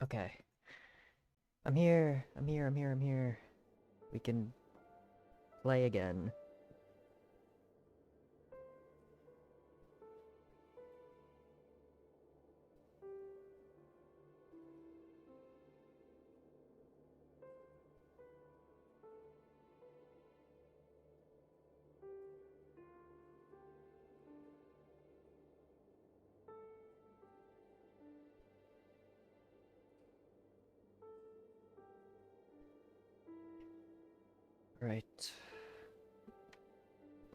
Okay. I'm here. I'm here. I'm here. I'm here. We can play again. Right. Oh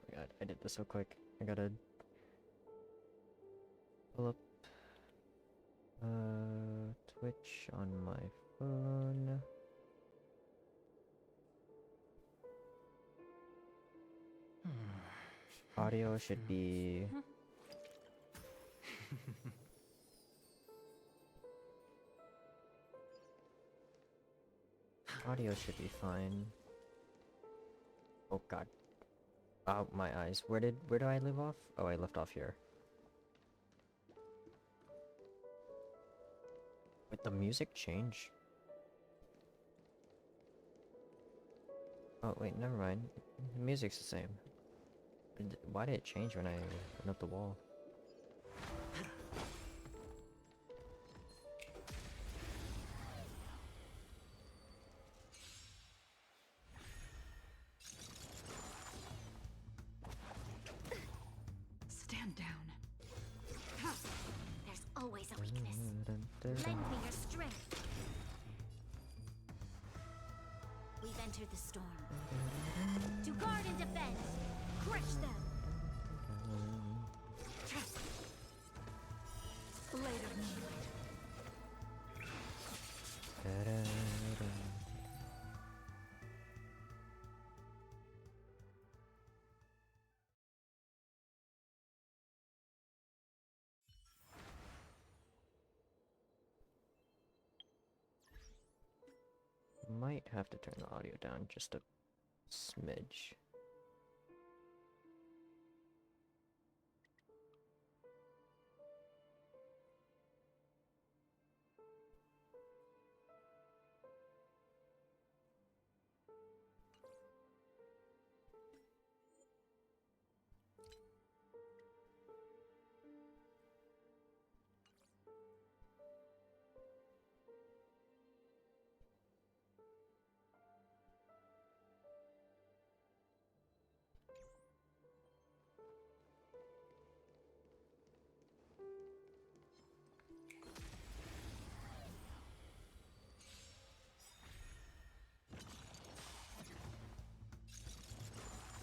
my god, I did this so quick. I gotta pull up Twitch on my phone. Audio should be audio should be fine. Oh god. Oh my eyes. Where do I leave off? Oh, I left off here. Wait, the music change? Oh wait, never mind. The music's the same. Why did it change when I went up the wall? Stand down. There's always a weakness. Lend me your strength. We've entered the storm. To guard and defend. Crush them. Blade of moonlight. Might have to turn the audio down just a smidge.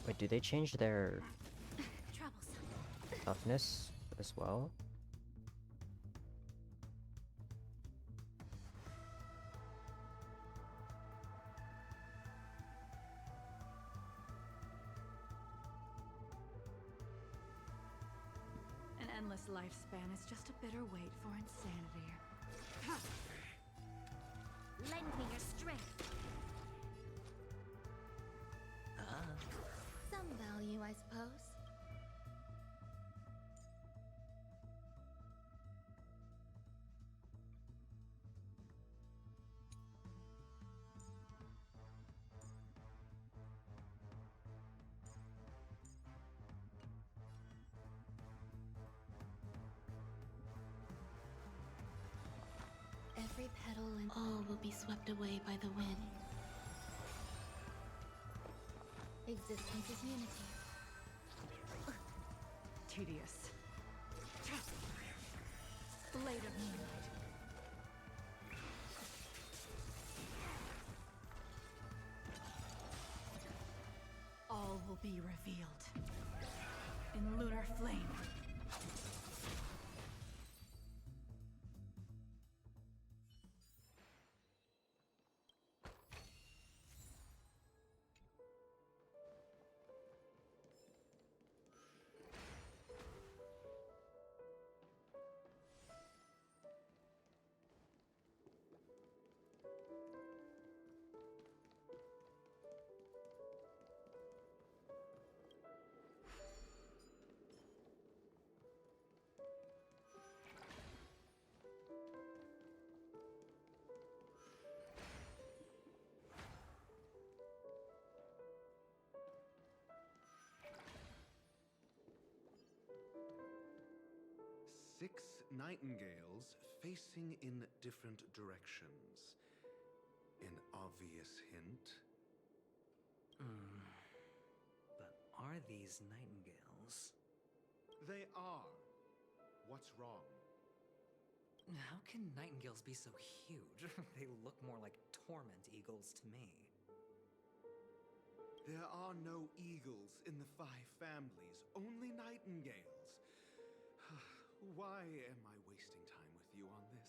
Wait, do they change their Troublesome. toughness as well? An endless lifespan is just a bitter wait for insanity. Lend me your strength. Some value, I suppose. Every petal and All will be swept away by the wind. existence is unity. Tedious. Blade of moonlight. All will be revealed in lunar flame. nightingales facing in different directions. An obvious hint? But are these nightingales? They are. What's wrong? How can nightingales be so huge? They look more like torment eagles to me. There are no eagles in the 5 families, only nightingales. Why am I wasting time with you on this?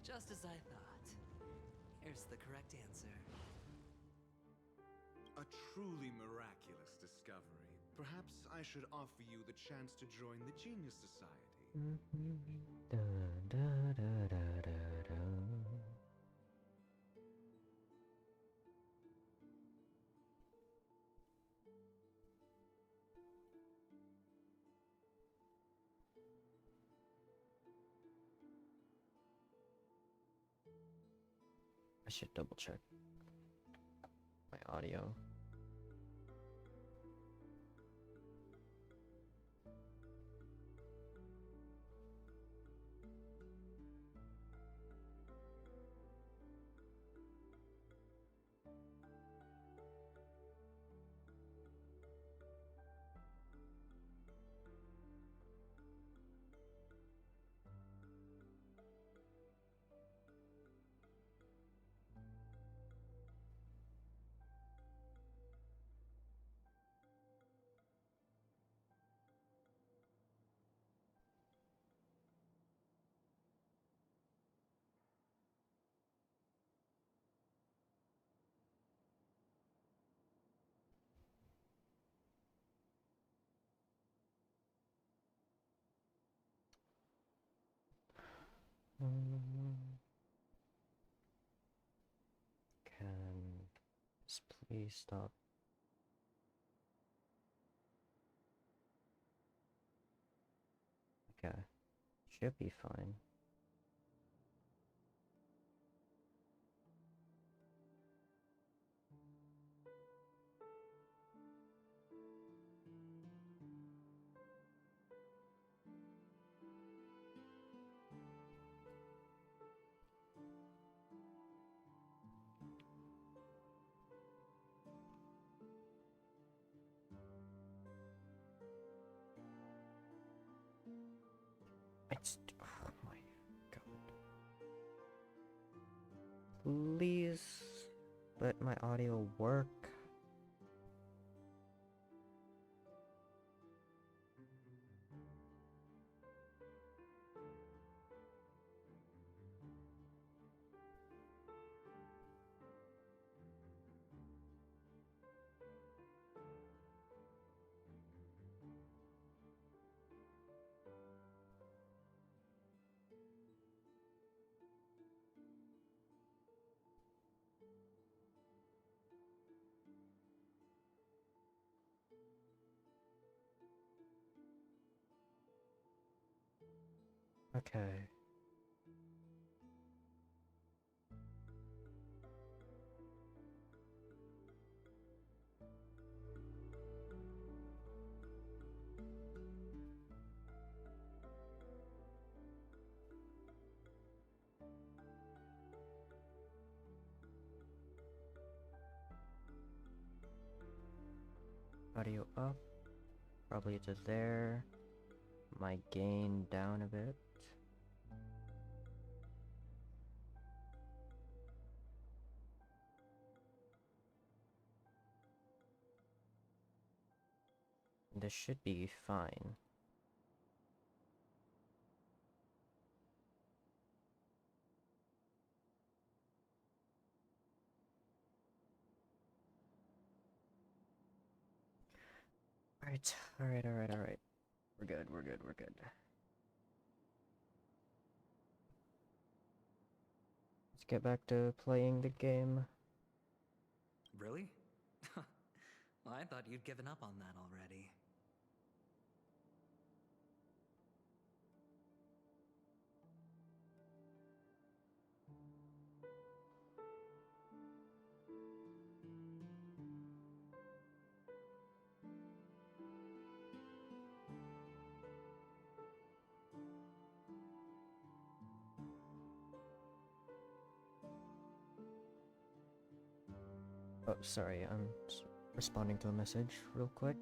Just as I thought. Here's the correct answer. A truly miraculous discovery. Perhaps I should offer you the chance to join the Genius Society. Da, da, da, da, da, da. I should double check my audio. Can this please stop? Okay, should be fine. It's, oh my god. Please let my audio work. Okay. Audio up, probably to there. My gain down a bit. this should be fine. Alright, alright. We're good. Let's get back to playing the game. Really? Well, I thought you'd given up on that already. Oh, sorry, I'm responding to a message real quick.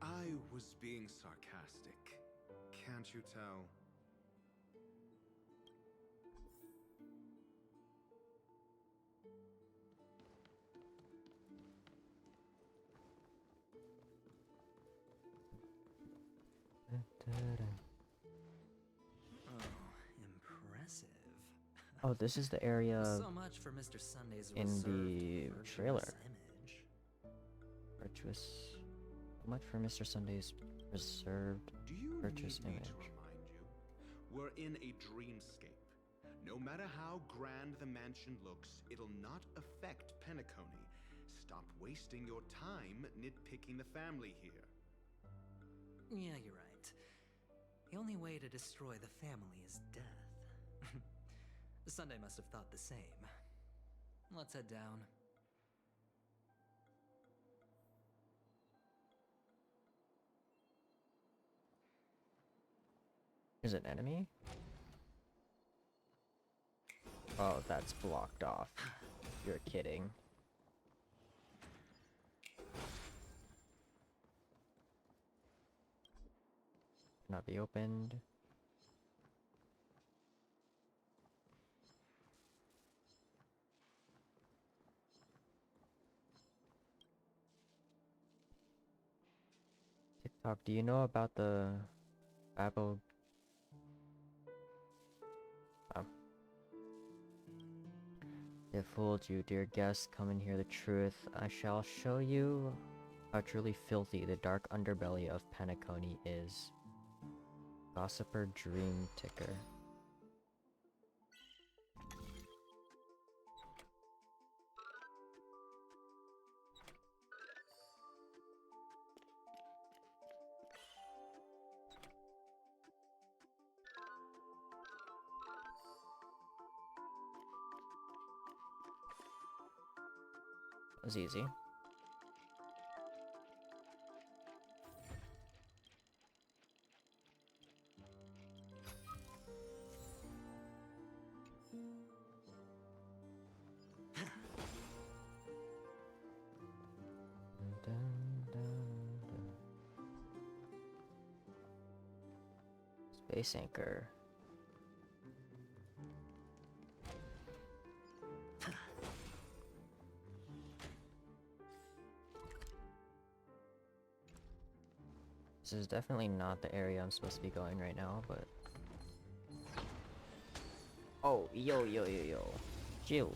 I was being sarcastic. Can't you tell? Oh, impressive. Oh, this is the area So much for Mr. Sunday's in reserved, the virtuous trailer. image. Virtuous. So much for Mr. Sunday's reserved Do you virtuous need me image. to remind you? We're in a dreamscape. No matter how grand the mansion looks, it'll not affect Penacony. Stop wasting your time nitpicking the family here. Yeah, you're right. The only way to destroy the family is death. Sunday must have thought the same. Let's head down. Is it enemy? Oh, that's blocked off. You're kidding. Cannot be opened. TikTok, do you know about the Babel? Oh. They fooled you, dear guest. Come and hear the truth. I shall show you how truly filthy the dark underbelly of Penacony is. Gossiper Dream Ticker. That was easy. Space anchor. This is definitely not the area I'm supposed to be going right now, but... Oh, yo. Jill.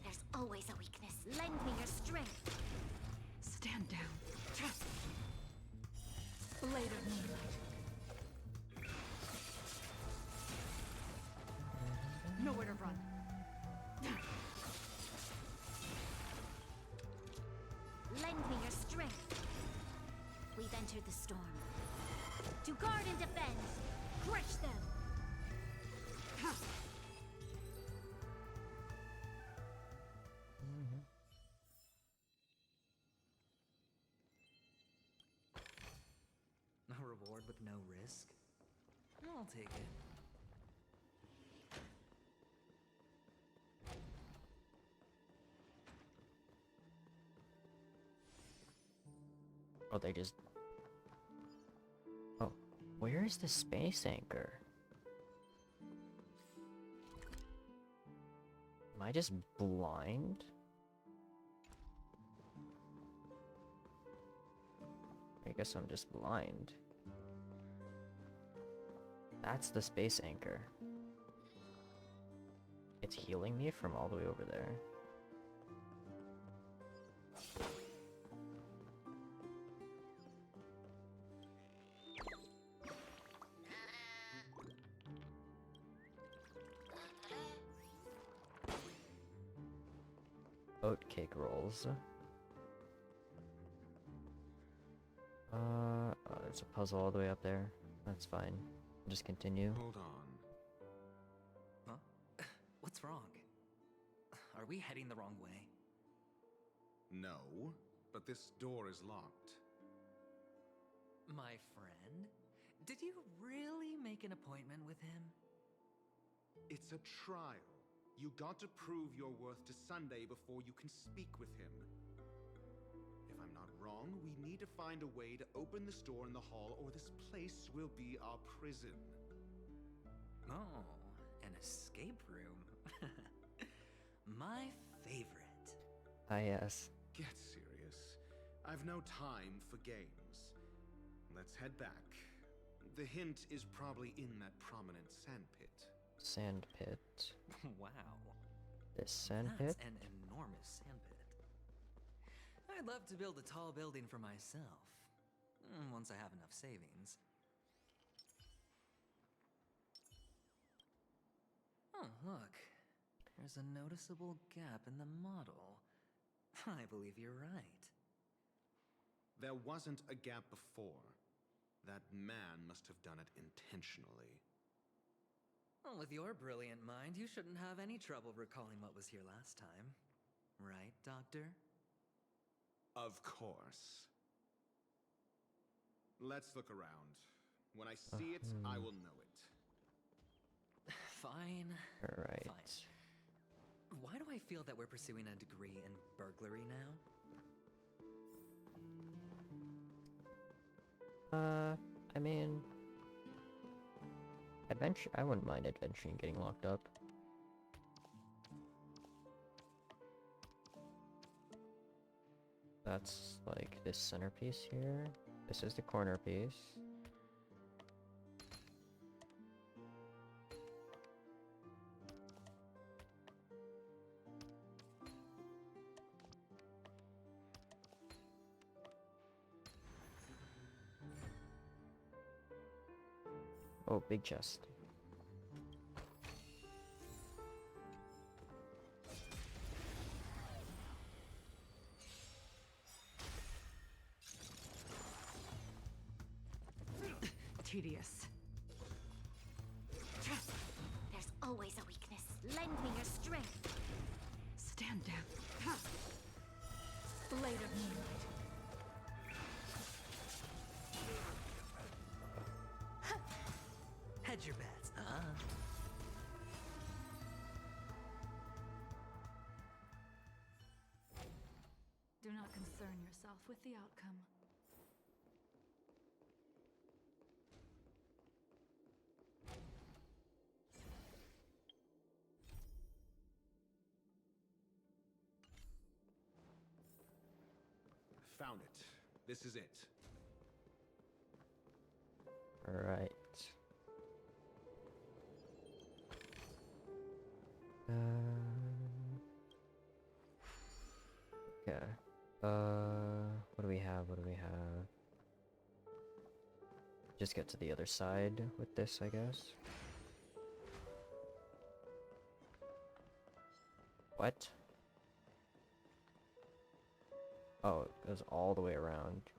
There's always a weakness. Lend me your strength. Stand down. Blade of moonlight. Nowhere to run. Lend me your strength. We've entered the storm. To guard and defend. Crush them. reward with no risk? I'll take it. Oh, they just... Oh, where is the space anchor? Am I just blind? I guess I'm just blind. That's the space anchor. It's healing me from all the way over there. Oatcake rolls. There's a puzzle all the way up there. That's fine. Just continue. Hold on. Huh? What's wrong? Are we heading the wrong way? No, but this door is locked. My friend? Did you really make an appointment with him? It's a trial. You got to prove your worth to Sunday before you can speak with him. If I'm not wrong, we need to find a way to open this door in the hall, or this place will be our prison. Oh, an escape room. My favorite. Ah, yes. Get serious. I've no time for games. Let's head back. The hint is probably in that prominent sandpit. Sand pit. Wow. This sand pit? That's an enormous sandpit. I'd love to build a tall building for myself. Once I have enough savings. Oh, look. There's a noticeable gap in the model. I believe you're right. There wasn't a gap before. That man must have done it intentionally. Well, with your brilliant mind, you shouldn't have any trouble recalling what was here last time. Right, Doctor? Of course. Let's look around. When I see it, I will know it. Fine. Alright. Fine. Why do I feel that we're pursuing a degree in burglary now? I mean... I wouldn't mind adventuring getting locked up. That's like this centerpiece here. This is the corner piece. Oh, big chest. Tedious. There's always a weakness. Lend me your strength. Stand down. Blade of moonlight. Hedge your bets, Do not concern yourself with the outcome. Found it. This is it. Alright. Okay. What do we have? What do we have? Just get to the other side with this, I guess. What? Oh, it goes all the way around.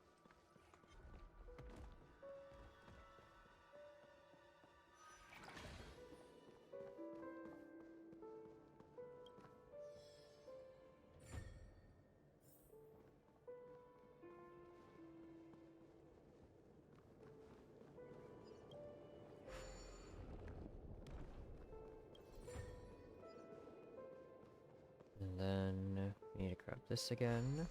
this again.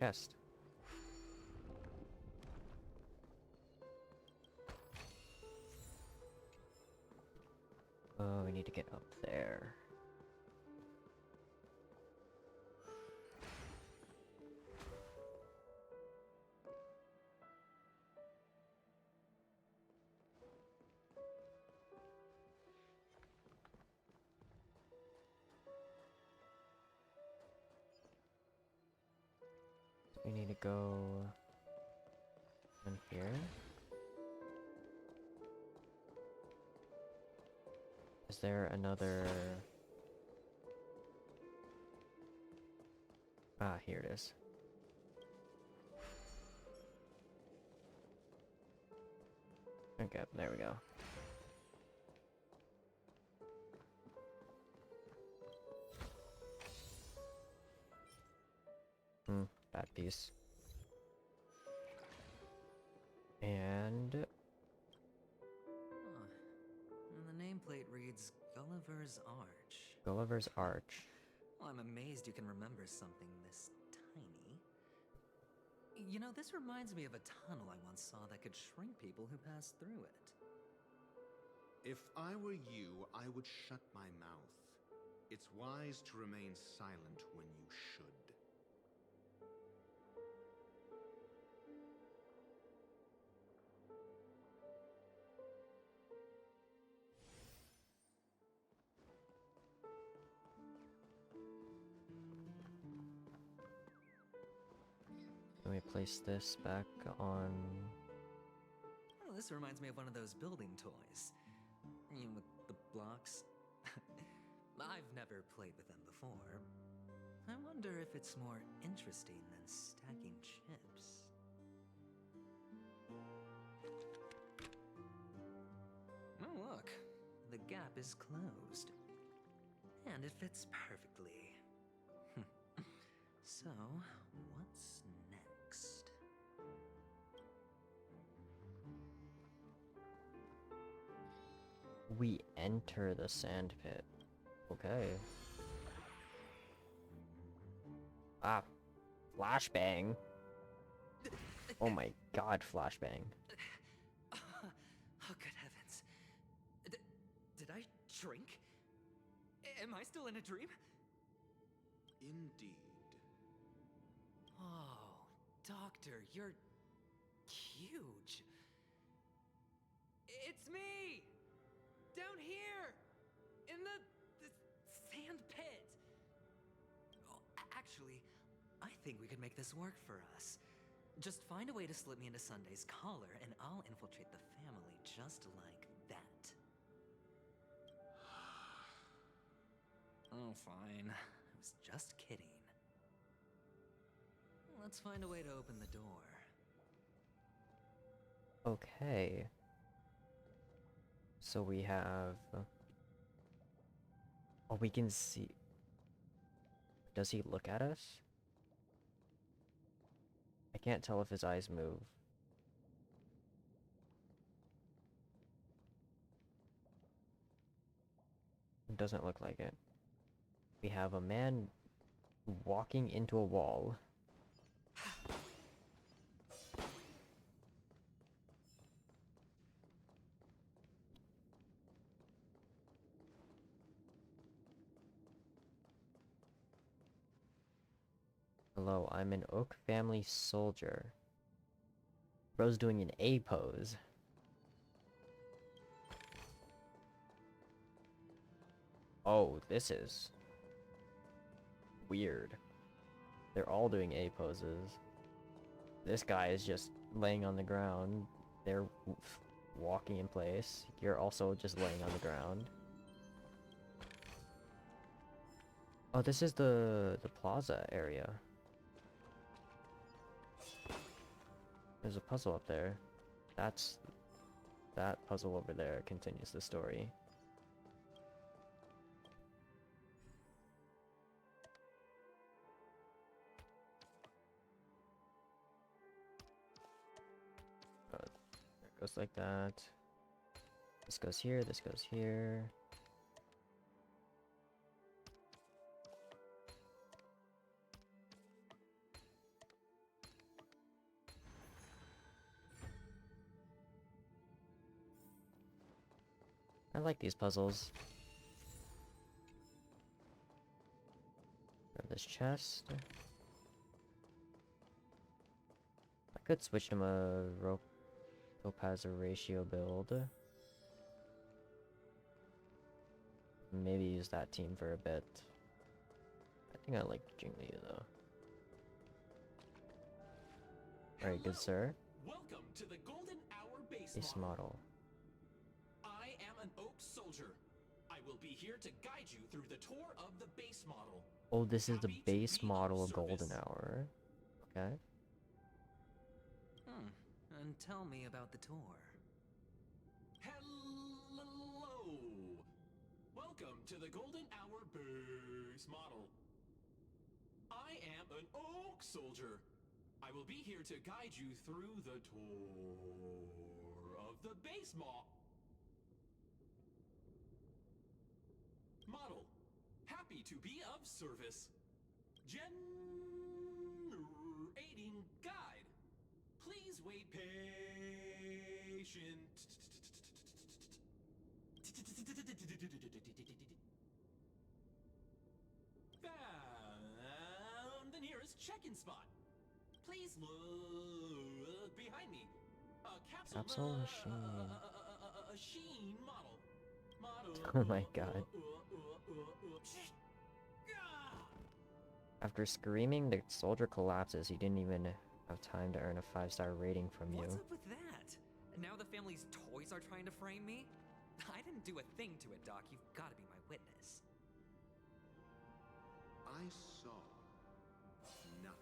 Chest. Oh, we need to get up there. We need to go in here. Is there another... Ah, here it is. Okay, there we go. That piece. And... Huh. And the nameplate reads Gulliver's Arch. Gulliver's Arch. Well, I'm amazed you can remember something this tiny. You know, this reminds me of a tunnel I once saw that could shrink people who passed through it. If I were you, I would shut my mouth. It's wise to remain silent when you should. Let me place this back on... Oh, this reminds me of one of those building toys. You know, with the blocks. I've never played with them before. I wonder if it's more interesting than stacking chips. Oh, look. The gap is closed. And it fits perfectly. So, what's next? We enter the sand pit. Okay. Ah, flashbang. Oh my god, flashbang. Oh, good heavens. Did I shrink? Am I still in a dream? Indeed. Oh, Doctor, you're huge. It's me! Down here! In the sand pit! Oh, actually, I think we could make this work for us. Just find a way to slip me into Sunday's collar, and I'll infiltrate the family just like that. Oh, fine. I was just kidding. Let's find a way to open the door. Okay. So we have... Oh, we can see... Does he look at us? I can't tell if his eyes move. It doesn't look like it. We have a man walking into a wall. Hello, I'm an Oak family soldier. Bro's doing an A pose. Oh, this is weird. They're all doing A poses. This guy is just laying on the ground. They're walking in place. You're also just laying on the ground. Oh, this is the plaza area. There's a puzzle up there. That puzzle over there continues the story. Goes like that. This goes here, this goes here. I like these puzzles. Grab this chest. I could switch to a Topaz ratio build. Maybe use that team for a bit. I think I like Jingli though. Alright, good sir. Welcome to the Golden Hour base Base model. model. I am an Oak soldier. I will be here to guide you through the tour of the base model. Oh, this is the Happy to base be of model of service. Golden Hour. Okay. And tell me about the tour. Hello. Welcome to the Golden Hour base model. I am an Oak soldier. I will be here to guide you through the tour of the base model. Happy to be of service. Generating guide. Please wait patient. Found the nearest check-in spot. Please look behind me. A Capsule machine. machine model. Oh my god. After screaming, the soldier collapses. He didn't even have time to earn a 5-star rating from you. What's up with that? Now the family's toys are trying to frame me? I didn't do a thing to it, Doc. You've got to be my witness. I saw nothing.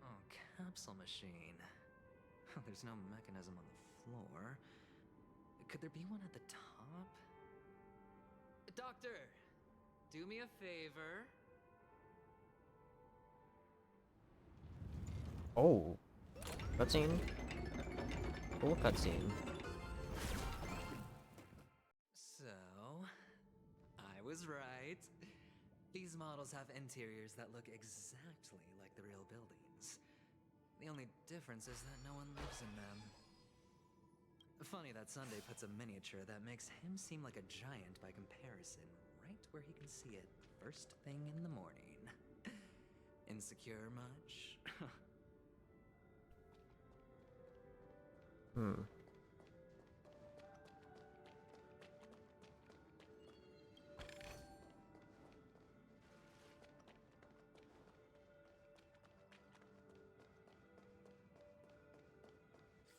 Oh, capsule machine. There's no mechanism on the floor. Could there be one at the top? Doctor, do me a favor. Oh. Cutscene. Cool cutscene. So, I was right. These models have interiors that look exactly like the real buildings. The only difference is that no one lives in them. Funny that Sunday puts a miniature that makes him seem like a giant by comparison, right where he can see it first thing in the morning. Insecure much?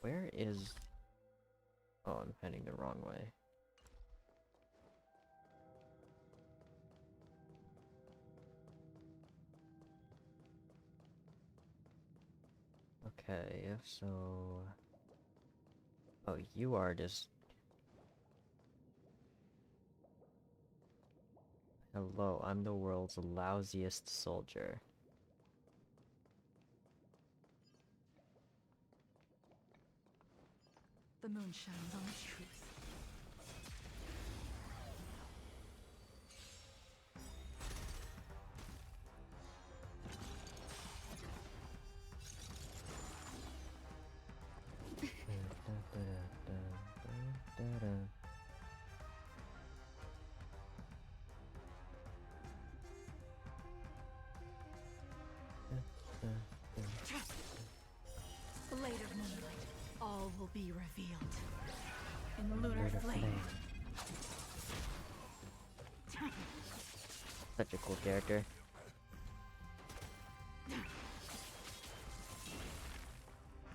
Where is... Oh, I'm heading the wrong way. Okay, so... Oh, you are just... Hello, I'm the world's lousiest soldier. The moon shines on the truth. Blade of moonlight, all will be revealed. In the lunar flame. Such a cool character.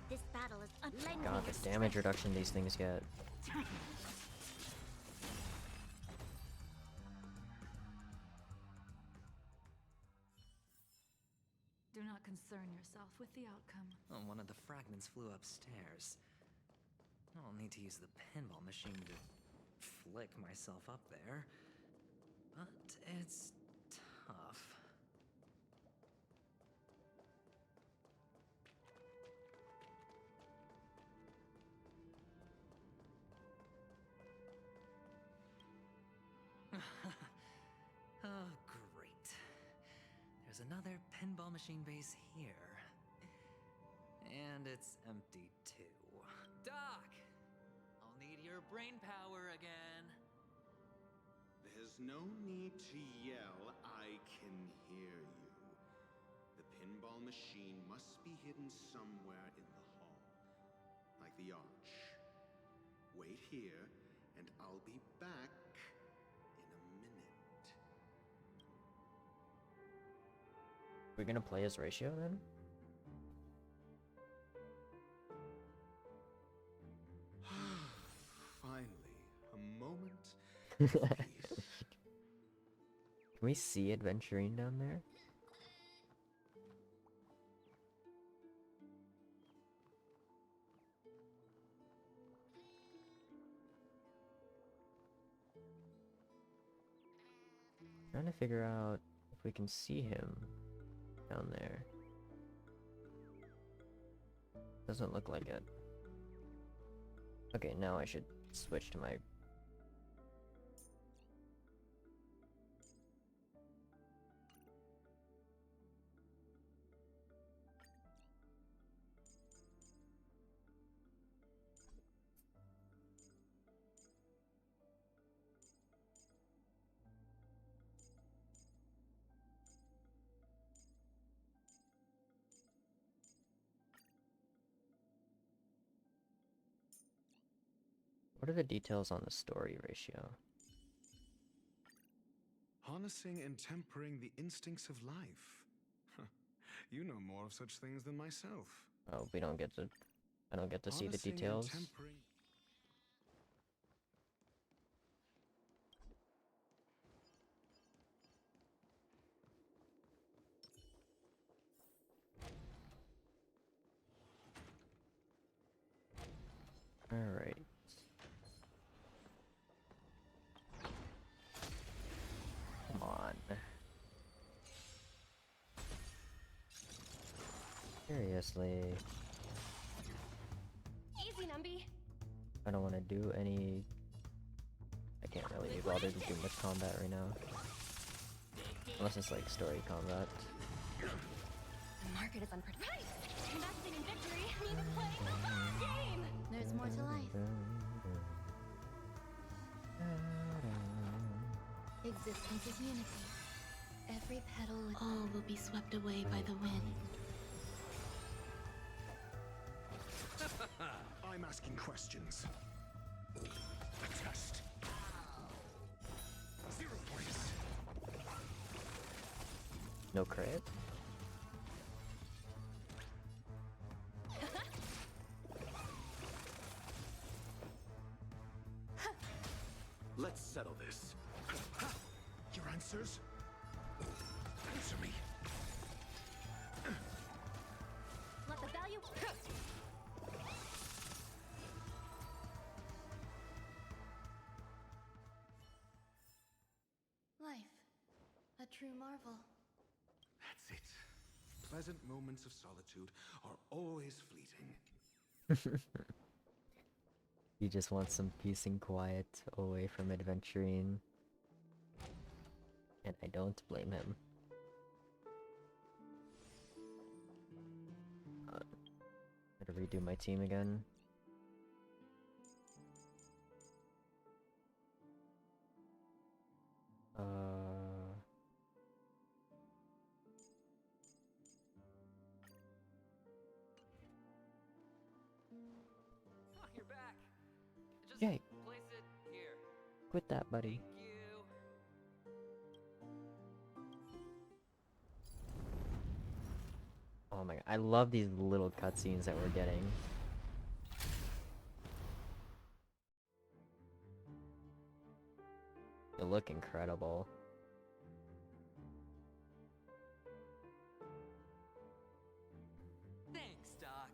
This battle is unlending God, your the damage strength. reduction these things get. Do not concern yourself with the outcome. Oh, one of the fragments flew upstairs. I'll need to use the pinball machine to flick myself up there. But it's tough. there's another pinball machine base here. And it's empty too. Doc! I'll need your brain power again. There's no need to yell, I can hear you. The pinball machine must be hidden somewhere in the hall. Like the arch. Wait here, and I'll be back in a minute. We're gonna play as Ratio then? Finally, a moment of peace. Can we see Adventurine down there? Trying to figure out if we can see him down there. Doesn't look like it. Okay, now I should switch to my... What are the details on the story, Ratio? Harnessing and tempering the instincts of life. Huh. You know more of such things than myself. Oh, we don't get to... I don't get to see the Harnessing and details. tempering- Alright. Come on. Seriously. Easy, Numby. I don't want to do any... I can't really be bothered to do much combat right now. Unless it's like story combat. The market is unpredictable. Investing in victory means playing the long game. There's more to life. Existence is unity. Every petal. All will be swept away by the wind. I'm asking questions. A test. 0 points. No crit? Let's settle this. Your answers? Answer me. Let the value. Life. A true marvel. That's it. Pleasant moments of solitude are always fleeting. He just wants some peace and quiet away from Adventurine. And I don't blame him. Gotta redo my team again. Oh, you're back. Just Yay. place it here. Quit that, buddy. Thank you. Oh my god, I love these little cutscenes that we're getting. They look incredible. Thanks, Doc.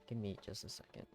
Give me just a second.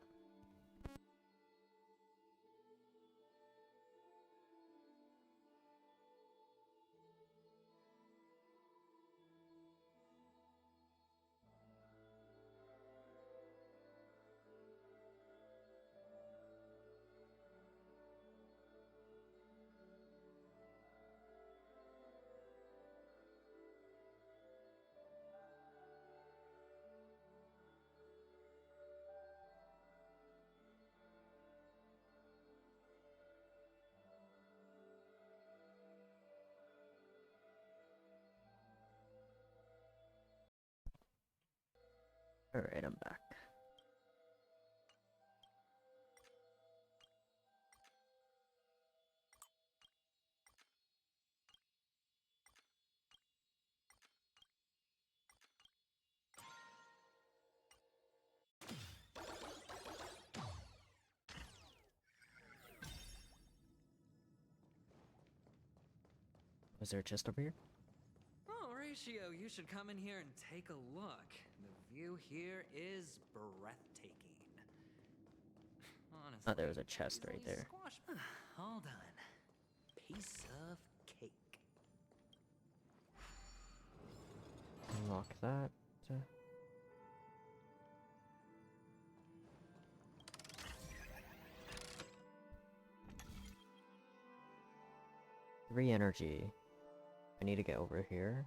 Alright, I'm back. Was there a chest over here? Oh, Ratio, you should come in here and take a look. The view here is breathtaking. Honestly, Oh, there was a chest right easily there. squash- Hold on. Piece of cake. Unlock that. 3 energy. I need to get over here.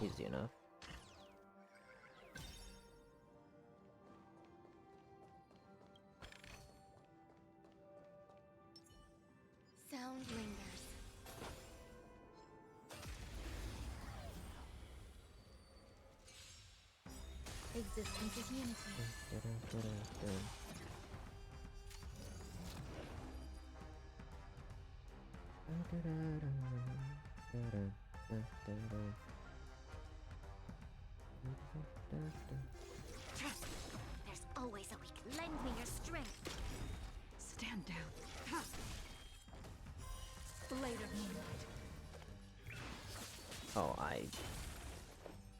Easy enough. Sound lingers. Existence is unity. There's always a weak. Lend me your strength. Stand down. Blade of moonlight. Oh, I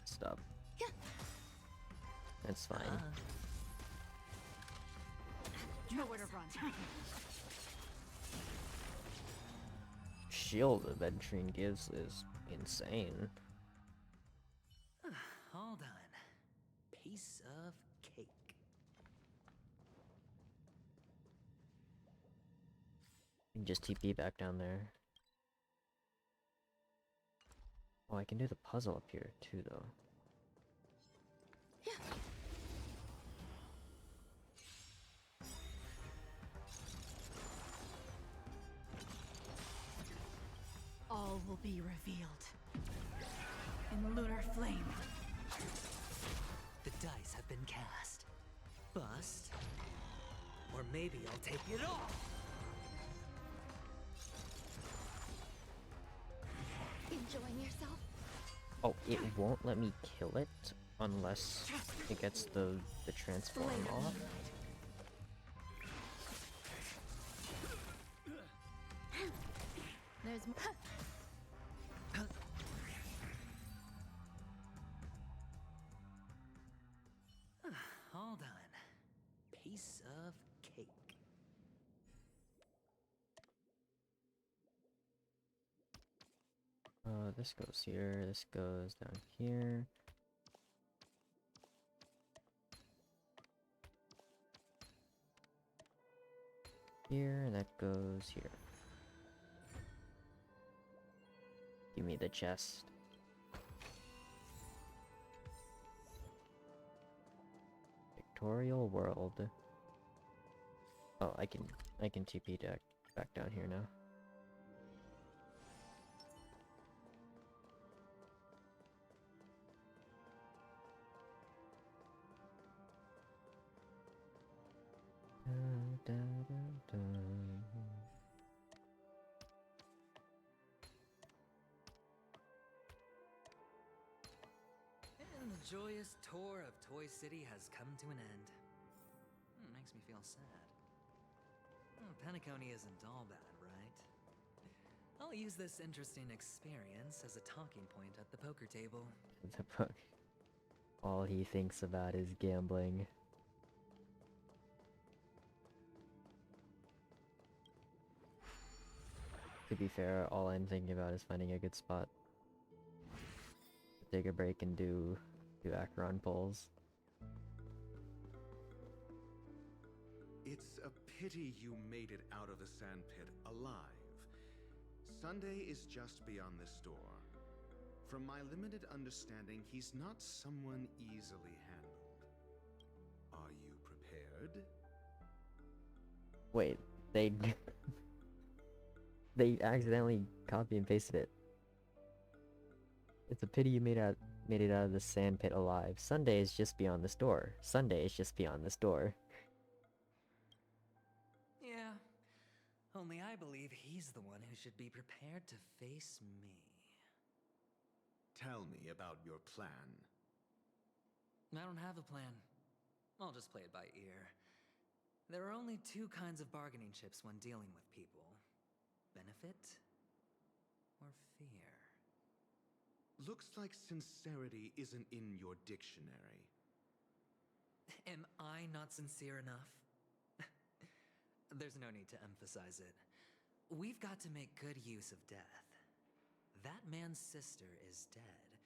stop. That's fine. Nowhere to run. Shield adventuring gives is insane. Hold on. Piece of cake. You can just TP back down there. Oh, I can do the puzzle up here too, though. All will be revealed. In lunar flame. The dice have been cast. Bust. Or maybe I'll take it all. Enjoying yourself? Oh, it won't let me kill it unless it gets the transform Blade of off. moonlight. There's more. Hold on. Piece of cake. This goes here, this goes down here. Here, and that goes here. Give me the chest. Pictorial world. Oh, I can TP back down here now. Da, da, da, da. And the joyous tour of Toy City has come to an end. Makes me feel sad. Penacony isn't all bad, right? I'll use this interesting experience as a talking point at the poker table. The book. All he thinks about is gambling. To be fair, all I'm thinking about is finding a good spot. Take a break and do Acheron pulls. It's a pity you made it out of the sandpit alive. Sunday is just beyond this door. From my limited understanding, he's not someone easily handled. Are you prepared? Wait, they they accidentally copy and pasted it. It's a pity you made it out of the sand pit alive. Sunday is just beyond this door. Sunday is just beyond this door. Yeah. Only I believe he's the one who should be prepared to face me. Tell me about your plan. I don't have a plan. I'll just play it by ear. There are only two kinds of bargaining chips when dealing with people. Benefit or fear. Looks like sincerity isn't in your dictionary. Am I not sincere enough? There's no need to emphasize it. We've got to make good use of death. That man's sister is dead.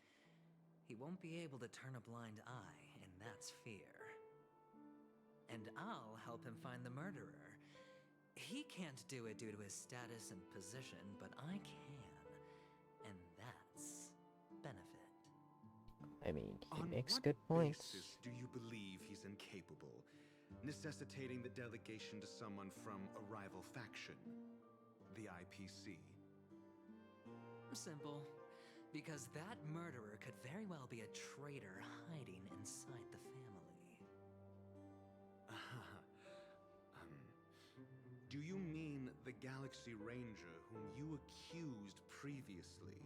He won't be able to turn a blind eye, and that's fear. And I'll help him find the murderer. He can't do it due to his status and position, but I can. And that's benefit. I mean, he On makes what good points. basis do you believe he's incapable, necessitating the delegation to someone from a rival faction, the IPC? Simple. Because that murderer could very well be a traitor hiding inside the family. Do you mean the Galaxy Ranger whom you accused previously?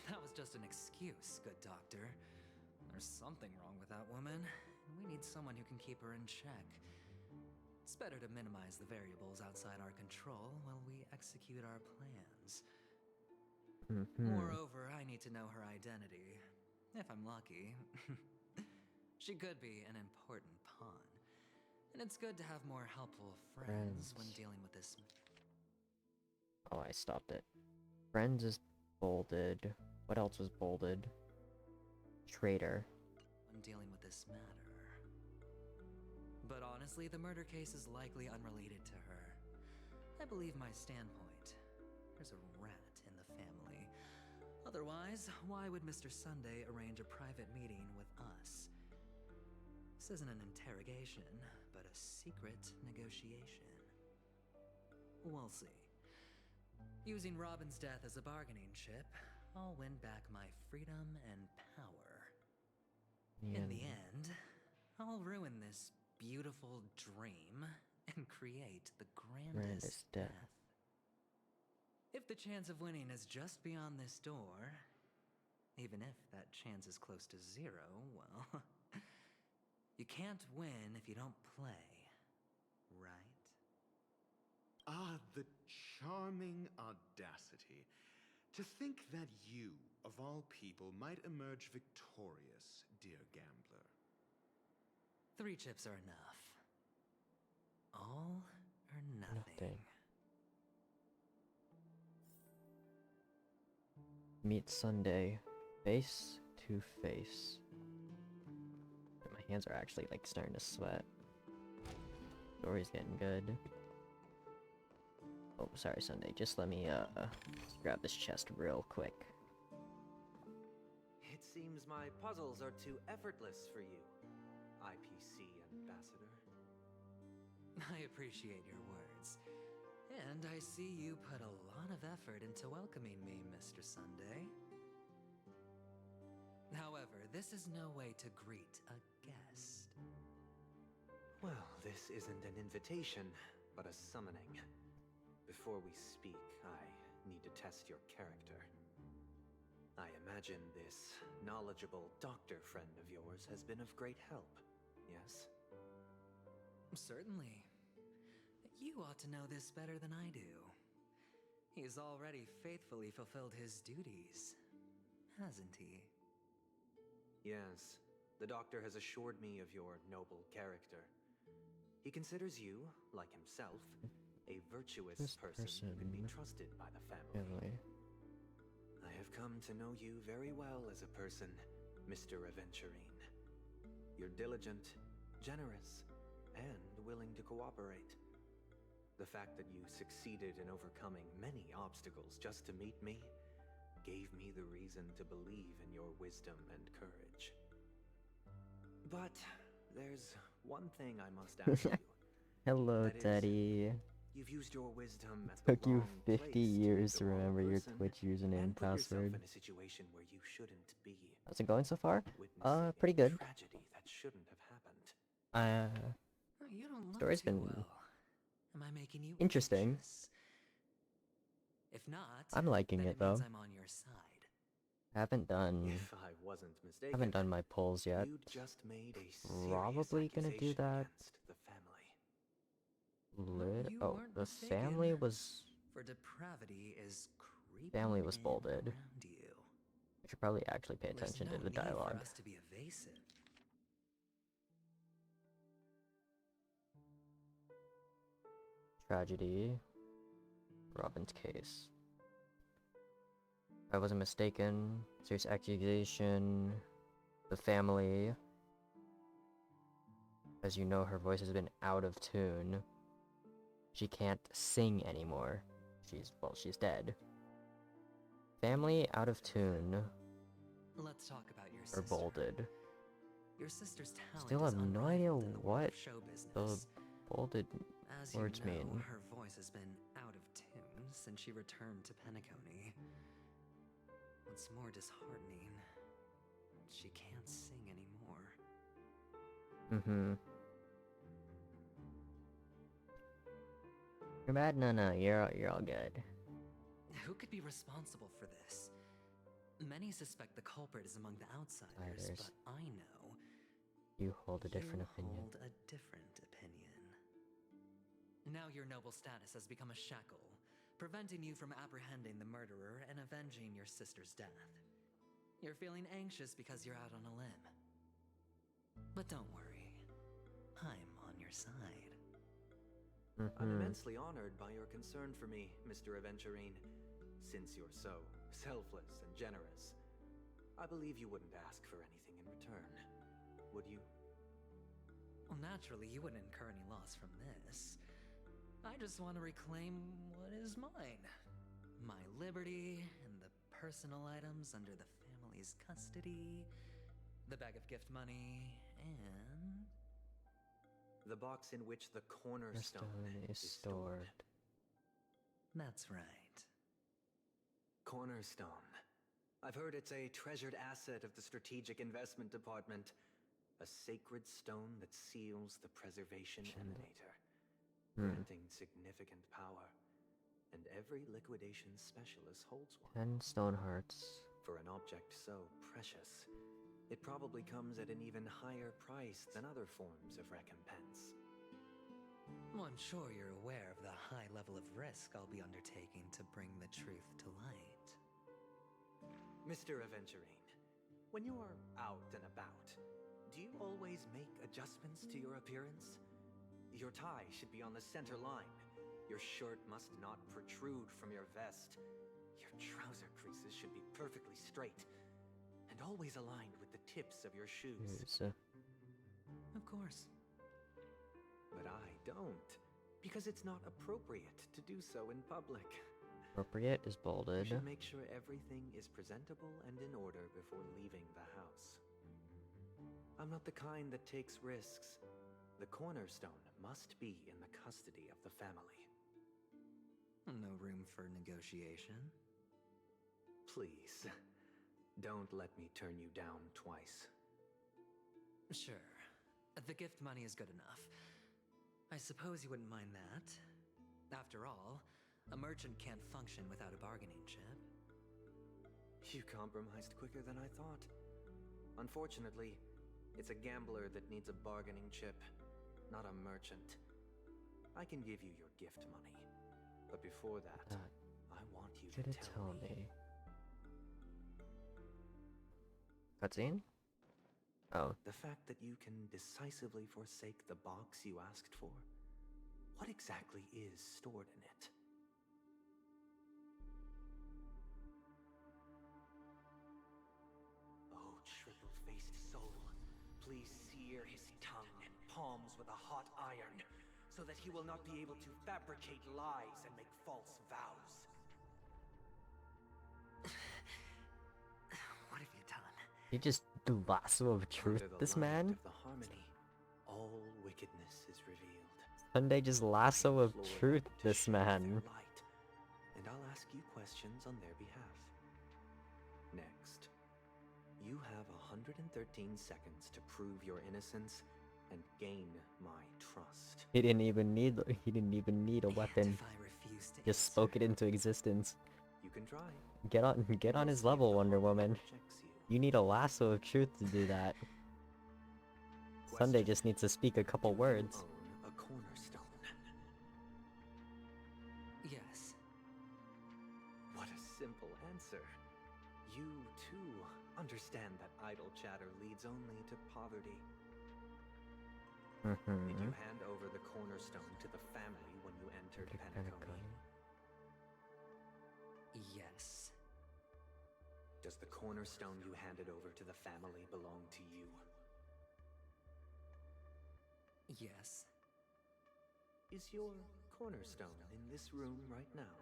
That was just an excuse, good doctor. There's something wrong with that woman. We need someone who can keep her in check. It's better to minimize the variables outside our control while we execute our plans. Moreover, I need to know her identity. If I'm lucky. She could be an important pawn. And it's good to have more helpful friends when dealing with this. Oh, I stopped it. Friends is bolded. What else was bolded? Traitor. When dealing with this matter. But honestly, the murder case is likely unrelated to her. I believe my standpoint. There's a rat in the family. Otherwise, why would Mr. Sunday arrange a private meeting with us? This isn't an interrogation, but a secret negotiation. We'll see. Using Robin's death as a bargaining chip, I'll win back my freedom and power. In the end, I'll ruin this beautiful dream and create the grandest death. If the chance of winning is just beyond this door, even if that chance is close to zero, well, you can't win if you don't play, right? Ah, the charming audacity. To think that you, of all people, might emerge victorious, dear gambler. 3 chips are enough. All or nothing. Meet Sunday, face to face. My hands are actually like starting to sweat. Story's getting good. Oh, sorry, Sunday. Just let me just grab this chest real quick. It seems my puzzles are too effortless for you, IPC Ambassador. I appreciate your words. And I see you put a lot of effort into welcoming me, Mr. Sunday. However, this is no way to greet a guest. Well, this isn't an invitation, but a summoning. Before we speak, I need to test your character. I imagine this knowledgeable doctor friend of yours has been of great help, yes? Certainly. You ought to know this better than I do. He's already faithfully fulfilled his duties, hasn't he? Yes, the doctor has assured me of your noble character. He considers you, like himself, a virtuous person who can be trusted by the family. I have come to know you very well as a person, Mr. Aventurine. You're diligent, generous, and willing to cooperate. The fact that you succeeded in overcoming many obstacles just to meet me gave me the reason to believe in your wisdom and courage. But there's one thing I must ask you. Hello, That is, Teddy. you've used your wisdom at the Took you wrong 50 place years meet to the wrong remember your person Twitch username and put yourself password. in a situation where you shouldn't be. How's it going so far? Witnessing Pretty a good. tragedy that shouldn't have happened. You don't look Story's too been well. Am I making you interesting. anxious? If not, I'm liking then it it means though. I'm on your side. Haven't done If I wasn't mistaken, my polls yet. you just made a serious Probably gonna do accusation that. against the family. You Oh, weren't the mistaken, family was for depravity is creeping family was in bolded. around you. I should probably actually pay There's attention no to the need for dialogue. us to be evasive. Tragedy. Robin's case. If I wasn't mistaken, serious accusation. The family. As you know, her voice has been out of tune. She can't sing anymore. She's dead. Family out of tune. Let's talk about your Or sister. bolded. Your sister's talent Still is have no idea unrivaled in the world what of show the business. bolded As words you know, mean. her voice has been out of tune since she returned to Penacony. What's more disheartening, she can't sing anymore. Mm-hmm. You're mad? No, you're all good. Who could be responsible for this? Many suspect the culprit is among the outsiders, Outsiders. but I know You hold a different you opinion. hold a different opinion. Now your noble status has become a shackle, preventing you from apprehending the murderer and avenging your sister's death. You're feeling anxious because you're out on a limb. But don't worry, I'm on your side. I'm Mm-hmm. immensely honored by your concern for me, Mr. Aventurine. Since you're so selfless and generous, I believe you wouldn't ask for anything in return, would you? Well, naturally, you wouldn't incur any loss from this. I just want to reclaim what is mine. My liberty and the personal items under the family's custody, the bag of gift money, and... The box in which the cornerstone Stone is stored. That's right. Cornerstone. I've heard it's a treasured asset of the Strategic Investment Department. A sacred stone that seals the preservation emanator, granting significant power. And every liquidation specialist holds one. 10 stone hearts. For an object so precious, it probably comes at an even higher price than other forms of recompense. Well, I'm sure you're aware of the high level of risk I'll be undertaking to bring the truth to light. Mr. Aventurine, when you are out and about, do you always make adjustments to your appearance? Your tie should be on the center line. Your shirt must not protrude from your vest. Your trouser creases should be perfectly straight and always aligned with the tips of your shoes. Of course. But I don't, because it's not appropriate to do so in public. Appropriate is You bolded. should make sure everything is presentable and in order before leaving the house. I'm not the kind that takes risks. The cornerstone must be in the custody of the family. No room for negotiation. Please, don't let me turn you down twice. Sure. The gift money is good enough. I suppose you wouldn't mind that. After all, a merchant can't function without a bargaining chip. You compromised quicker than I thought. Unfortunately, it's a gambler that needs a bargaining chip, not a merchant. I can give you your gift money, but before that, I want you to tell me. Cutscene? Oh. The fact that you can decisively forsake the box you asked for, what exactly is stored in it? Oh, triple-faced soul, please sear his tongue and palms with a hot iron, so that he will not be able to fabricate lies and make false vows. What have you done? He just do lasso of truth, Under the this light man? of the harmony, all wickedness is revealed. Sunday just lasso of Implore truth, them to this share their man. light, and I'll ask you questions on their behalf. Next, you have 113 seconds to prove your innocence and gain my trust. He didn't even need a weapon. And if I refuse to Just answer, spoke it into existence. You can try. Get on We'll his see if level, the Wonder heart Woman. rejects you. You need a lasso of truth to do that. Sunday Question. just needs to speak a couple Do words. you own a cornerstone? yes. What a simple answer. You, too, understand that idle chatter leads only to poverty. Did you hand over the cornerstone to the family when you entered Penacony? Yes. Does the cornerstone you handed over to the family belong to you? Yes. Is your cornerstone in this room right now?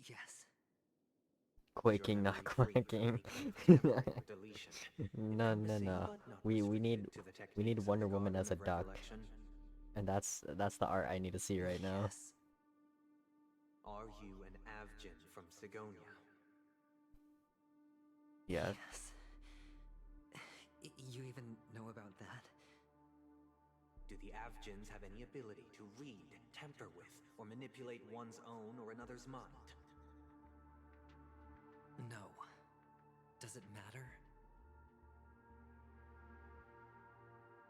Yes. Quaking, not Is your memory free quaking. from any tamper or deletion? No, no, Encompassing no. but not We restricted need to the we need techniques of Wonder the Woman Garden as a of duck, Recollection? and that's the art I need to see right now. Yes. Are you an Avgin from Sigonia? Yeah. Yes. You even know about that? Do the Avgins have any ability to read, tamper with, or manipulate one's own or another's mind? No. Does it matter?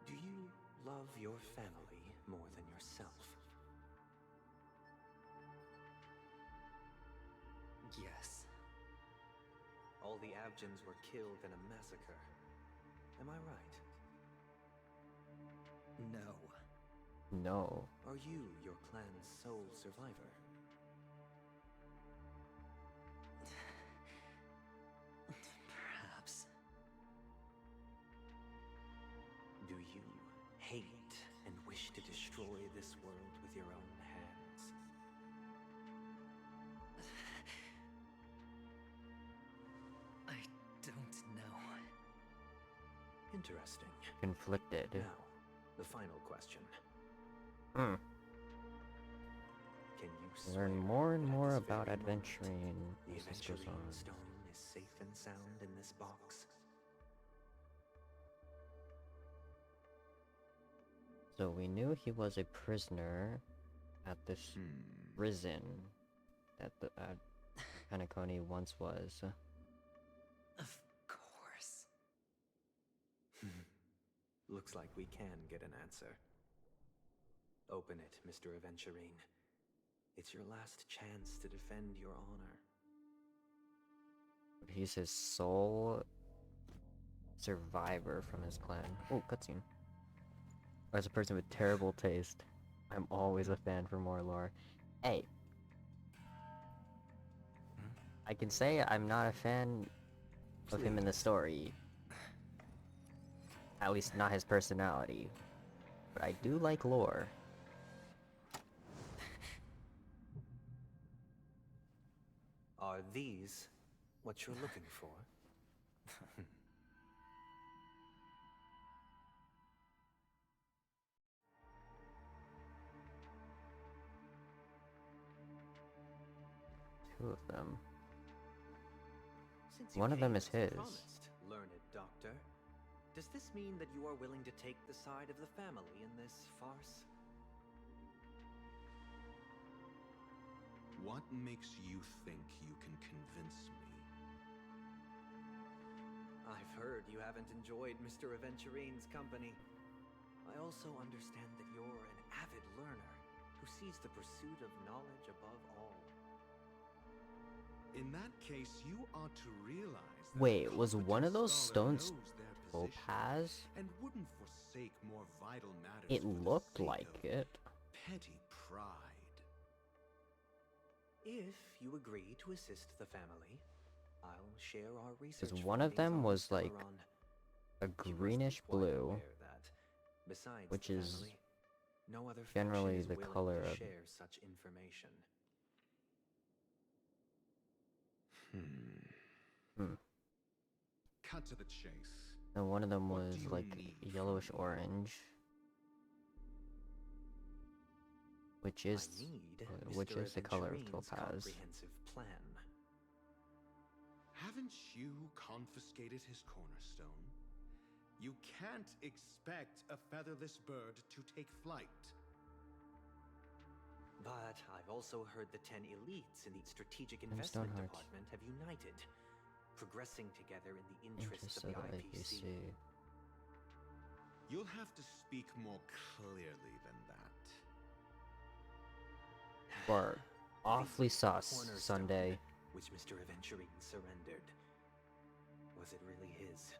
Do you love your family more than yourself? Yes. All the Avgins were killed in a massacre. Am I right? No. No. Are you your clan's sole survivor? Perhaps. Do you hate and wish to destroy this world with your own hands? I don't know. Interesting. Conflicted. Now, the final question. Hmm. Can you Learn swear more and that at more this about very moment, adventuring the as this goes Acheron on. stone is safe and sound in this box? So we knew he was a prisoner at this prison that the Penacony once was. Of course. Looks like we can get an answer. Open it, Mr. Aventurine. It's your last chance to defend your honor. He's his sole survivor from his clan. Oh, cutscene. As a person with terrible taste, I'm always a fan for more lore. Hey. I can say I'm not a fan of him in the story. At least not his personality. But I do like lore. Are these what you're looking for? Two of them. Since you One of them came is as his. promised, learned doctor, does this mean that you are willing to take the side of the family in this farce? What makes you think you can convince me? I've heard you haven't enjoyed Mr. Aventurine's company. I also understand that you're an avid learner who sees the pursuit of knowledge above all. In that case, you ought to realize that Wait, a was one of competent those scholar stones knows their position Topaz? and wouldn't forsake more vital matters It for the looked sake like of it. petty pride. If you agree to assist the family, I'll share our research. Because one of them findings on was like Acheron. a You must be greenish quite blue, aware that, besides which the is family, no other generally faction is the willing color to of- share such information. Cut to the chase. and one of them What was do you like need from yellowish me? orange. which I is need which Mr. is the color of Aventurine's topaz. comprehensive plan. Haven't you confiscated his cornerstone? You can't expect a featherless bird to take flight. But I've also heard the 10 elites in the Strategic And Investment Stoneheart. Department have united, progressing together in the interests Interests of the IPC. You'll have to speak more clearly than that. Or awfully The sus, cornerstone Sunday. which Mr. Aventurine surrendered. Was it really his?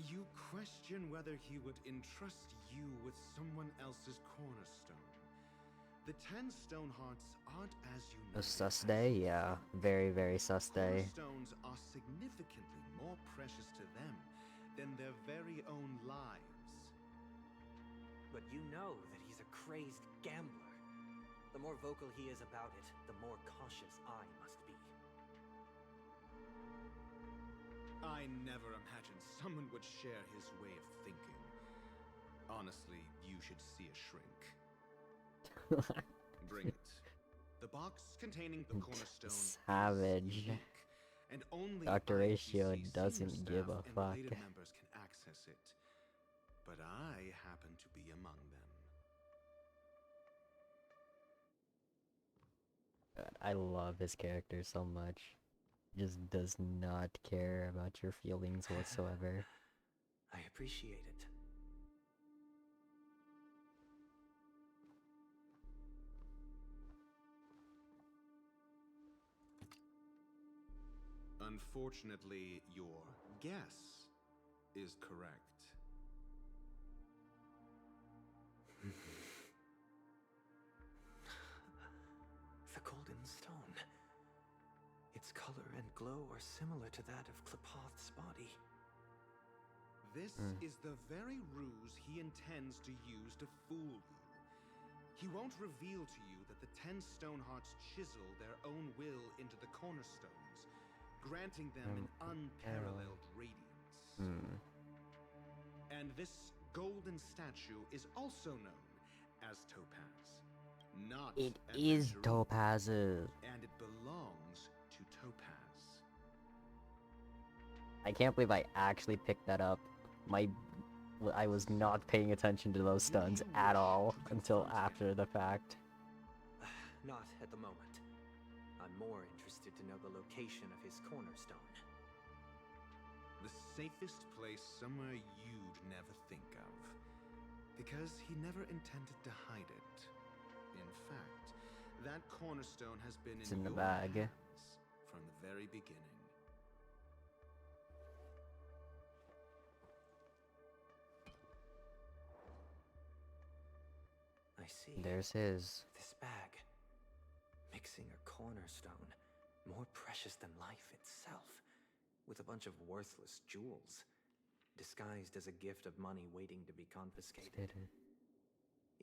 You question whether he would entrust you with someone else's cornerstone. The 10 Stonehearts aren't as united. A sus as day? you Yeah. think. Very, very sus day. Cornerstones are significantly more precious to them than their very own lives. But you know that he's a crazed gambler. The more vocal he is about it, the more cautious I must be. I never imagined someone would share his way of thinking. Honestly, you should see a shrink. Bring it. The box containing the cornerstone is Savage. unique, and only Dr. Ratio IPC doesn't senior give staff a and fuck. related members can access it. But I happen to be among them. God, I love his character so much. Just does not care about your feelings whatsoever. I appreciate it. Unfortunately, your guess is correct. The golden stone. Its color and glow are similar to that of Klepoth's body. This is the very ruse he intends to use to fool you. He won't reveal to you that the 10 Stonehearts chisel their own will into the cornerstones, granting them an unparalleled radiance. And this golden statue is also known as Topaz. Not It is Aventurine, Topaz's. and it belongs to Topaz. I can't believe I actually picked that up. I was not paying attention to those stuns at all until after the fact. Not at the moment. I'm more interested to know the location of his cornerstone. The safest place somewhere you'd never think of. Because he never intended to hide it. In fact, that cornerstone has been It's in the your bag. hands from the very beginning. I see. There's his. This bag. Mixing a cornerstone. More precious than life itself. With a bunch of worthless jewels. Disguised as a gift of money waiting to be confiscated.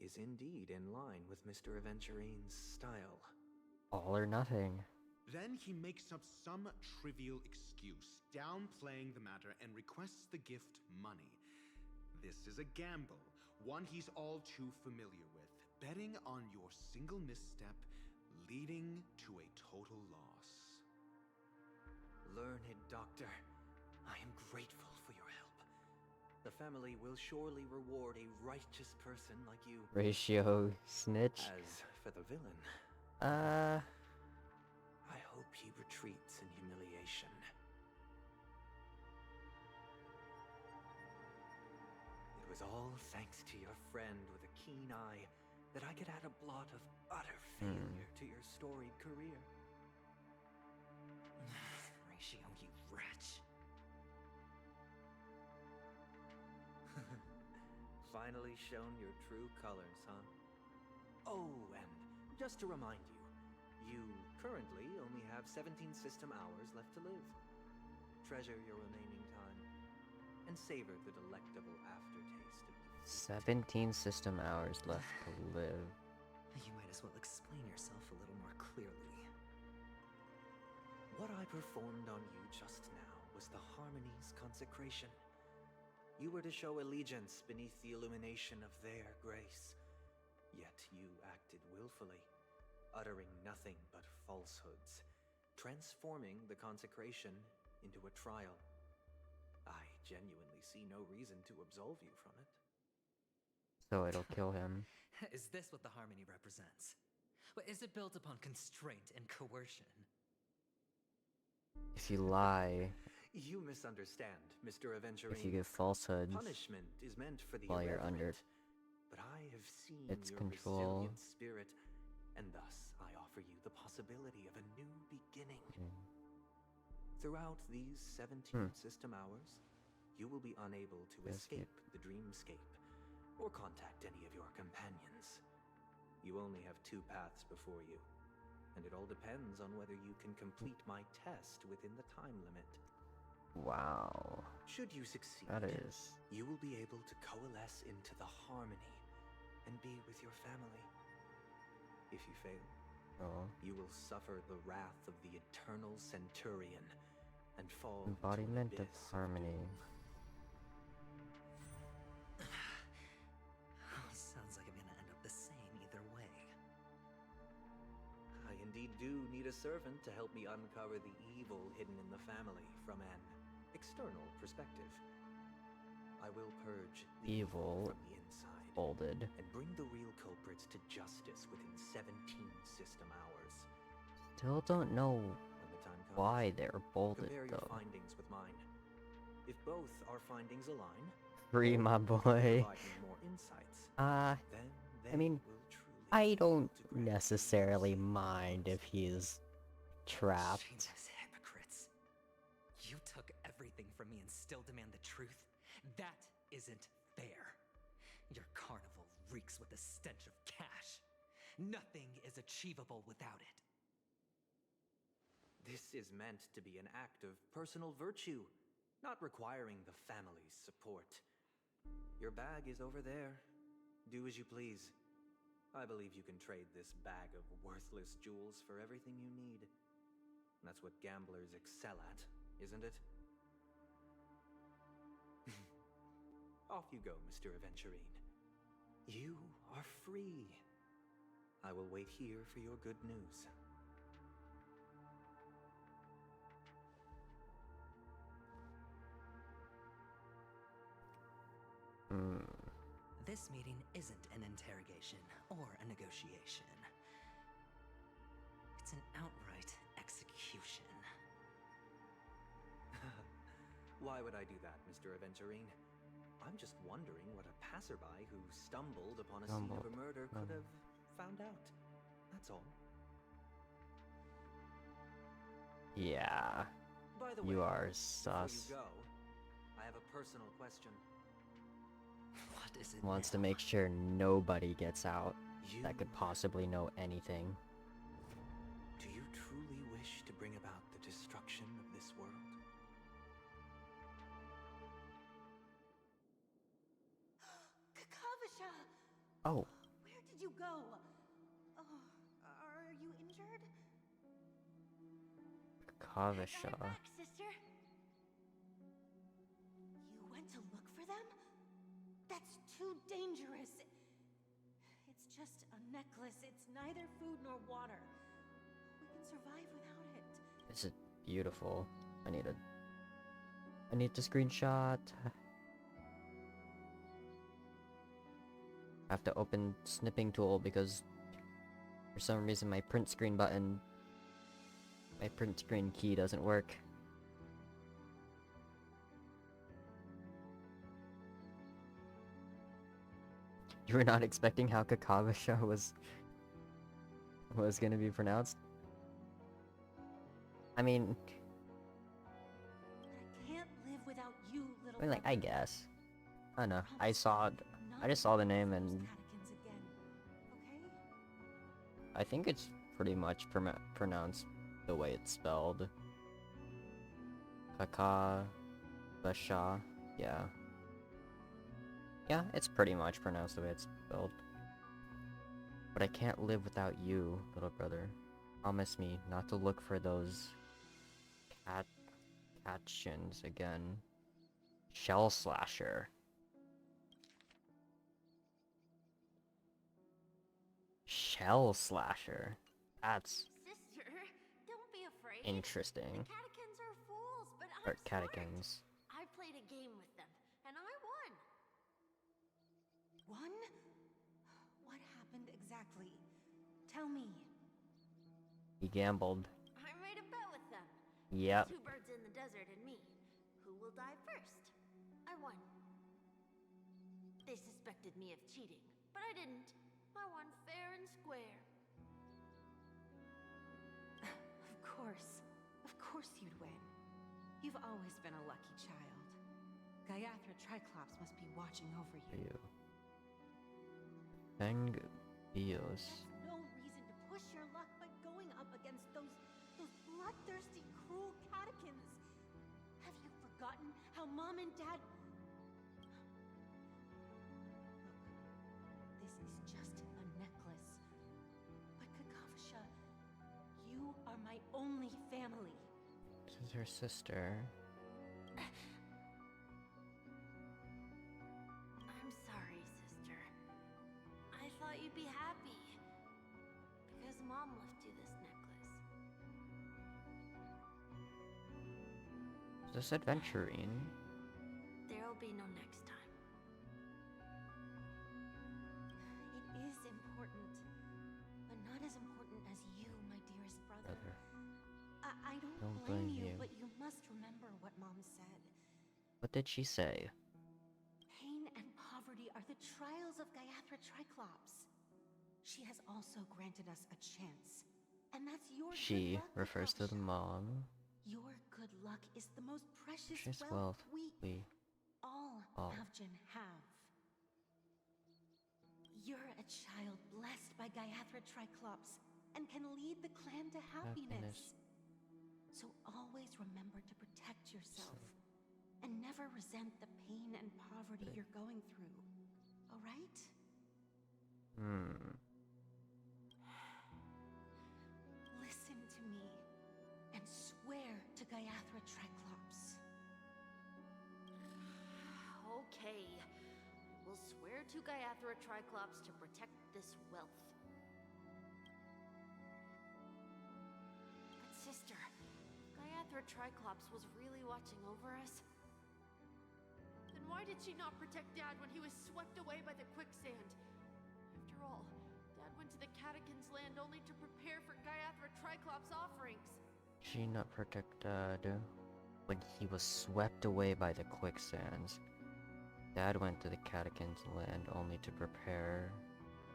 Is indeed in line with Mr. Aventurine's style. All or nothing. Then he makes up some trivial excuse, downplaying the matter, and requests the gift money. This is a gamble, one he's all too familiar with, betting on your single misstep, leading to a total loss. Learned doctor, I am grateful for your help. The family will surely reward a righteous person like you. Ratio snitch. As for the villain, I hope he retreats in humiliation. It was all thanks to your friend with a keen eye that I could add a blot of utter failure to your storied career. Ratio, you wretch. Finally shown your true colors, huh? Oh, and just to remind you, you currently only have 17 system hours left to live. Treasure your remaining time, and savor the delectable aftertaste of defeat. 17 system hours left to live. You might as well explain yourself a little more clearly. What I performed on you just now was the Harmony's consecration. You were to show allegiance beneath the illumination of their grace. Yet you acted willfully, uttering nothing but falsehoods, transforming the consecration into a trial. I genuinely see no reason to absolve you from it. So it'll kill him. Is this what the harmony represents? Is it built upon constraint and coercion? If you lie, You misunderstand, Mr. Aventurine. if you give falsehoods Punishment is meant for the while you're under irreverent, but I have seen its your control. resilient spirit, and thus I offer you the possibility of a new beginning. Throughout these 17 system hours, you will be unable to escape the dreamscape or contact any of your companions. You only have 2 paths before you, and it all depends on whether you can complete my test within the time limit. Wow. Should you succeed, That is... you will be able to coalesce into the harmony and be with your family. If you fail, Oh. you will suffer the wrath of the eternal centurion and fall into an Embodiment of abyss harmony. doom. Sounds like I'm gonna end up the same either way. I indeed do need a servant to help me uncover the evil hidden in the family from an external perspective. I will purge the Evil. from the inside Folded. and bring the real culprits to justice within 17 system hours. Still don't know When the time comes, why they're bolded compare your though. findings with mine. If both our findings align, Free my boy. provide me more insights, then I mean, will truly I be don't able to grant necessarily mercy. mind if he's trapped. Shameless hypocrites. You took everything from me and still demand the truth? That isn't fair. Your carnival reeks with the stench of cash. Nothing is achievable without it. This is meant to be an act of personal virtue, not requiring the family's support. Your bag is over there. Do as you please. I believe you can trade this bag of worthless jewels for everything you need. That's what gamblers excel at, isn't it? Off you go, Mr. Aventurine. You are free. I will wait here for your good news. This meeting isn't an interrogation or a negotiation. It's an outright execution. Why would I do that, Mr. Aventurine? I'm just wondering what a passerby who stumbled upon a scene of a murder could have found out. That's all. Yeah. By the way, You are before sus. you go, I have a personal question. What is it Wants to now? make sure nobody gets out You, that could possibly know anything. do you truly wish to bring about the destruction of this world? Kakavasha! Oh, Where did you go? Oh, are you injured? Kavisha. Got it back, sister. You went to look for them? That's too dangerous. It's just a necklace. It's neither food nor water. We can survive without it. Is it beautiful? I need to screenshot. I have to open snipping tool because for some reason my print screen key doesn't work. You were not expecting how Kakavasha was gonna be pronounced? I mean, I can't live without you, little I mean, like, I brother. guess. I don't know. Promise I just saw the name not and those catechins again, okay? I think it's pretty much pronounced the way it's spelled. Kakavasha. Yeah. Yeah, it's pretty much pronounced the way it's spelled. But I can't live without you, little brother. Promise me not to look for those catchins again. Shell Slasher. Shell Slasher. That's Sister, don't be afraid. interesting. The catechins are fools, but Or I'm smart. catechins. I played a game with them, and I won. One? What happened exactly? Tell me. He gambled. I made a bet with them. Yep. 2 birds in the desert and me. Who will die first? I won. They suspected me of cheating, but I didn't. I won fair and square. Of course you'd win. You've always been a lucky child. Gaiathra Triclops must be watching over you. Feng Bios. That's no reason to push your luck by going up against those bloodthirsty, cruel catechins. Have you forgotten how Mom and Dad... Look, this is just a necklace. But Kakavasha, you are my only family. This is her sister. I'm sorry, sister. I thought you'd be happy. Because Mom left you this necklace. Is this adventuring? There'll be no next time. It is important, but not as important as you, my dearest brother. I don't blame you, but you must remember what Mom said. What did she say? Pain and poverty are the trials of Gaiathra Triclops. She has also granted us a chance. And that's your She good luck, refers to the Kakavasha. mom. Your good luck is the most precious Precious wealth wealth we all all Avgin have. You're a child blessed by Gaiathra Triclops and can lead the clan to happiness. So always remember to protect yourself and never resent the pain and poverty you're going through. All right? Listen to me and swear to Gaiathra Triclops. Okay. We'll swear to Gaiathra Triclops to protect this wealth. But sister, Gaiathra Triclops was really watching over us? Then why did she not protect Dad when he was swept away by the quicksand? After all, Dad went to the Catechins' land only to prepare for Gaiathra Triclops' offerings. She not protect Dad when he was swept away by the quicksands. Dad went to the Catechins' land only to prepare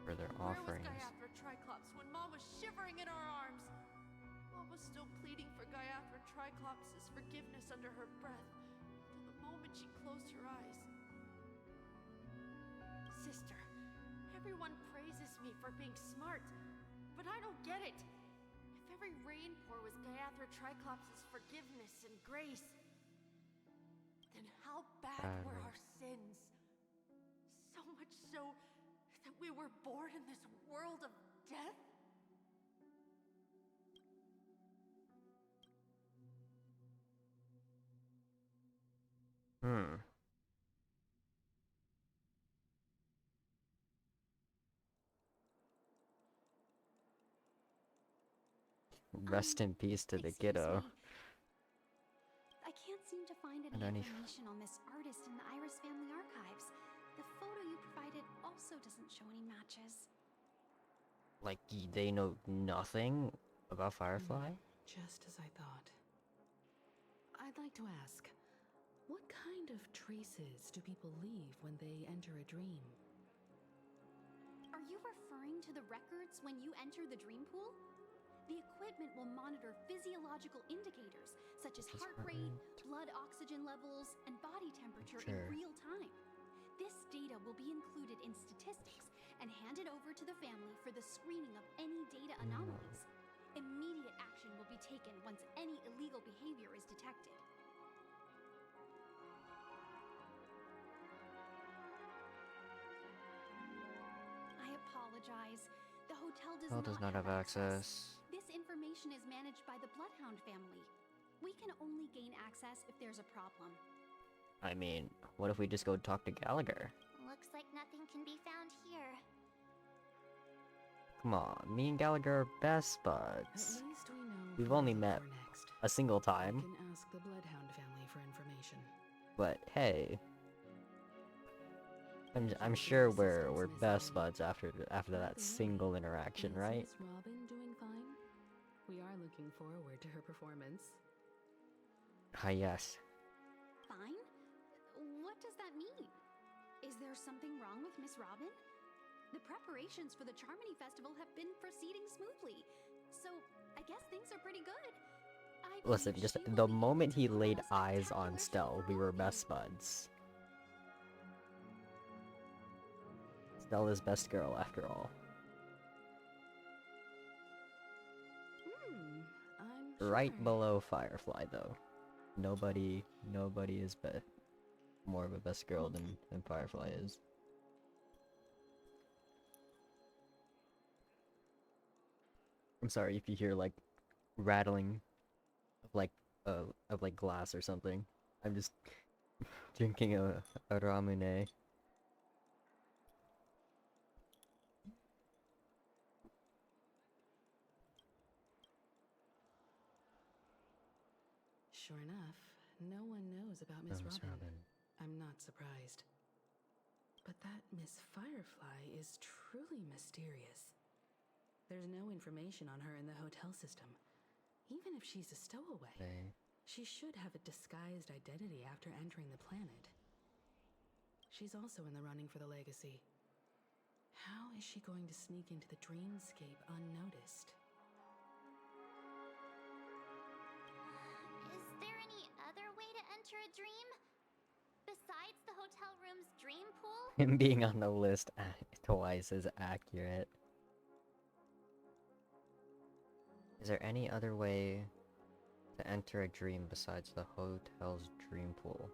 for their offerings. Where was Gaiathra Triclops when Mom was shivering in our arms? Mom was still pleading for Gaiathra Triclops' forgiveness under her breath, till the moment she closed her eyes. Sister, everyone praises me for being smart, but I don't get it. If every rain pour was Gaiathra Triclops' forgiveness and grace, then how bad were our sins? So much so that we were born in this world of death? Rest in peace to the kiddo. I can't seem to find any information on this artist in the Iris family archives. The photo you provided also doesn't show any matches. Like, they know nothing about Firefly? Just as I thought. I'd like to ask, what kind of traces do people leave when they enter a dream? Are you referring to the records when you enter the dream pool? The equipment will monitor physiological indicators such as heart rate, blood oxygen levels, and body temperature in real time. This data will be included in statistics and handed over to the family for the screening of any data anomalies. Immediate action will be taken once any illegal behavior is detected. I apologize. The hotel does not have access. This information is managed by the Bloodhound family. We can only gain access if there's a problem. I mean, what if we just go talk to Gallagher? Looks like nothing can be found here. Come on, me and Gallagher are best At buds. least we know We've who only to met look for next. a single We time, can ask the Bloodhound family for information. but hey, I'm sure we're best buds after that single interaction, Is right? Miss Robin doing fine? We are looking forward to her performance. Ah, yes. Fine? What does that mean? Is there something wrong with Miss Robin? The preparations for the Charmony Festival have been proceeding smoothly, so I guess things are pretty good. I Listen, believe just she will the be moment able he to put laid on a eyes on spectacular show Stell, for we all were of you. best buds. Stella's best girl, after all. I'm Right sure. below Firefly, though. Nobody is more of a best girl than Firefly is. I'm sorry if you hear like rattling of like glass or something. I'm just drinking a ramune. Sure enough, no one knows about Miss Miss Robin. Robin. I'm not surprised. But that Miss Firefly is truly mysterious. There's no information on her in the hotel system. Even if she's a stowaway, Okay. she should have a disguised identity after entering the planet. She's also in the running for the legacy. How is she going to sneak into the dreamscape unnoticed? Is there any other way to enter a dream? Besides the hotel room's dream pool? Him being on the list twice is accurate. Is there any other way to enter a dream besides the hotel's dream pool?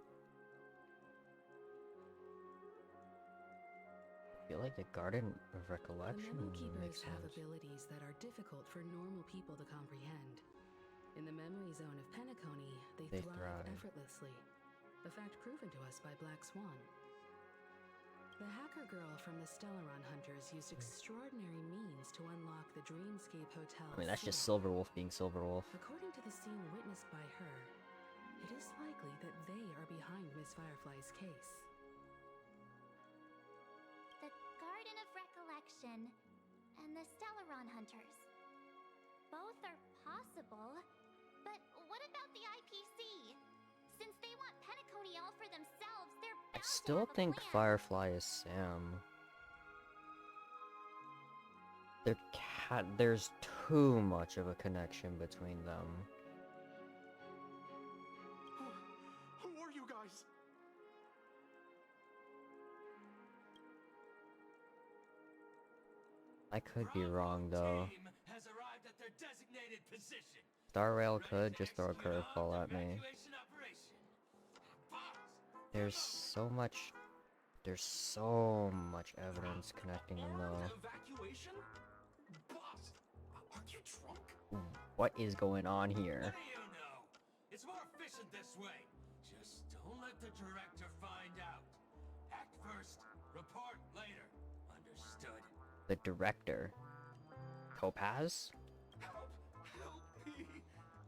I feel like the Garden of The Recollection Memo makes Keepers have sense. abilities that are difficult for normal people to comprehend. In the memory zone of Penacony, they thrive effortlessly. A fact proven to us by Black Swan. The hacker girl from the Stellaron Hunters used extraordinary means to unlock the Dreamscape Hotel. I mean, that's just seal. Silverwolf being Silverwolf. According to the scene witnessed by her, it is likely that they are behind Miss Firefly's case. The Garden of Recollection and the Stellaron Hunters. Both are possible, but what about the IPC? Since they want Penacony all for themselves, they're I bound still to have a think plan. Firefly is Sam. There's too much of a connection between them. Who are you guys? I could be wrong though. Team has arrived at their designated position. Star Rail Ready could to just throw a execute curveball at me. evacuation operation. Boss, There's so much evidence connecting them though. armed evacuation? Boss, aren't you drunk? What is going on What here? do you know? It's more efficient this way. Just don't let the director find out. Act first, report later. Understood? The director. Topaz? Help! Help me!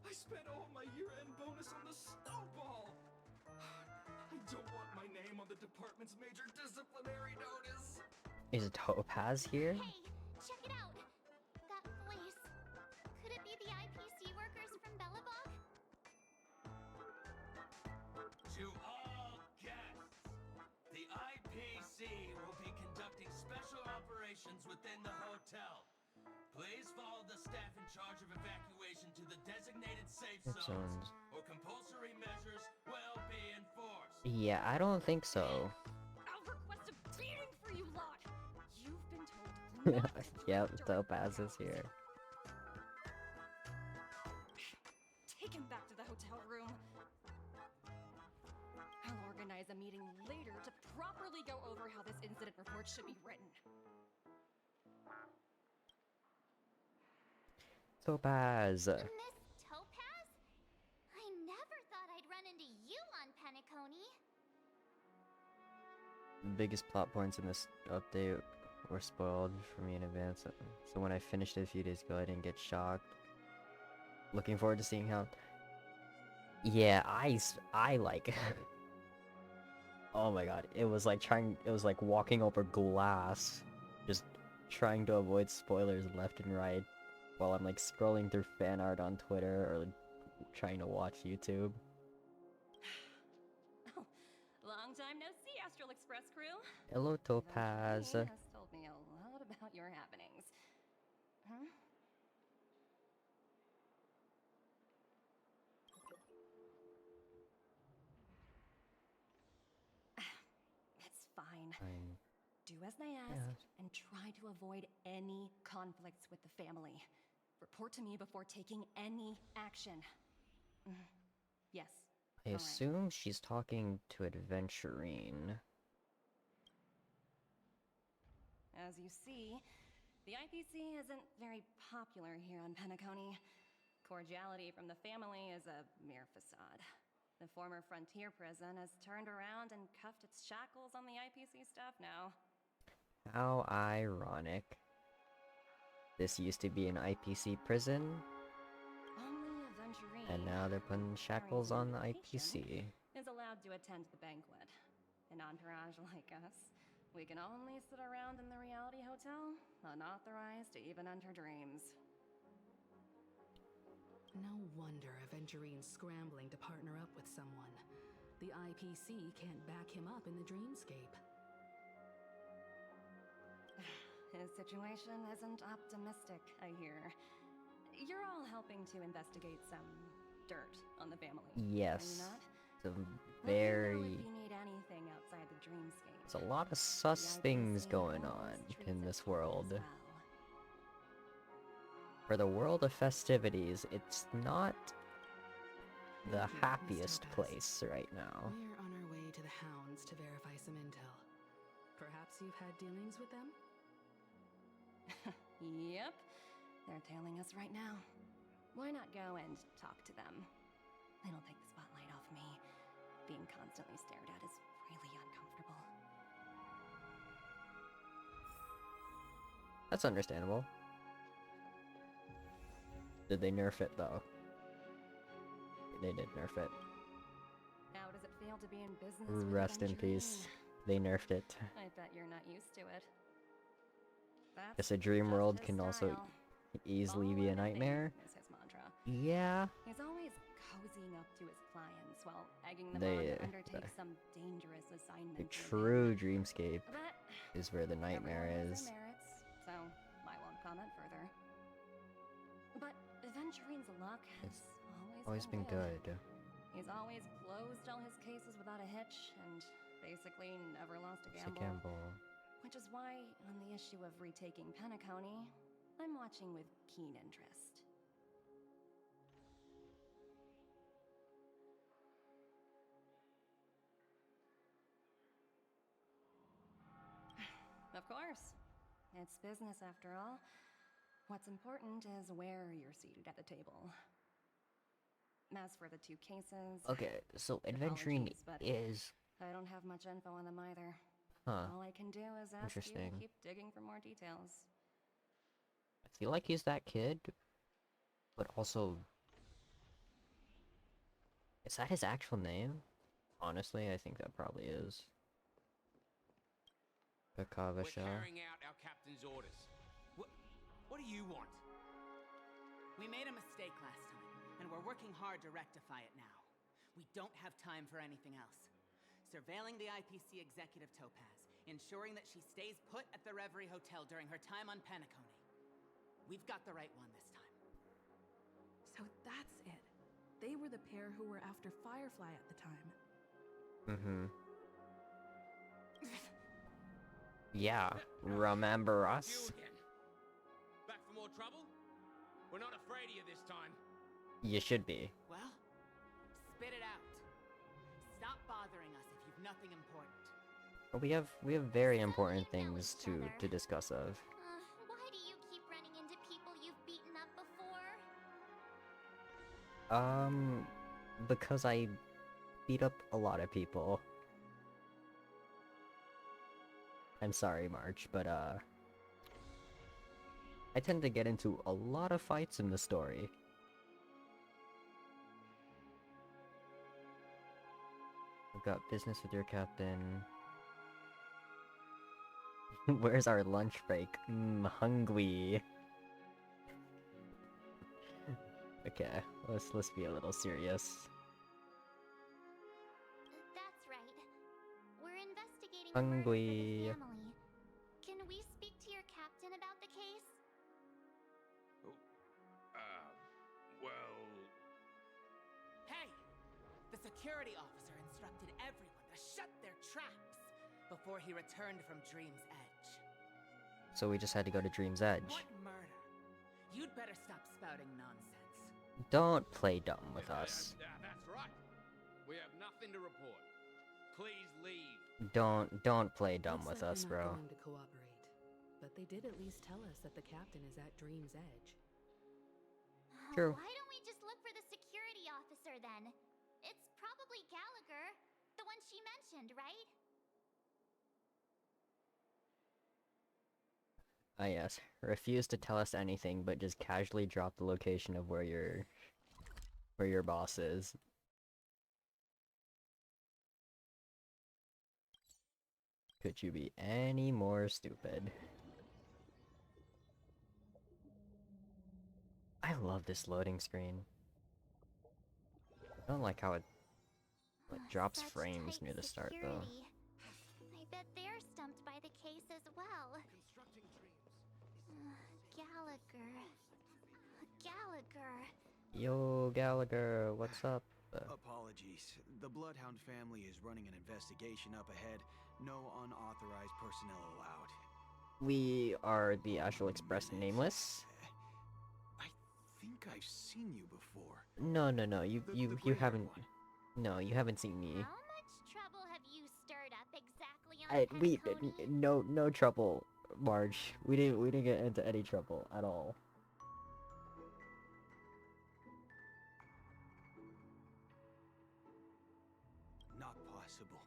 I spent all my year-end bonus on the snowball! I don't want my name on the department's major disciplinary notice! Is Topaz here? Hey, check it out! That voice. Could it be the IPC workers from Belobog? To all guests, the IPC will be conducting special operations within the hotel. Please follow the staff in charge of evacuation to the designated safe zones, or compulsory measures will be enforced. Yeah, I don't think so. I'll request a beating for you lot! You've been told not to Yep, direct Topaz is directors. here. Take him back to the hotel room. I'll organize a meeting later to properly go over how this incident report should be written. Topaz. Miss Topaz? I never thought I'd run into you on Penacony. The biggest plot points in this update were spoiled for me in advance, so when I finished it a few days ago, I didn't get shocked. Looking forward to seeing how... Yeah, I like... Oh my god, it was like walking over glass, just trying to avoid spoilers left and right, while I'm like scrolling through fan art on Twitter or like, trying to watch YouTube. Oh, long time no see, Astral Express crew. Hello, Topaz. Evangeline has told me a lot about your happenings. Huh? It's fine. Do as they ask, and try to avoid any conflicts with the family. Report to me before taking any action. Yes. I assume she's talking to Adventurine. As you see, the IPC isn't very popular here on Penacony. Cordiality from the family is a mere facade. The former frontier prison has turned around and cuffed its shackles on the IPC staff now. How ironic. This used to be an IPC prison, Only Aventurine, and now they're putting shackles on the IPC. is allowed to attend the banquet. An entourage like us, we can only sit around in the reality hotel, unauthorized to even enter dreams. No wonder Aventurine's scrambling to partner up with someone. The IPC can't back him up in the dreamscape. His situation isn't optimistic, I hear. You're all helping to investigate some dirt on the family. Yes. Are you not? Some Let me know very... if you need anything outside the dreamscape. There's a lot of sus things going on in this world. For the world of festivities, it's not the happiest place right now. We're on our way to the Hounds to verify some intel. Perhaps you've had dealings with them? Yep. They're tailing us right now. Why not go and talk to them? It'll take the spotlight off me. Being constantly stared at is really uncomfortable. That's understandable. Did they nerf it though? They did nerf it. How does it feel to be in business with Rest in peace. They nerfed it. I bet you're not used to it. That's Guess a dream just world his can also style. easily be Follow a anything nightmare. is his mantra. Yeah. He's always cozying up to his clients while egging them They- on to undertake some dangerous assignment. The with him. true dreamscape But is where the nightmare everyone is. has their merits, so I won't comment further. But Aventurine's luck has Always been good. He's always closed all his cases without a hitch and basically never lost a It's a gamble. gamble. Which is why, on the issue of retaking Penacony, I'm watching with keen interest. Of course. It's business after all. What's important is where you're seated at the table. As for the two cases... Okay, so Adventurine apologies, but is... I don't have much info on them either. Huh. All I can do is ask you to Interesting. keep digging for more details. I feel like he's that kid, but also... Is that his actual name? Honestly, I think that probably is. Kakava We're carrying out our captain's orders. What do you want? We made a mistake last time, and we're working hard to rectify it now. We don't have time for anything else. Surveilling the IPC executive Topaz, ensuring that she stays put at the Reverie Hotel during her time on Penacony. We've got the right one this time. So that's it. They were the pair who were after Firefly at the time. Mm-hmm. Yeah, remember us? You again. Back for more trouble? We're not afraid of you this time. You should be. Well, spit it out. Stop bothering us if you've nothing important. We have very important things to discuss of. Why do you keep running into people you've beaten up before? Because I beat up a lot of people. I'm sorry, March, but I tend to get into a lot of fights in the story. I've got business with your captain. Where's our lunch break? Hungry. Okay, let's be a little serious. That's right. We're investigating Hungry. a murder for the family. Can we speak to your captain about the case? Well... Hey! The security officer instructed everyone to shut their traps before he returned from Dream's Edge. So we just had to go to Dream's Edge. What murder? You'd better stop spouting nonsense. Don't play dumb with us. That's right. We have nothing to report. Please leave. Don't play dumb Looks with like us, they're bro. not going to cooperate, but they did at least tell us that the captain is at Dream's Edge. True. Why don't we just look for the security officer then? It's probably Gallagher, the one she mentioned, right? Ah yes, refuse to tell us anything, but just casually drop the location of where your boss is. Could you be any more stupid? I love this loading screen. I don't like how it drops Such frames tight near the start though. security. I bet they're stumped by the case as well. Gallagher. Gallagher. Yo, Gallagher, what's up? Apologies. The Bloodhound family is running an investigation up ahead. No unauthorized personnel allowed. We are the Astral Express Nameless. I think I've seen you before. No, you gray haven't. one. No, you haven't seen me. How much trouble have you stirred up exactly on We Pentaconey? no trouble, Marge. We didn't get into any trouble at all. Not possible.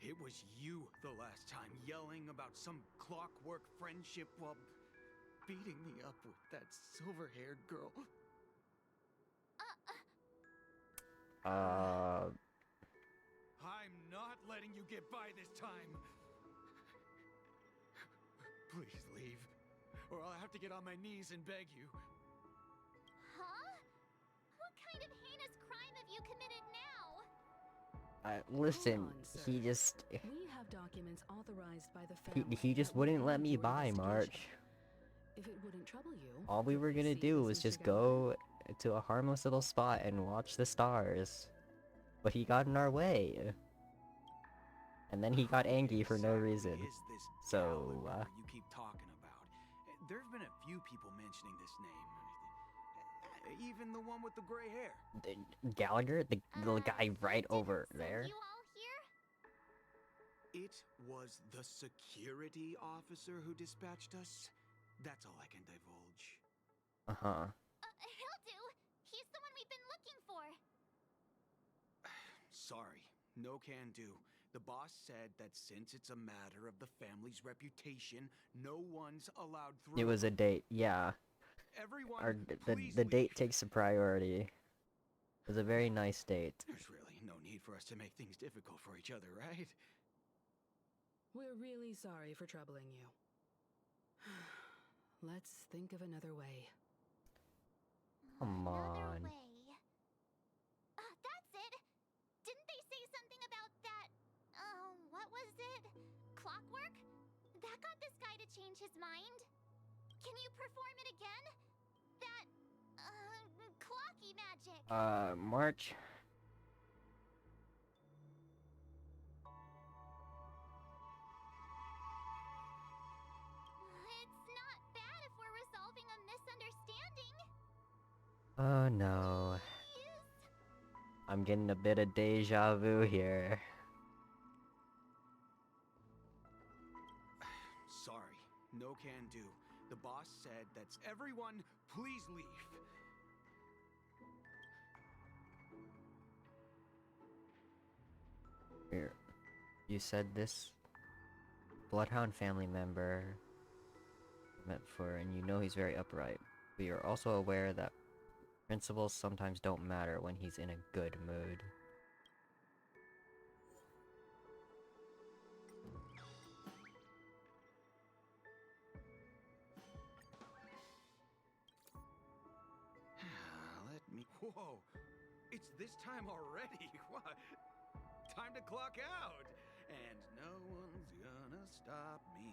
It was you the last time, yelling about some clockwork friendship while beating me up with that silver-haired girl. I'm not letting you get by this time. Please leave, or I'll have to get on my knees and beg you. Huh? What kind of heinous crime have you committed now? Listen, Hold on, sir. he just We have documents authorized by the family. he just that will wouldn't let aid me your by, March. investigation. If it wouldn't trouble you, All we were gonna proceed do as was Mr. just Gallagher. go to a harmless little spot and watch the stars. But he got in our way. And then he got angry for no reason. Is this So, Gallagher you keep talking about? There've been a few people mentioning this name. Even the one with the gray hair. Gallagher? The guy right Didn't over send there? You all here? It was the security officer who dispatched us. That's all I can divulge. Uh-huh. He'll do. He's the one we've been looking for. Sorry, no can do. The boss said that since it's a matter of the family's reputation, no one's allowed through. It was a date, yeah. Everyone, The please date leave. takes a priority. It was a very nice date. There's really no need for us to make things difficult for each other, right? We're really sorry for troubling you. Let's think of another way. Come Another on. way. That's it. Didn't they say something about that? What was it? Clockwork? That got this guy to change his mind. Can you perform it again? That, clocky magic. March. It's not bad if we're resolving a misunderstanding. Oh no. I'm getting a bit of deja vu here. Sorry, no can do. The boss said that's everyone, please leave. Here. You said this? bloodhound family member meant for, and you know he's very upright. But you're also aware that principles sometimes don't matter when he's in a good mood. Let me. Whoa! It's this time already. What? Time to clock out. And no one's gonna stop me.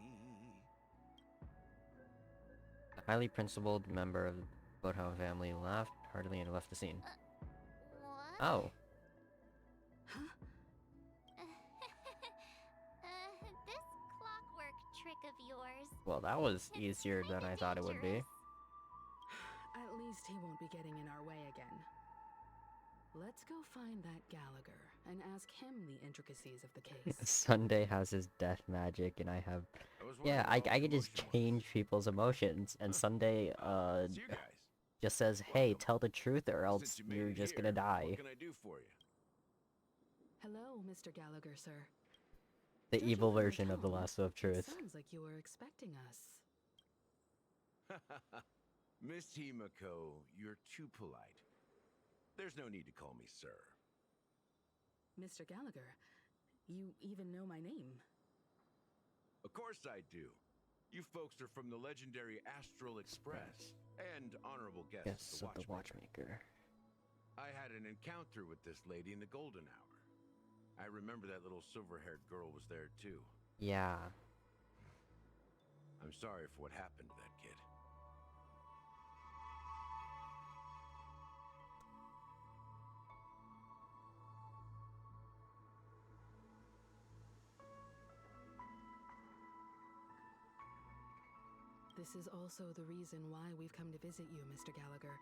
The highly principled member of the bloodhound family laughed heartily and left the scene. What? Oh. This clockwork trick of yours. Well, that was easier than I thought it would be. At least he won't be getting in our way again. Let's go find that Gallagher and ask him the intricacies of the case. Sunday has his death magic, and I have... Yeah, I can just change people's emotions, and Sunday, just says, hey, tell the truth or else you're just gonna die. What can I do for you? Hello, Mr. Gallagher, sir. The evil version of the lasso of truth. Sounds like you were expecting us. Miss Himiko, you're too polite. There's no need to call me sir. Mr. Gallagher, you even know my name. Of course I do. You folks are from the legendary Astral Express and honorable guests Yes, of the Watchmaker. I had an encounter with this lady in the golden hour. I remember that little silver-haired girl was there too. Yeah. I'm sorry for what happened to that kid. This is also the reason why we've come to visit you, Mr. Gallagher.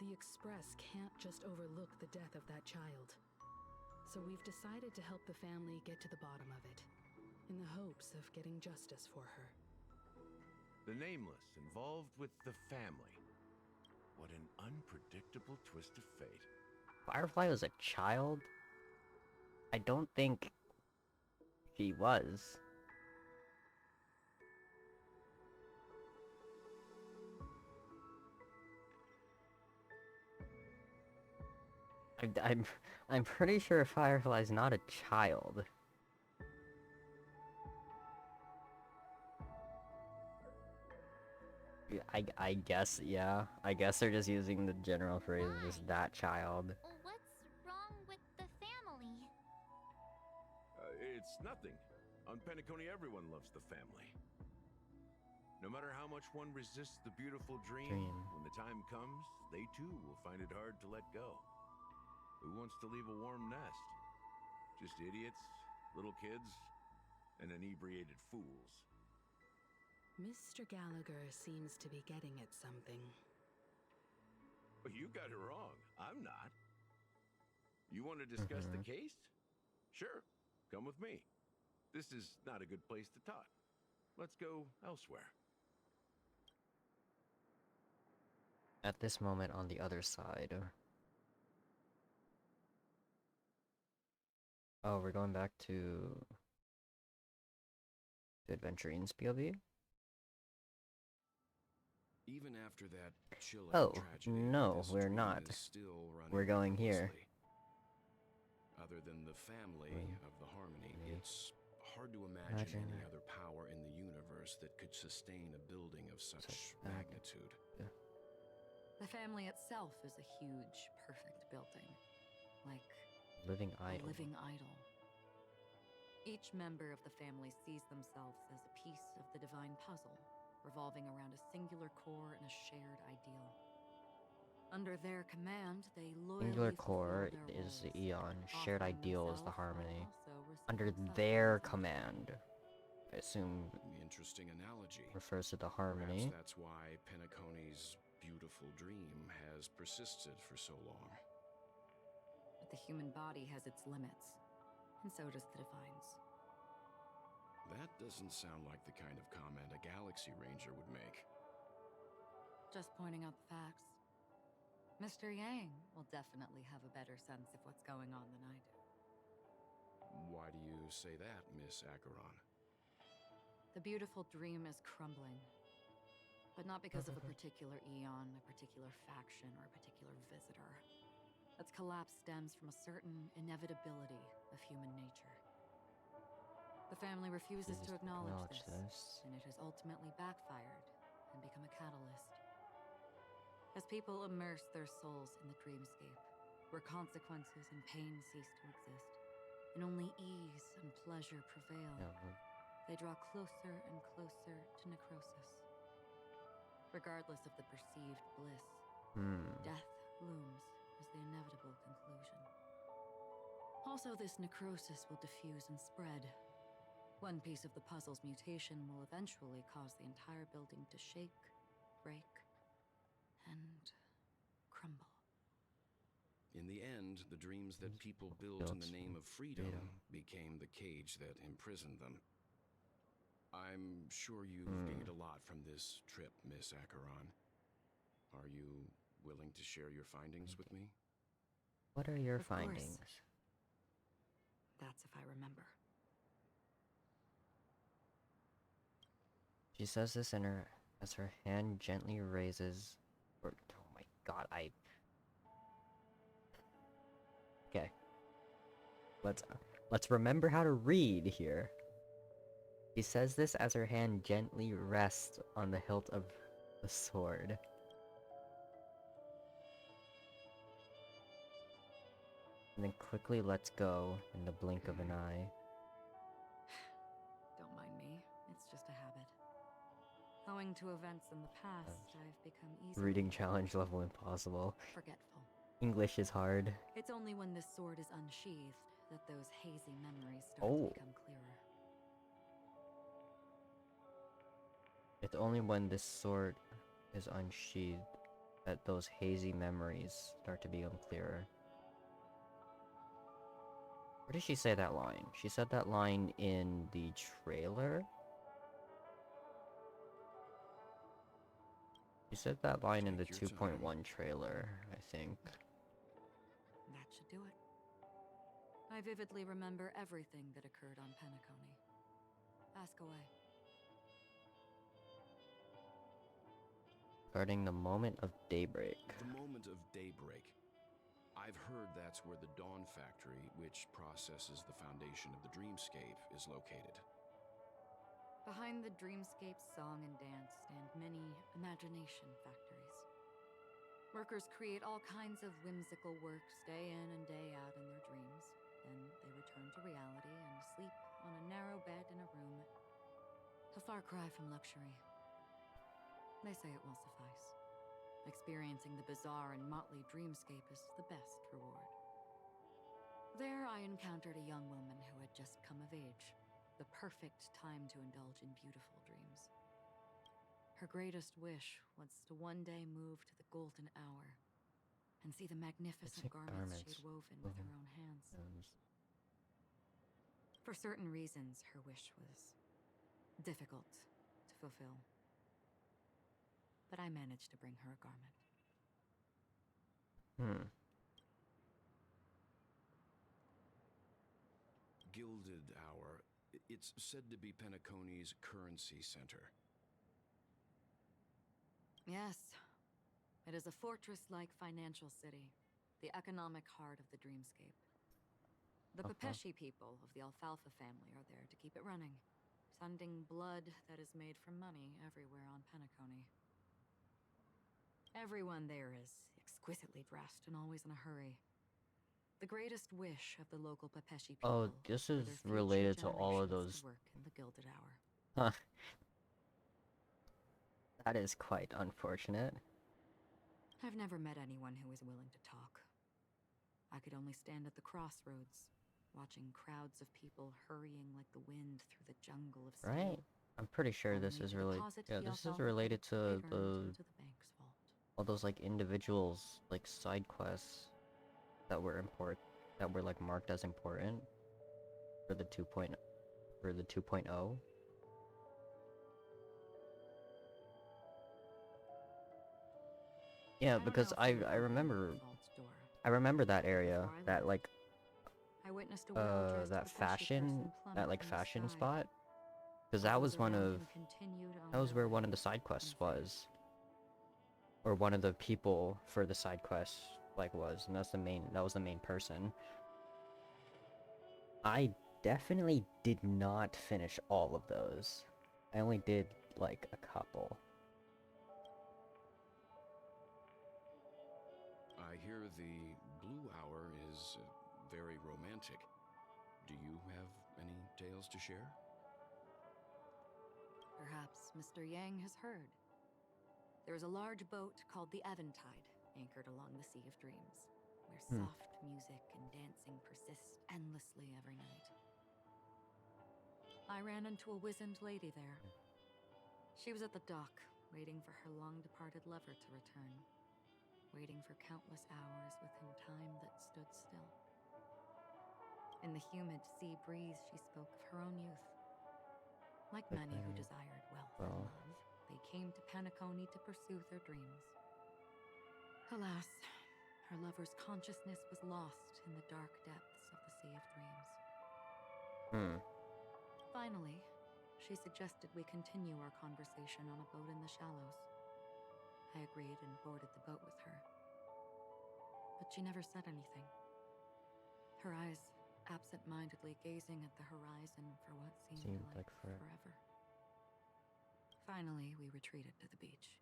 The Express can't just overlook the death of that child. So we've decided to help the family get to the bottom of it, in the hopes of getting justice for her. The Nameless involved with the family. What an unpredictable twist of fate. Firefly was a child? I don't think she was. I'm pretty sure Firefly's not a child. I guess, yeah. I guess they're just using the general phrase as that child. What's wrong with the family? It's nothing. On Penacony, everyone loves the family. No matter how much one resists the beautiful dream, when the time comes, they too will find it hard to let go. Who wants to leave a warm nest? Just idiots, little kids, and inebriated fools. Mr. Gallagher seems to be getting at something. Well, you got it wrong. I'm not. You want to discuss the case? Sure, come with me. This is not a good place to talk. Let's go elsewhere. At this moment on the other side. Oh, we're going back to Adventurine's POV? Even after that chilling tragedy, no, this we're dream not. is still running We're going here. endlessly. Other than the family of the Harmony, it's hard to imagine any other power in the universe that could sustain a building of such magnitude. The family itself is a huge, perfect building. Like Living a idol. living idol. Each member of the family sees themselves as a piece of the divine puzzle, revolving around a singular core and a shared ideal. Under their command, they loyally Singular fulfill core their is the roles, Eon. Shared offering ideal is the themselves Harmony. while also Under risking their command. I assume Interesting analogy. refers to the Harmony. Perhaps that's why Penacony's beautiful dream has persisted for so long. But the human body has its limits, and so does the Divines. That doesn't sound like the kind of comment a Galaxy Ranger would make. Just pointing out the facts. Mr. Yang will definitely have a better sense of what's going on than I do. Why do you say that, Miss Acheron? The beautiful dream is crumbling. But not because of a particular eon, a particular faction, or a particular visitor. Its collapse stems from a certain inevitability of human nature. The family refuses to acknowledge this, and it has ultimately backfired and become a catalyst. As people immerse their souls in the dreamscape, where consequences and pain cease to exist, and only ease and pleasure prevail, they draw closer and closer to necrosis. Regardless of the perceived bliss, death looms as the inevitable conclusion. Also, this necrosis will diffuse and spread. One piece of the puzzle's mutation will eventually cause the entire building to shake, break, and crumble. In the end, the dreams that people built in the name of freedom became the cage that imprisoned them. I'm sure you've gained a lot from this trip, Miss Acheron. Are you willing to share your findings with me? What are your findings? That's if I remember. She says this as her hand gently raises. Oh my god, Okay. Let's remember how to read here. She says this as her hand gently rests on the hilt of the sword. And then quickly lets go in the blink of an eye. Don't mind me, it's just a habit. Owing to events in the past, I've become easily Reading challenge level impossible. forgetful. English is hard. It's only when this sword is unsheathed that those hazy memories start to become clearer. It's only when this sword is unsheathed that those hazy memories start to become clearer. Where did she say that line? She said that line in the trailer? She said that line in the 2.1 trailer, I think. That should do it. I vividly remember everything that occurred on Penacony. Ask away. Regarding the moment of daybreak. The moment of daybreak. I've heard that's where the Dawn Factory, which processes the foundation of the dreamscape, is located. Behind the dreamscape song and dance stand many imagination factories. Workers create all kinds of whimsical works day in and day out in their dreams. Then they return to reality and sleep on a narrow bed in a room, a far cry from luxury. They say it will suffice. Experiencing the bizarre and motley dreamscape is the best reward. There I encountered a young woman who had just come of age, the perfect time to indulge in beautiful dreams. Her greatest wish was to one day move to the golden hour and see the magnificent garments she had woven with her own hands. For certain reasons, her wish was difficult to fulfill. But I managed to bring her a garment. Gilded Hour. It's said to be Penacony's currency center. Yes. It is a fortress-like financial city, the economic heart of the dreamscape. The Pepeshi people of the Alfalfa family are there to keep it running, sending blood that is made from money everywhere on Penacony. Everyone there is exquisitely dressed and always in a hurry. The greatest wish of the local Pepeshi people. Oh, this is related to all of those. Work in the Gilded Hour. Huh. That is quite unfortunate. I've never met anyone who was willing to talk. I could only stand at the crossroads, watching crowds of people hurrying like the wind through the jungle of steel. Right? I'm pretty sure this is related. Yeah, this is related to all those like individuals, like side quests that were like marked as important for the 2.0. Yeah, because I remember that area, that like that fashion spot. Because that was where one of the side quests was. Or one of the people for the side quest was, and that was the main person. I definitely did not finish all of those. I only did like a couple. I hear the Blue Hour is very romantic. Do you have any tales to share? Perhaps Mr. Yang has heard. There is a large boat called the Eventide, anchored along the Sea of Dreams, where soft music and dancing persist endlessly every night. I ran into a wizened lady there. She was at the dock, waiting for her long-departed lover to return, waiting for countless hours within time that stood still. In the humid sea breeze, she spoke of her own youth. Like many who desired wealth and love, they came to Penacony to pursue their dreams. Alas, her lover's consciousness was lost in the dark depths of the Sea of Dreams. Finally, she suggested we continue our conversation on a boat in the shallows. I agreed and boarded the boat with her. But she never said anything. Her eyes absent-mindedly gazing at the horizon for what seemed like forever. Finally, we retreated to the beach.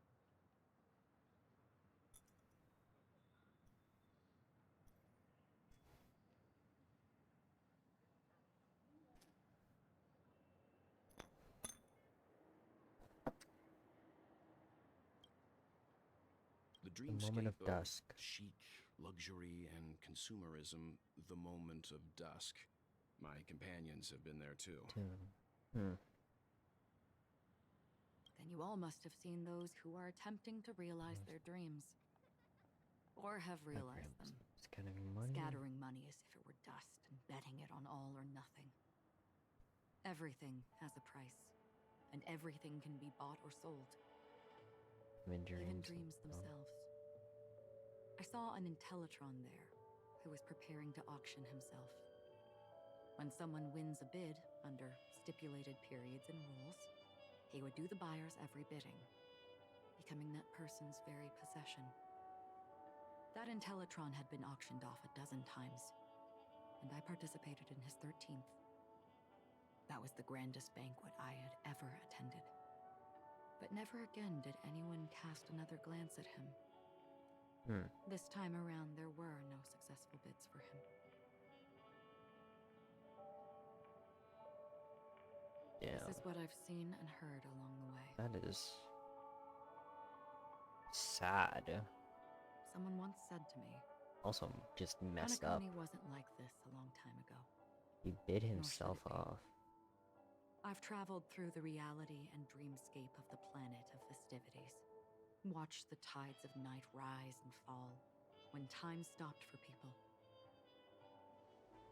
The dreamscape moment of dusk. Chic, luxury, and consumerism, the moment of dusk. My companions have been there too. Then you all must have seen those who are attempting to realize their dreams. Or have realized them. Scattering money as if it were dust and betting it on all or nothing. Everything has a price. And everything can be bought or sold. Even dreams themselves. I saw an Intellitron there, who was preparing to auction himself. When someone wins a bid under stipulated periods and rules, he would do the buyer's every bidding, becoming that person's very possession. That Intellitron had been auctioned off a dozen times, and I participated in his 13th. That was the grandest banquet I had ever attended. But never again did anyone cast another glance at him. This time around, there were no successful bids for him. Yeah. This is what I've seen and heard along the way. That is sad. Someone once said to me, also just messed up. Penacony wasn't like this a long time ago. He bid himself off. I've traveled through the reality and dreamscape of the planet of festivities. Watched the tides of night rise and fall when time stopped for people.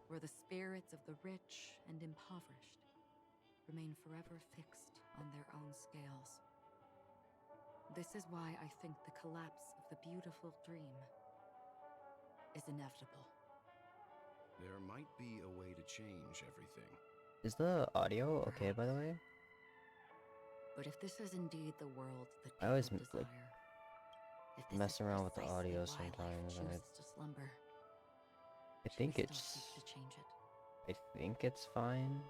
Where the spirits of the rich and impoverished remain forever fixed on their own scales. This is why I think the collapse of the beautiful dream is inevitable. There might be a way to change everything. Is the audio okay, by the way? But if this is indeed the world that I always desire, mess around with the audio sometimes, and I think it's fine.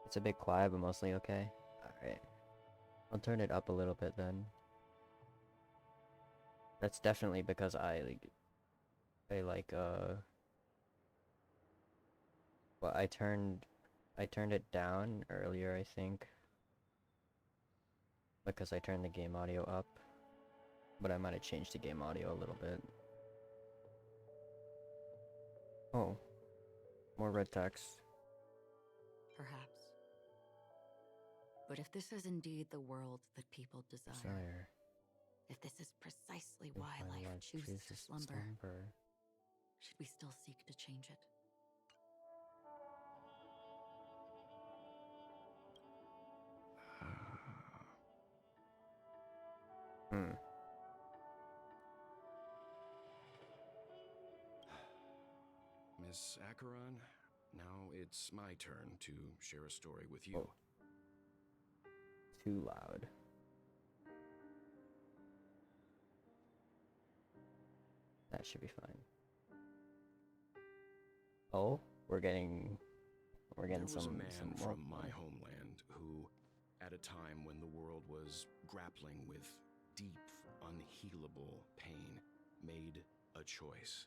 It's a bit quiet, but mostly okay. Alright. I'll turn it up a little bit then. That's definitely because well, I turned it down earlier, I think. Because I turned the game audio up. But I might have changed the game audio a little bit. Oh. More red text. Perhaps. But if this is indeed the world that people desire, if this is precisely why life chooses to slumber, should we still seek to change it? Miss Acheron, Now it's my turn to share a story with you. Oh. Too loud. That should be fine. Oh, we're getting there was some a man some from my homeland who, at a time when the world was grappling with deep, unhealable pain, made a choice.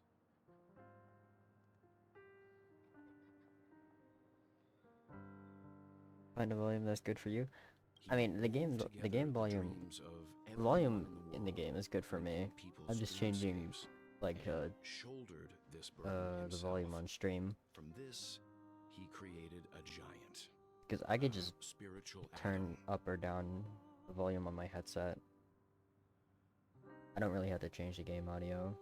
Find a volume that's good for you. I mean, the game volume in the game is good for me. I'm just changing like the volume on stream. From this, he created a giant. Because I could just turn up or down the volume on my headset. I don't really have to change the game audio.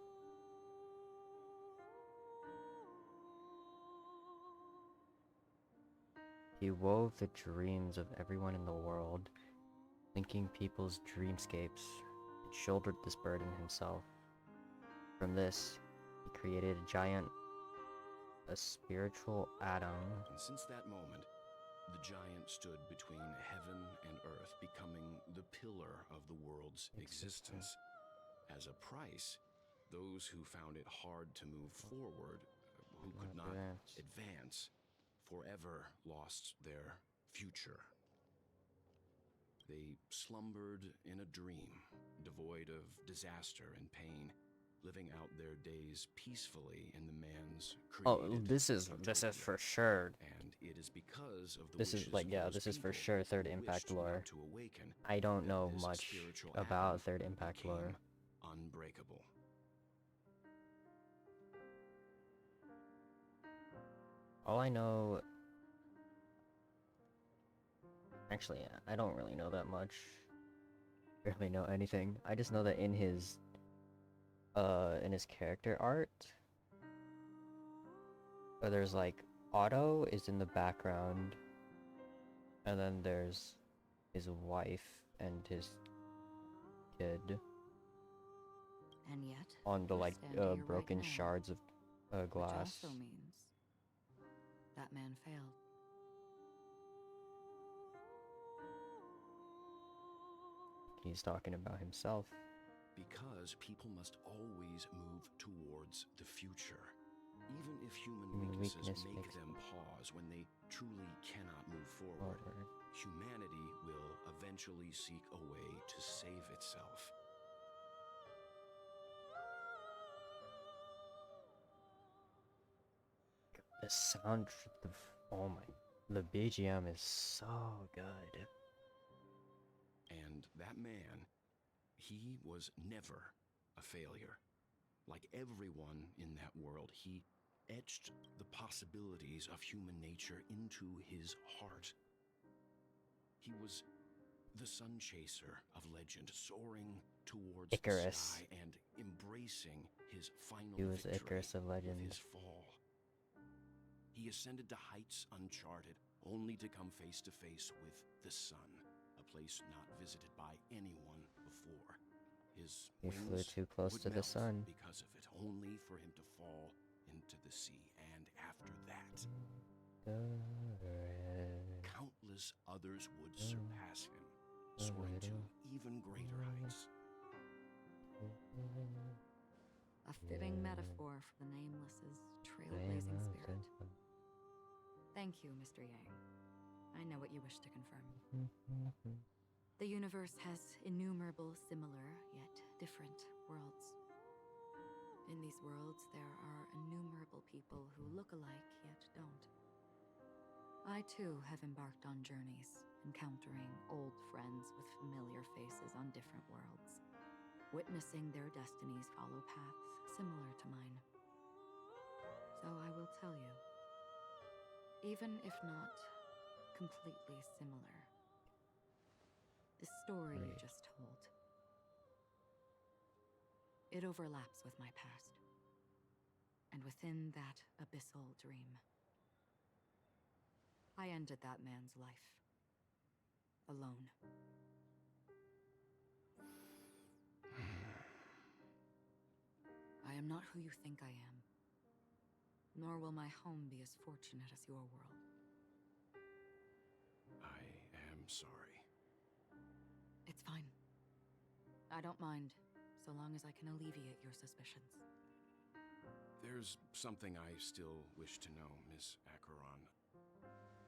He wove the dreams of everyone in the world, linking people's dreamscapes, and shouldered this burden himself. From this, he created a giant, a spiritual atom. And since that moment, the giant stood between heaven and earth, becoming the pillar of the world's existence. As a price, those who found it hard to move forward, who could not advance, forever lost their future. They slumbered in a dream, devoid of disaster and pain, living out their days peacefully in the man's created this is for sure. And it is because of the this is like this is for sure Third Impact lore. I don't know much about Third Impact lore. Unbreakable. All I know... Actually, I don't really know that much. Barely know anything. I just know that in his character art, there's like Otto is in the background, and then there's his wife and his kid. And yet, on the like broken right now, shards of glass. Which also means that man failed. He's talking about himself. Because people must always move towards the future. Even if human weaknesses make them pause when they truly cannot move forward, humanity will eventually seek a way to save itself. The sound, the BGM is so good. And that man, he was never a failure. Like everyone in that world, he etched the possibilities of human nature into his heart. He was the sun chaser of legend, soaring towards Icarus. the sky and embracing his final He was victory Icarus of legend. with his fall. He ascended to heights uncharted, only to come face to face with the sun, a place not visited by anyone before. His He flew wings too close would to the melt sun. because of it, only for him to fall into the sea. And after that, countless others would surpass him, soaring to even greater heights. A fitting metaphor for the Nameless's trailblazing spirit. Thank you, Mr. Yang. I know what you wish to confirm. The universe has innumerable similar, yet different worlds. In these worlds, there are innumerable people who look alike, yet don't. I too have embarked on journeys, encountering old friends with familiar faces on different worlds, witnessing their destinies follow paths similar to mine. So I will tell you, even if not completely similar, the story you just told, it overlaps with my past, and within that abyssal dream, I ended that man's life, alone. I am not who you think I am. nor will my home be as fortunate as your world. I am sorry. It's fine. I don't mind, so long as I can alleviate your suspicions. There's something I still wish to know, Miss Acheron.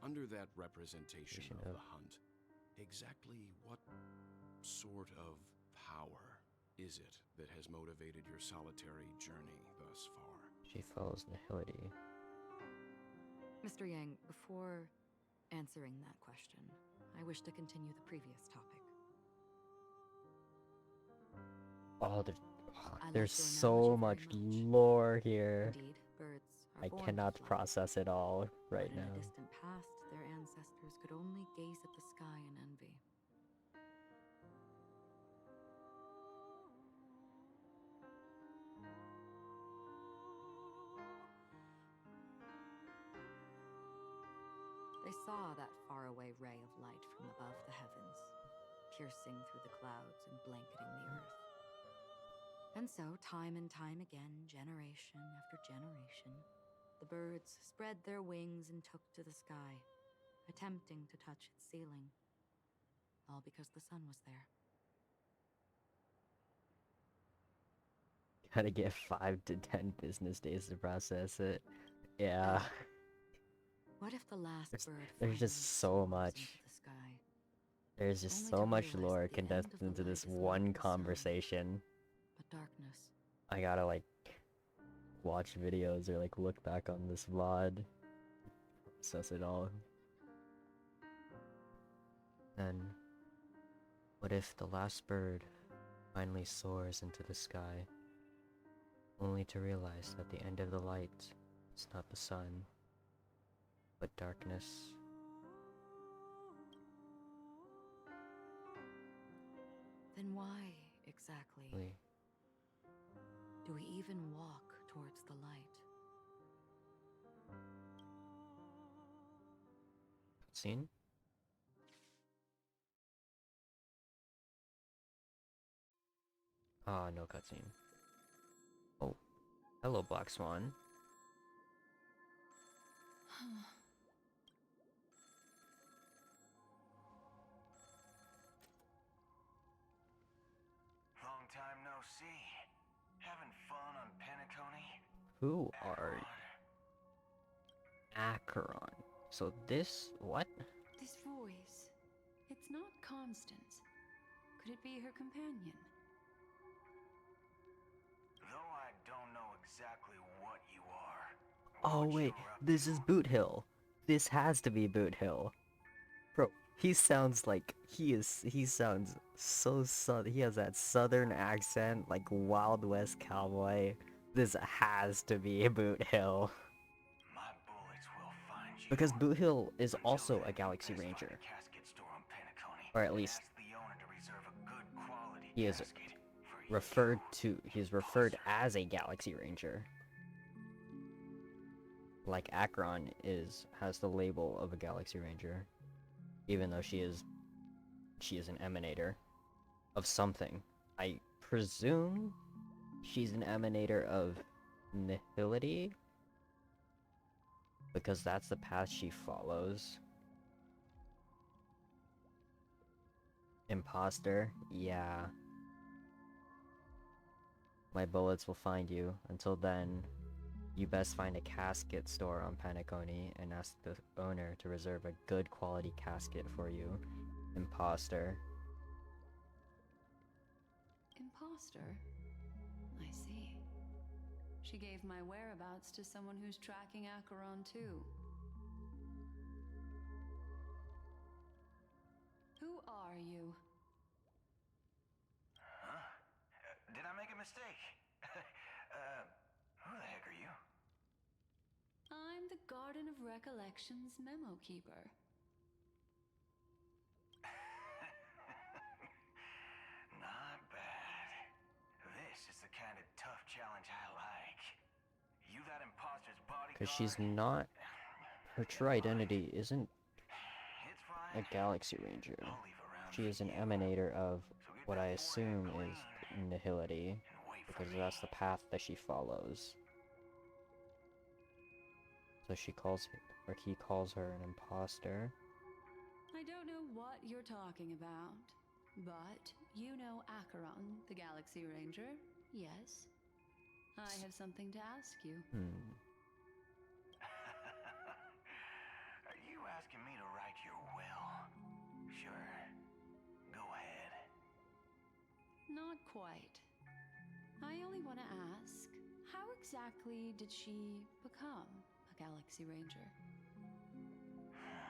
Under that representation of the hunt, exactly what sort of power is it that has motivated your solitary journey thus far? She follows Nihility. Mr. Yang, before answering that question, I wish to continue the previous topic. Oh, there's so much lore here. Indeed, birds are I born cannot to fly. process it all right But in now. a distant past, their ancestors could only gaze at the sky in envy. They saw that faraway ray of light from above the heavens, piercing through the clouds and blanketing the earth. And so, time and time again, generation after generation, the birds spread their wings and took to the sky, attempting to touch its ceiling, all because the sun was there. Gotta get 5 to 10 business days to process it. Yeah. What if the last bird there's just so much. Into the sky, there's just so much lore condensed into this one conversation. but darkness. I gotta like watch videos or like look back on this VOD, process it all. And what if the last bird finally soars into the sky, only to realize that the end of the light is not the sun, but darkness? Then why exactly do we even walk towards the light? Scene? Ah, no cutscene. Oh, hello, Black Swan. Long time no see. Having fun on Penacony? Who are Acheron? So this, what? This voice, it's not Constance. Could it be her companion? Though I don't know exactly what you are. Oh wait, this is Boot Hill. This has to be Boot Hill. Bro, he sounds like, he sounds so he has that southern accent, like Wild West cowboy. This has to be Boot Hill. My bullets will find you. Because Boot Hill is also a Galaxy Ranger. Or at least, he is referred as a Galaxy Ranger. Like Acheron has the label of a Galaxy Ranger, even though she is an emanator of something. I presume she's an emanator of Nihility, because that's the path she follows. Imposter, yeah. My bullets will find you. Until then, you best find a casket store on Penacony and ask the owner to reserve a good quality casket for you. Imposter. Imposter? I see. She gave my whereabouts to someone who's tracking Acheron too. Who are you? Huh? Did I make a mistake? Who the heck are you? I'm the Garden of Recollections memo keeper. Not bad. This is the kind of tough challenge I like. You that imposter's bodyguard? Because she's not... Her true identity isn't a Galaxy Ranger. She is an emanator of what I assume is Nihility, because that's the path that she follows. So she calls or he calls her an imposter. I don't know what you're talking about, but you know Acheron, the Galaxy Ranger, yes? I have something to ask you. Are you asking me to write your will? Sure. Go ahead. Not quite. I only want to ask, how exactly did she become a Galaxy Ranger?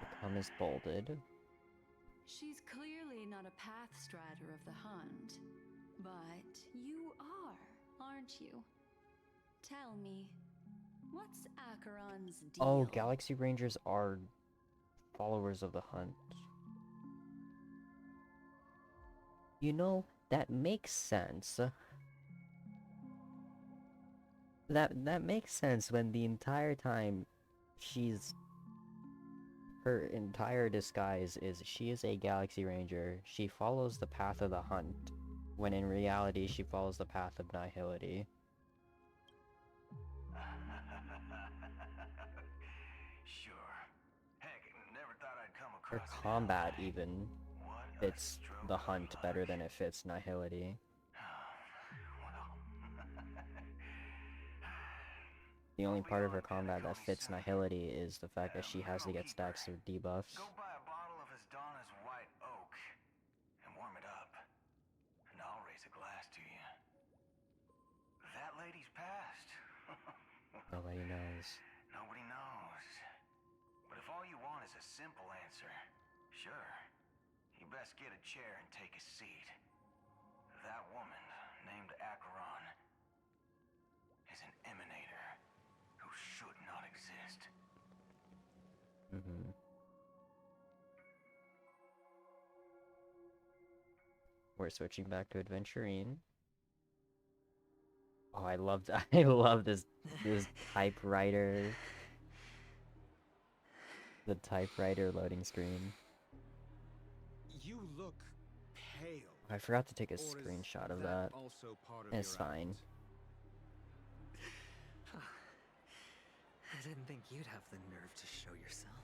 Become is bolded. She's clearly not a path strider of the hunt, but you are, aren't you? Tell me, what's Acheron's deal? Oh, Galaxy Rangers are followers of the hunt. You know, that makes sense. That makes sense when the entire time her entire disguise is she is a Galaxy Ranger. She follows the path of the hunt, when in reality she follows the path of nihility. Sure. Heck, never thought I'd come Her across it. combat even fits the hunt better than it fits nihility. The only part of her combat that fits nihility is the fact that she has to get stacks of debuffs. Go buy a bottle of his Donna's white oak and warm it up, and I'll raise a glass to you. That lady's passed. Nobody knows. Nobody knows. But if all you want is a simple answer, sure, you best get a chair and take a seat. That woman, named Acheron, is an emanator who should not exist. We're switching back to Adventurine. Oh, I love this typewriter. The typewriter loading screen. You look pale. I forgot to take a screenshot of that. Also part of It's your fine. I didn't think you'd have the nerve to show yourself.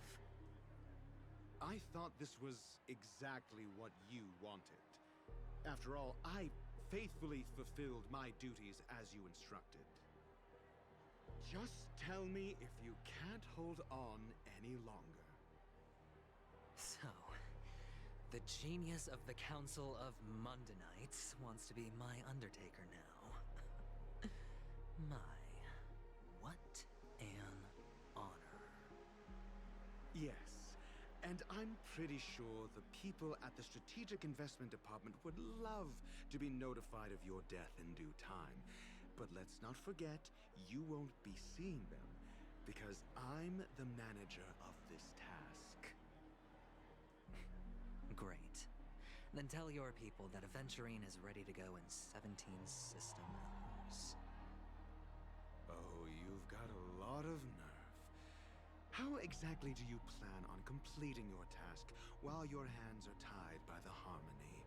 I thought this was exactly what you wanted. After all, I faithfully fulfilled my duties as you instructed. Just tell me if you can't hold on any longer. So, the genius of the Council of Mundanites wants to be my Undertaker now. What an honor. Yes, and I'm pretty sure the people at the Strategic Investment Department would love to be notified of your death in due time. But let's not forget, you won't be seeing them, because I'm the manager of this task. Great. Then tell your people that Aventurine is ready to go in 17 system hours. Oh, you've got a lot of nerve. How exactly do you plan on completing your task while your hands are tied by the harmony?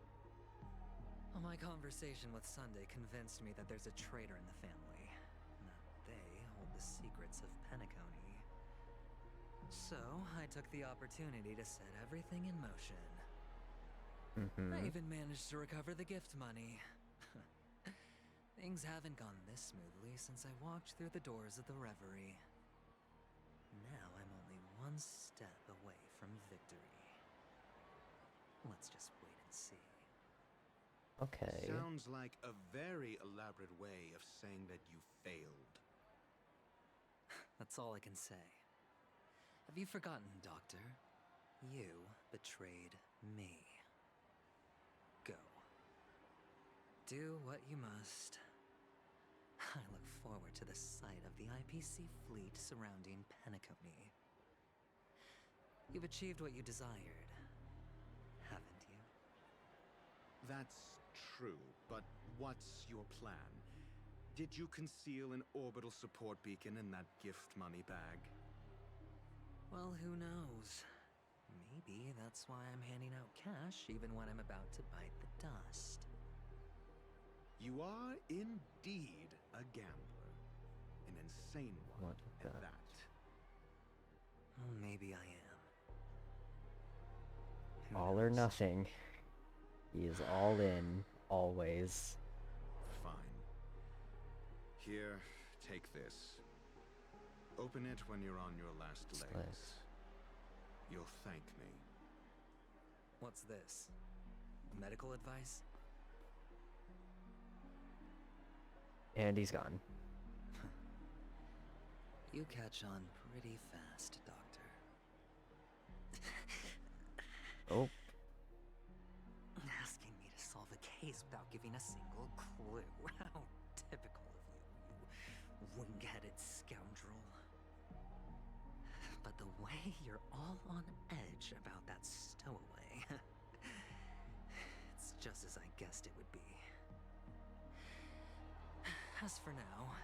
Well, my conversation with Sunday convinced me that there's a traitor in the family, and that they hold the secrets of Penacony. So, I took the opportunity to set everything in motion. I even managed to recover the gift money. Things haven't gone this smoothly since I walked through the doors of the Reverie. Now I'm only one step away from victory. Let's just wait and see. Okay. Sounds like a very elaborate way of saying that you failed. That's all I can say. Have you forgotten, Doctor? You betrayed me. Go. Do what you must. I look forward to the sight of the IPC fleet surrounding Penacony. You've achieved what you desired, haven't you? That's true, but what's your plan? Did you conceal an orbital support beacon in that gift money bag? Well, who knows? Maybe that's why I'm handing out cash even when I'm about to bite the dust. You are indeed a gambler. An insane one at that. maybe I am. All or nothing. He is all in, always. Fine. Here, take this. Open it when you're on your last legs. You'll thank me. What's this? Medical advice? And he's gone. You catch on pretty fast, Doctor. Oh. Asking me to solve a case without giving a single clue. How typical of you, you wing-headed scoundrel. But the way you're all on edge about that stowaway, it's just as I guessed it would be. As for now,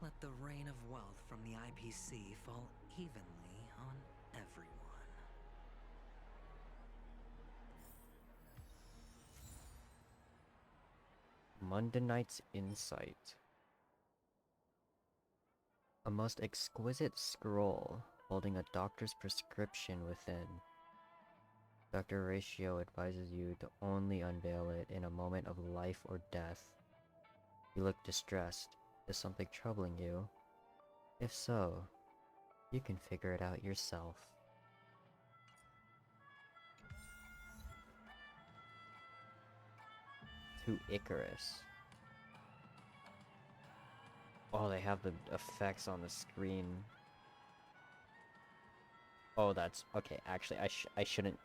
let the rain of wealth from the IPC fall evenly on everyone. Mundanite's Insight. A most exquisite scroll holding a doctor's prescription within. Dr. Ratio advises you to only unveil it in a moment of life or death. You look distressed. Is something troubling you? If so, you can figure it out yourself. To Icarus. Oh, they have the effects on the screen. Oh, that's okay. Actually, I shouldn't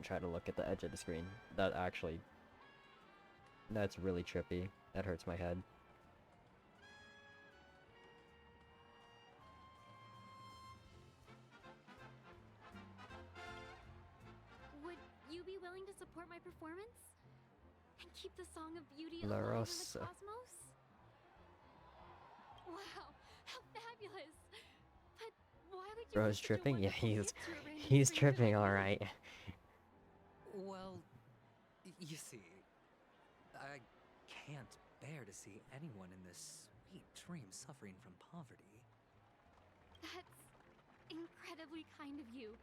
try to look at the edge of the screen. That's really trippy. That hurts my head. Would you be willing to support my performance? And keep the Song of Beauty alive in the cosmos? Wow, how fabulous! But why would you? Bro's tripping? Yeah, he's tripping, alright. Well, you see, I can't bear to see anyone in this sweet dream suffering from poverty. That's incredibly kind of you.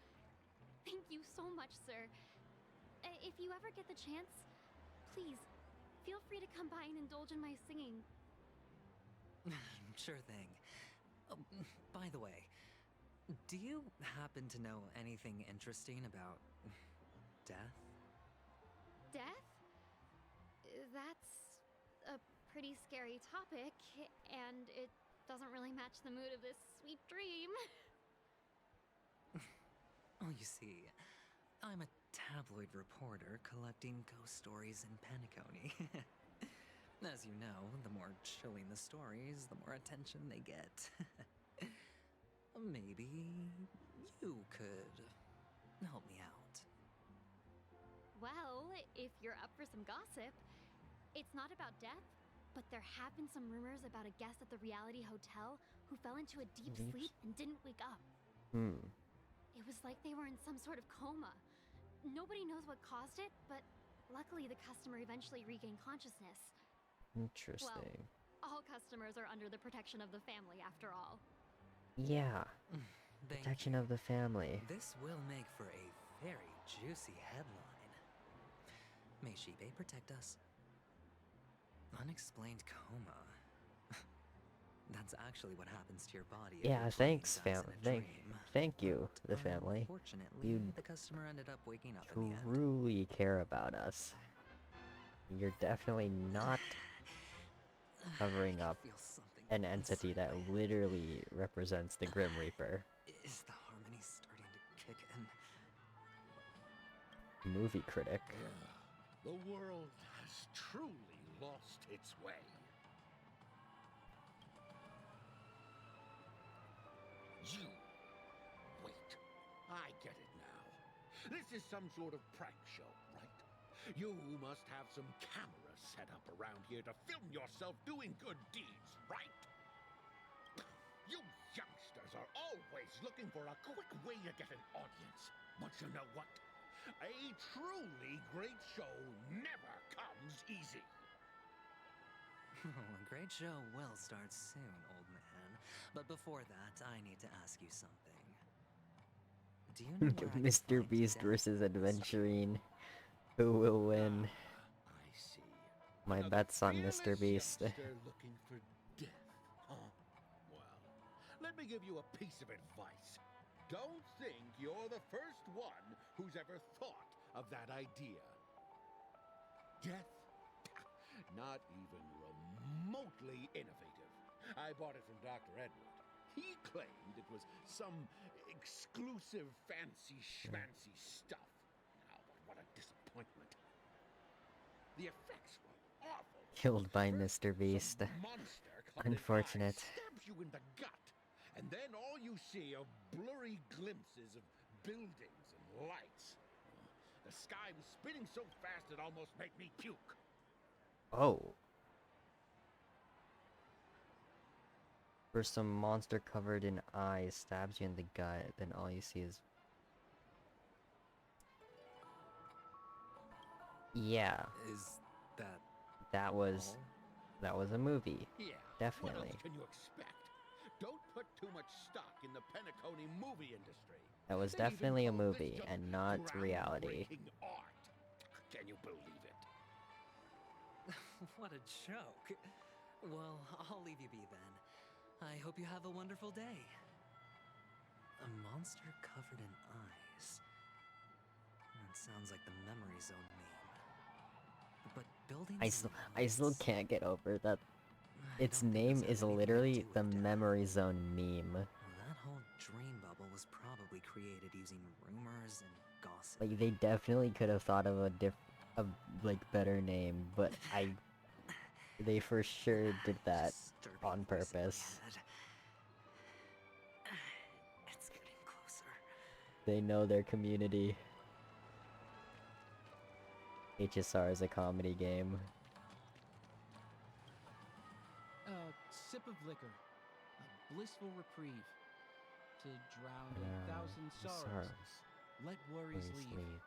Thank you so much, sir. If you ever get the chance, please, feel free to come by and indulge in my singing. Sure thing. By the way, do you happen to know anything interesting about death? Death? That's a pretty scary topic, and it doesn't really match the mood of this sweet dream. Oh, you see, I'm a tabloid reporter collecting ghost stories in Penacony. As you know, the more chilling the stories, the more attention they get. Maybe you could help me out. Well, if you're up for some gossip, it's not about death, but there have been some rumors about a guest at the reality hotel who fell into a deep sleep and didn't wake up. It was like they were in some sort of coma. Nobody knows what caused it, but luckily the customer eventually regained consciousness. Interesting. Well, all customers are under the protection of the family, after all. Yeah. Protection of the family. This will make for a very juicy headline. May Shibe protect us. Unexplained coma. That's actually what happens to your body. Yeah, thanks, family. Thank you, the family. You the customer ended up waking up truly care about us. You're definitely not covering up an entity that literally represents the Grim Reaper. Is the harmony starting to kick in? Movie critic. The world has truly lost its way. You. Wait. I get it now. This is some sort of prank show, right? You must have some cameras set up around here to film yourself doing good deeds, right? You youngsters are always looking for a quick way to get an audience. But you know what? A truly great show never comes easy. A great show will start soon, old man. But before that, I need to ask you something. Do you know where I can Mr. find Beast Death? versus Adventurine. Who will win? I see. My Another bet's on fearless Mr. Beast. youngster looking for death, huh? Well, let me give you a piece of advice. Don't think you're the first one who's ever thought of that idea. Death? Not even remotely innovative. I bought it from Dr. Edward. He claimed it was some exclusive fancy schmancy stuff. Now, what a disappointment. The effects were awful. Killed by First, Mr. Beast. some monster covered in Unfortunate. eyes stabs you in the gut, and then all you see are blurry glimpses of buildings and lights. The sky was spinning so fast it almost made me puke. Oh. For some monster covered in eyes stabs you in the gut, then all you see is... Yeah. Is that... That was... all? That was a movie. Yeah, Definitely. What else can you expect? Don't put too much stock in the Penacony movie industry. That was They even definitely a call this movie just and not reality. groundbreaking art. Can you believe it? What a joke. Well, I'll leave you be then. I hope you have a wonderful day. A monster covered in eyes. That sounds like the memory zone meme. But buildings I still can't get over that. Its name is literally the Memory Zone meme. That whole dream bubble was probably created using rumors and gossip. Like they definitely could have thought of a like better name, but they for sure did that on purpose. It's getting closer. They know their community. HSR is a comedy game. Sip of liquor, a blissful reprieve, to drown 1,000 sorrows. Let worries leave.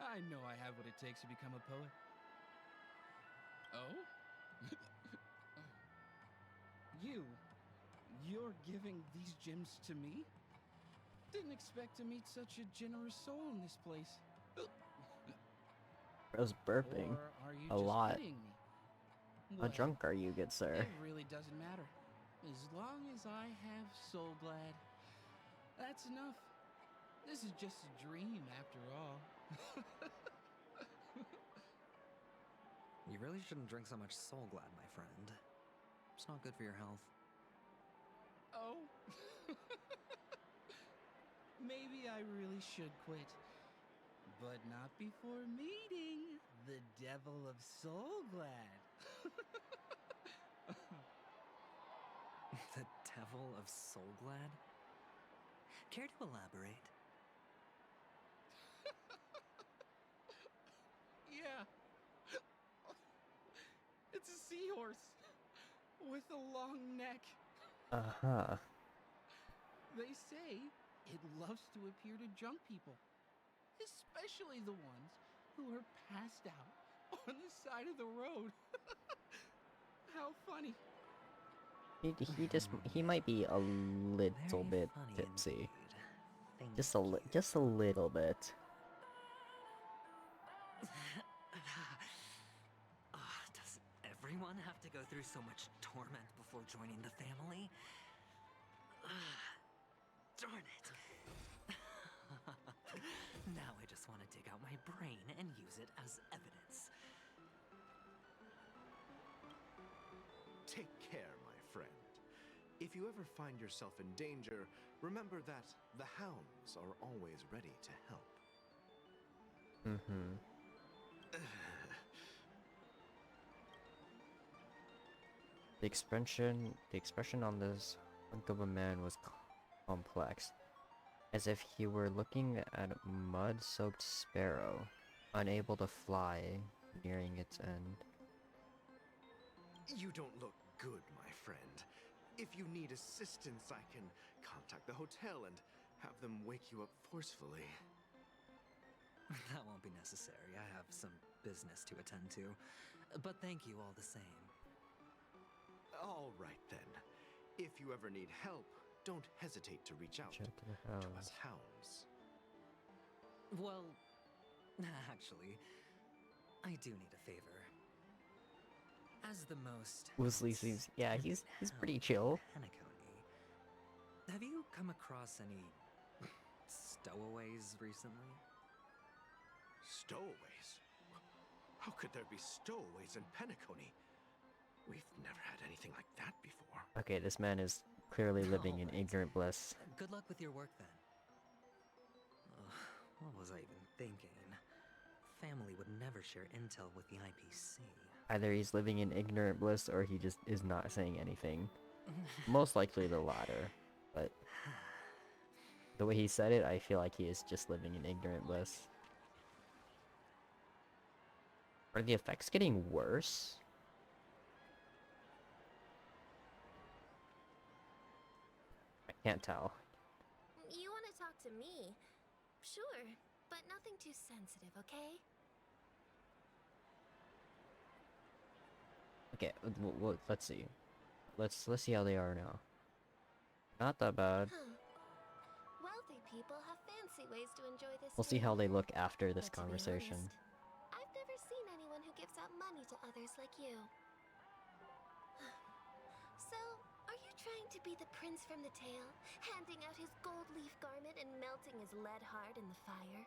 I know I have what it takes to become a poet. Oh? You're giving these gems to me? Didn't expect to meet such a generous soul in this place. I was burping Or are you a just lot. kidding me? How Well, drunk are you, good sir? It really doesn't matter. As long as I have Soul Glad, that's enough. This is just a dream after all. You really shouldn't drink so much Soul Glad, my friend. It's not good for your health. Oh? Maybe I really should quit. But not before meeting the Devil of Soul Glad. The Devil of Soul Glad? Care to elaborate? Yeah. It's a seahorse with a long neck. Uh-huh. They say it loves to appear to drunk people, especially the ones who are passed out on the side of the road. How funny. He might be a little bit tipsy. Just a little bit. Does everyone have to go through so much torment before joining the family? Darn it. Now I just want to dig out my brain and use it as evidence. Take care, my friend. If you ever find yourself in danger, remember that the hounds are always ready to help. Mm-hmm. The expression on this hunk of a man was complex, as if he were looking at a mud-soaked sparrow, unable to fly, nearing its end. You don't look good, my friend. If you need assistance, I can contact the hotel and have them wake you up forcefully. That won't be necessary. I have some business to attend to. But thank you all the same. All right then. If you ever need help, don't hesitate to reach out to us hounds. Well, actually, I do need a favor. As the most... Weasley seems... Yeah, he's pretty chill. Penacony, have you come across any stowaways recently? Stowaways? How could there be stowaways in Penacony? We've never had anything like that before. Okay, this man is clearly living in ignorant bliss. Good luck with your work then. What was I even thinking? Family would never share intel with the IPC. Either he's living in ignorant bliss or he just is not saying anything. Most likely the latter, but the way he said it, I feel like he is just living in ignorant bliss. Are the effects getting worse? I can't tell. You want to talk to me? Sure, but nothing too sensitive, okay? Okay, let's see. Let's see how they are now. Not that bad. Wealthy people have fancy ways to enjoy this. We'll see how they look after this conversation. I've never seen anyone who gives out money to others like you. So, are you trying to be the prince from the tale, handing out his gold leaf garment and melting his lead heart in the fire?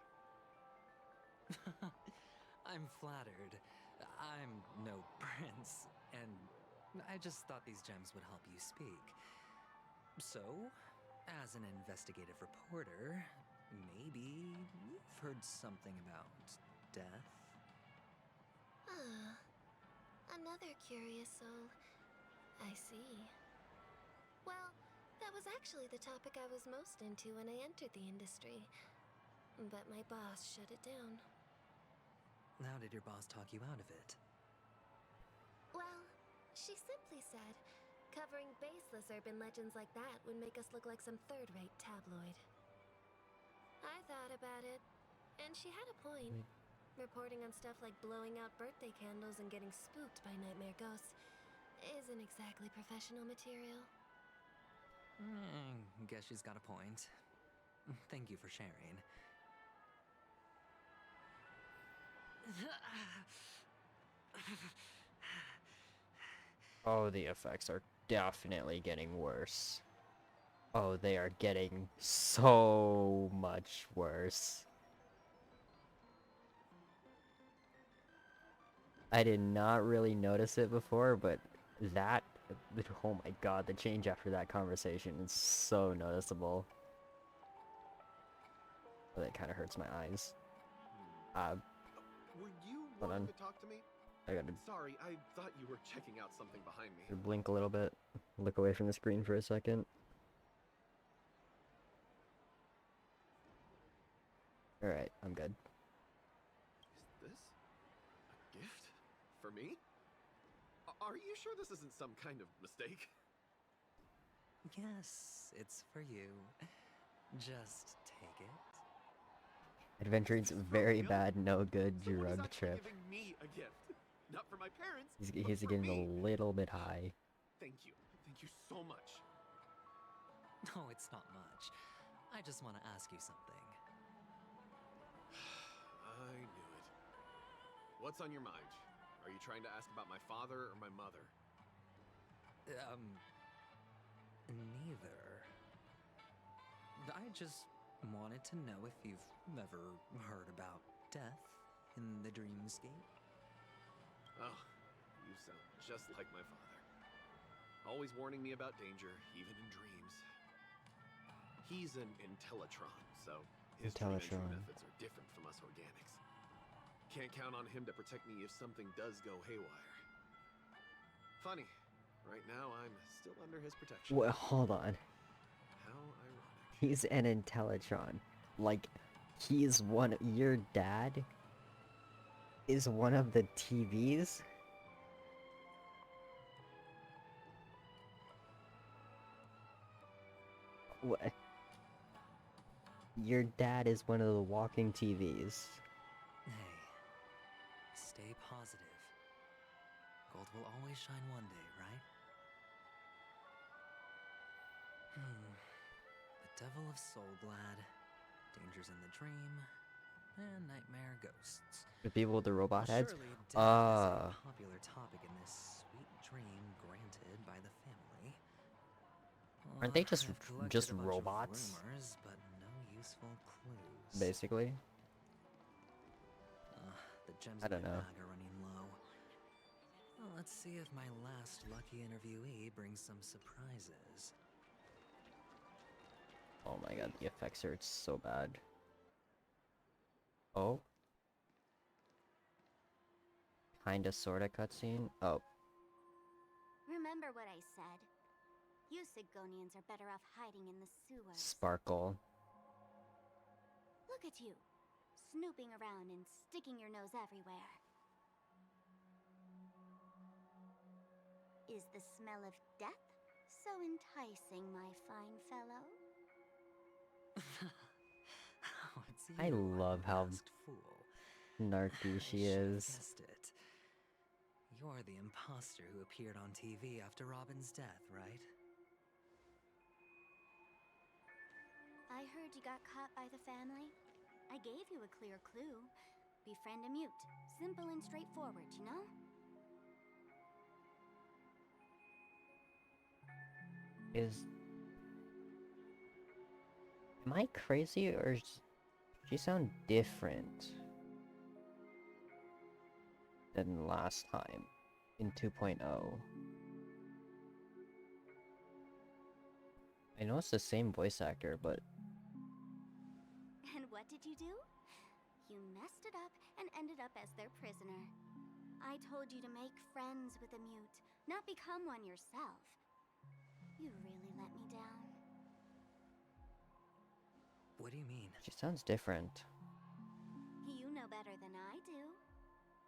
I'm flattered. I'm no prince, and I just thought these gems would help you speak. So, as an investigative reporter, maybe you've heard something about death? Ah, another curious soul. I see. Well, that was actually the topic I was most into when I entered the industry. But my boss shut it down. How did your boss talk you out of it? Well, she simply said, covering baseless urban legends like that would make us look like some third-rate tabloid. I thought about it, and she had a point. Reporting on stuff like blowing out birthday candles and getting spooked by nightmare ghosts isn't exactly professional material. Guess she's got a point. Thank you for sharing. Oh, the effects are definitely getting worse. Oh, they are getting so much worse. I did not really notice it before, but that... Oh my god, the change after that conversation is so noticeable. Oh, that kind of hurts my eyes. Were you Hold on. wanting to talk to me? I gotta... Sorry, I thought you were checking out something behind me. blink a little bit. Look away from the screen for a second. Alright, I'm good. Is this a gift? For me? Are you sure this isn't some kind of mistake? Yes, it's for you. Just take it. Adventuring's very bad, no good drug trip. Giving me a gift. Not for my parents. He's getting a little bit high. Thank you. Thank you so much. No, it's not much. I just want to ask you something. I knew it. What's on your mind? Are you trying to ask about my father or my mother? Neither. I just wanted to know if you've ever heard about death in the dreamscape. Oh, you sound just like my father. Always warning me about danger, even in dreams. He's an Intellatron, so his dream entry methods are different from us organics. Can't count on him to protect me if something does go haywire. Funny, right now I'm still under his protection. Well, hold on. How ironic. He's an Intellatron. Like, he's one... Your dad is one of the TVs? What? Your dad is one of the walking TVs. Hey, stay positive. Gold will always shine one day, right? Devil of Soulglad, Dangers in the Dream, and Nightmare Ghosts. The people with the robot Well, heads? surely death is a popular topic in this sweet dream granted by the family. Aren't they I've collected just a bunch robots? of rumors, but no useful clues. Basically. The gems I don't in my know. bag are running low. Well, let's see if my last lucky interviewee brings some surprises. Oh my god, the effects are so bad. Oh. Kinda sorta cutscene. Oh. Remember what I said. You Sigonians are better off hiding in the sewers. Sparkle. Look at you, snooping around and sticking your nose everywhere. Is the smell of death so enticing, my fine fellow? Oh, it's you, I love how fool. narky she I should've is. guessed it. You're the imposter who appeared on TV after Robin's death, right? I heard you got caught by the family. I gave you a clear clue. Befriend a mute. Simple and straightforward, you know? Am I crazy or she sound different than last time in 2.0? I know it's the same voice actor, but And what did you do? You messed it up and ended up as their prisoner. I told you to make friends with a mute, not become one yourself. You really let me down. What do you mean? she sounds different. You know better than I do.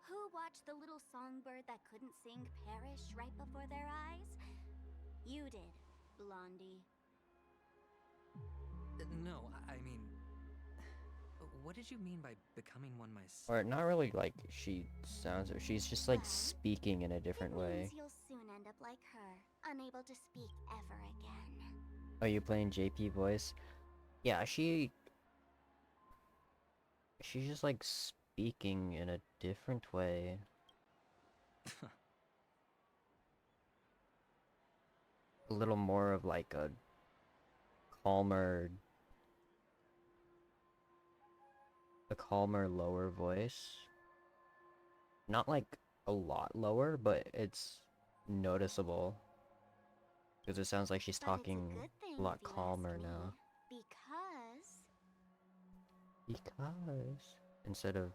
Who watched the little songbird that couldn't sing perish right before their eyes? You did, Blondie. No, I mean... What did you mean by becoming one myself? Or not really like she sounds, or she's just like speaking in a different way. You'll soon end up like her, unable to speak ever again. Are you playing JP voice? Yeah, she's just like speaking in a different way. A little more of like a calmer, lower voice. Not like a lot lower, but it's noticeable. Because it sounds like she's talking a lot calmer now. Because instead of...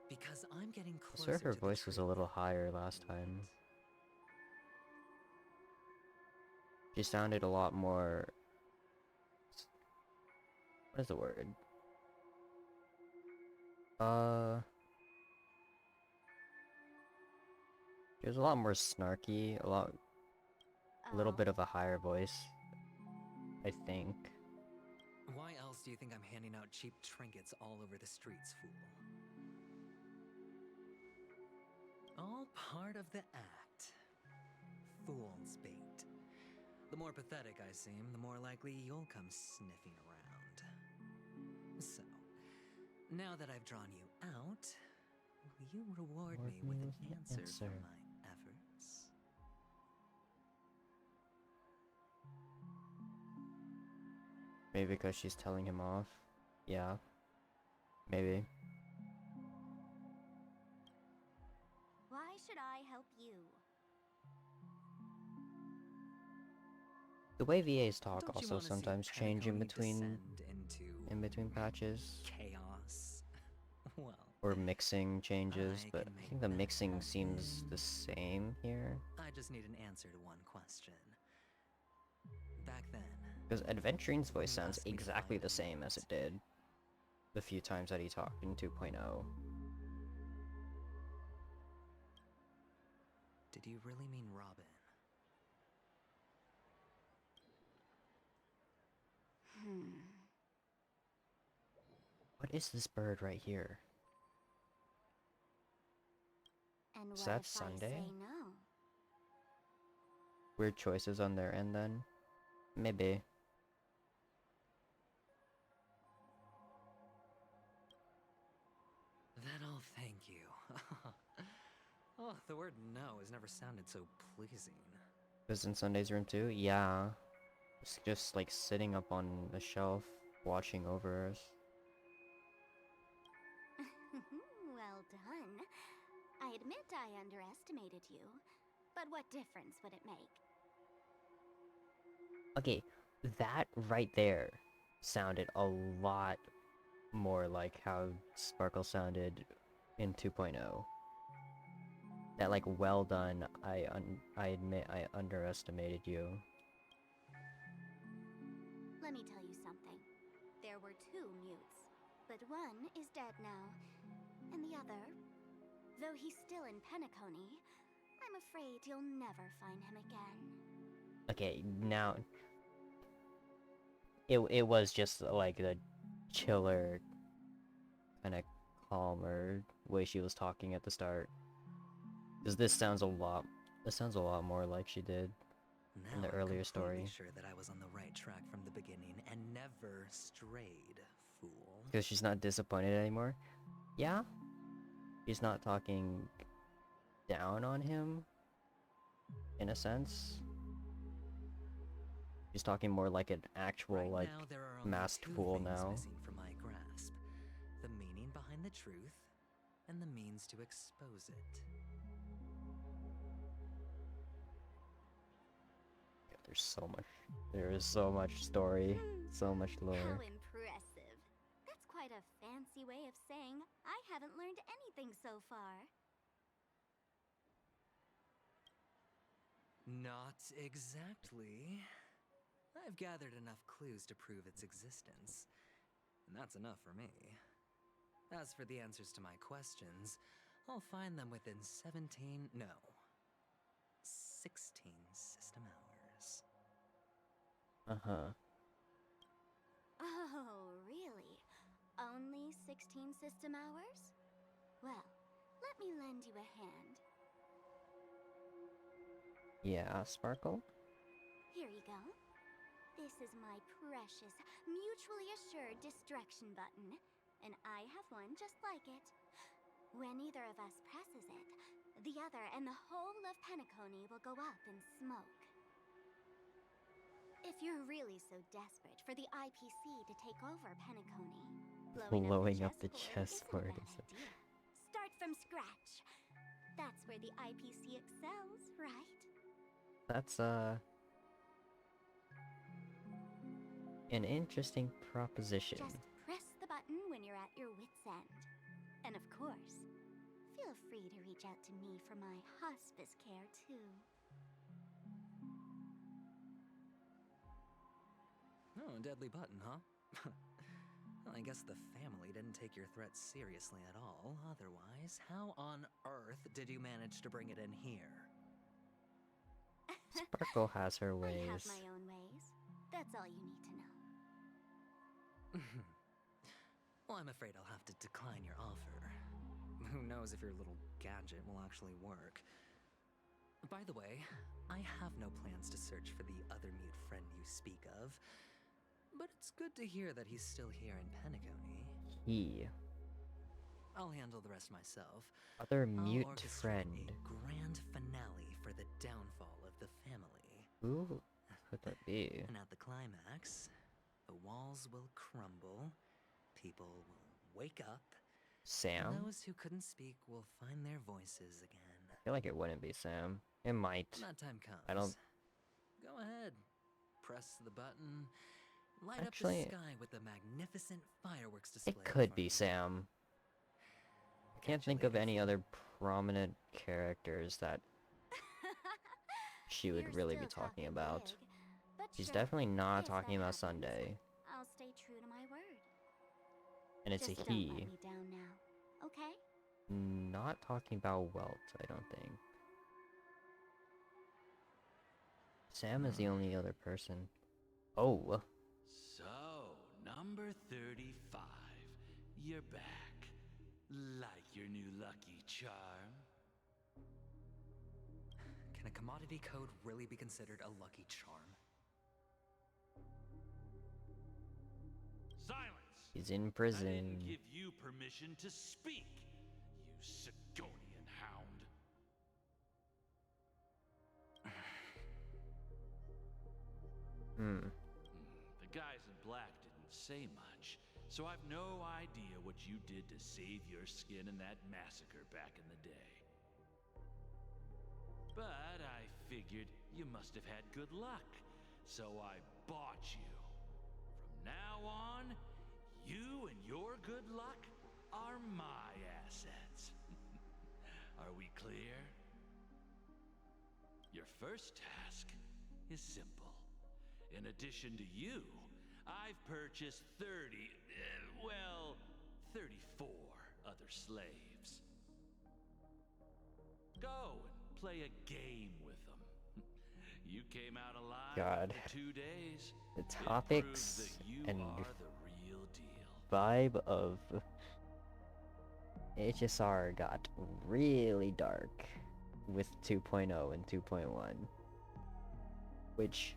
Because I'm getting I closer swear her to voice was a little higher last time. She sounded a lot more... What is the word? She was a lot more snarky, a little bit of a higher voice, I think. Why else do you think I'm handing out cheap trinkets all over the streets, fool? All part of the act. Fool's bait. The more pathetic I seem, the more likely you'll come sniffing around. So, now that I've drawn you out, will you reward me with an answer for my efforts? Maybe because she's telling him off. Yeah. Maybe. Why should I help you? The way VAs talk Don't you also wanna see sometimes change in Pentaconey between descend into patches. chaos? Well, Or mixing changes, I but can I make think the that mixing happen. seems the same here. I just need an answer to one question. Back then, Because Adventurine's voice you sounds asked me to exactly find the a same as it did the few times that he talked in 2.0. did you really mean Robin? What is this bird right here? And Is what that if Sunday? I say no? Weird choices on their end then. Maybe. Then I'll thank you. Oh, the word no has never sounded so pleasing. Was in Sunday's room too? Yeah. It's just like sitting up on the shelf, watching over us. Well done. I admit I underestimated you, but what difference would it make? Okay, that right there sounded a lot more like how Sparkle sounded in 2.0. That like, well done, I admit I underestimated you. Let me tell you something. There were 2 mutes, but one is dead now. And the other, though he's still in Penacony, I'm afraid you'll never find him again. Okay, now... It was just like the chiller, kinda calmer way she was talking at the start. Because this sounds a lot more like she did in the earlier story. I'm sure that I was on the right track from the beginning and never strayed, fool. Because she's not disappointed anymore. Yeah? She's not talking down on him, in a sense. She's talking more like an actual, like, masked fool now. Missing from my grasp: the meaning behind the truth, and the means to expose it. There is so much story, so much lore. How impressive. That's quite a fancy way of saying I haven't learned anything so far. Not exactly. I've gathered enough clues to prove its existence, and that's enough for me. As for the answers to my questions, I'll find them within 16 system hours. Uh-huh. Oh, really? Only 16 system hours? Well, let me lend you a hand. Yeah, Sparkle? Here you go. This is my precious, mutually assured destruction button, and I have one just like it. When either of us presses it, the other and the whole of Penacony will go up in smoke. If you're really so desperate for the IPC to take over Penacony, Blowing up the chessboard is idea. Start from scratch. That's where the IPC excels, right? That's, an interesting proposition. Just press the button when you're at your wit's end. And of course, feel free to reach out to me for my hospice care, too. Oh, a deadly button, huh? Well, I guess the family didn't take your threat seriously at all. Otherwise, how on earth did you manage to bring it in here? Sparkle has her ways. I have my own ways. That's all you need to know. Well, I'm afraid I'll have to decline your offer. Who knows if your little gadget will actually work. By the way, I have no plans to search for the other mute friend you speak of, but it's good to hear that he's still here in Penacony. I'll handle the rest myself. Other mute friend. A grand finale for the downfall of the family. Ooh, what could that be? And at the climax, the walls will crumble, people will wake up, Sam? and those who couldn't speak will find their voices again. I feel like it wouldn't be Sam. It might. When that time comes. I don't... Go ahead. Press the button. Light Actually, up the sky with a magnificent fireworks display. It could be Sam. I can't think of any other prominent characters that she would really be talking about. She's definitely not talking about Sunday. I'll stay true to my word. And it's Just a don't he. let me down now, okay? Not talking about Welt, I don't think. Sam is the only other person. Oh. So, number 35. You're back. Like your new lucky charm? Can a commodity code really be considered a lucky charm? He's in I prison. didn't give you permission to speak, you Sigonian hound. The guys in black didn't say much, so I've no idea what you did to save your skin in that massacre back in the day. But I figured you must have had good luck, so I bought you. From now on, you and your good luck are my assets. Are we clear? Your first task is simple. In addition to you, I've purchased 34 other slaves. Go and play a game with them. You came out alive God. after 2 days. The It topics proves that you and are the real deal. vibe of HSR got really dark with 2.0 and 2.1, which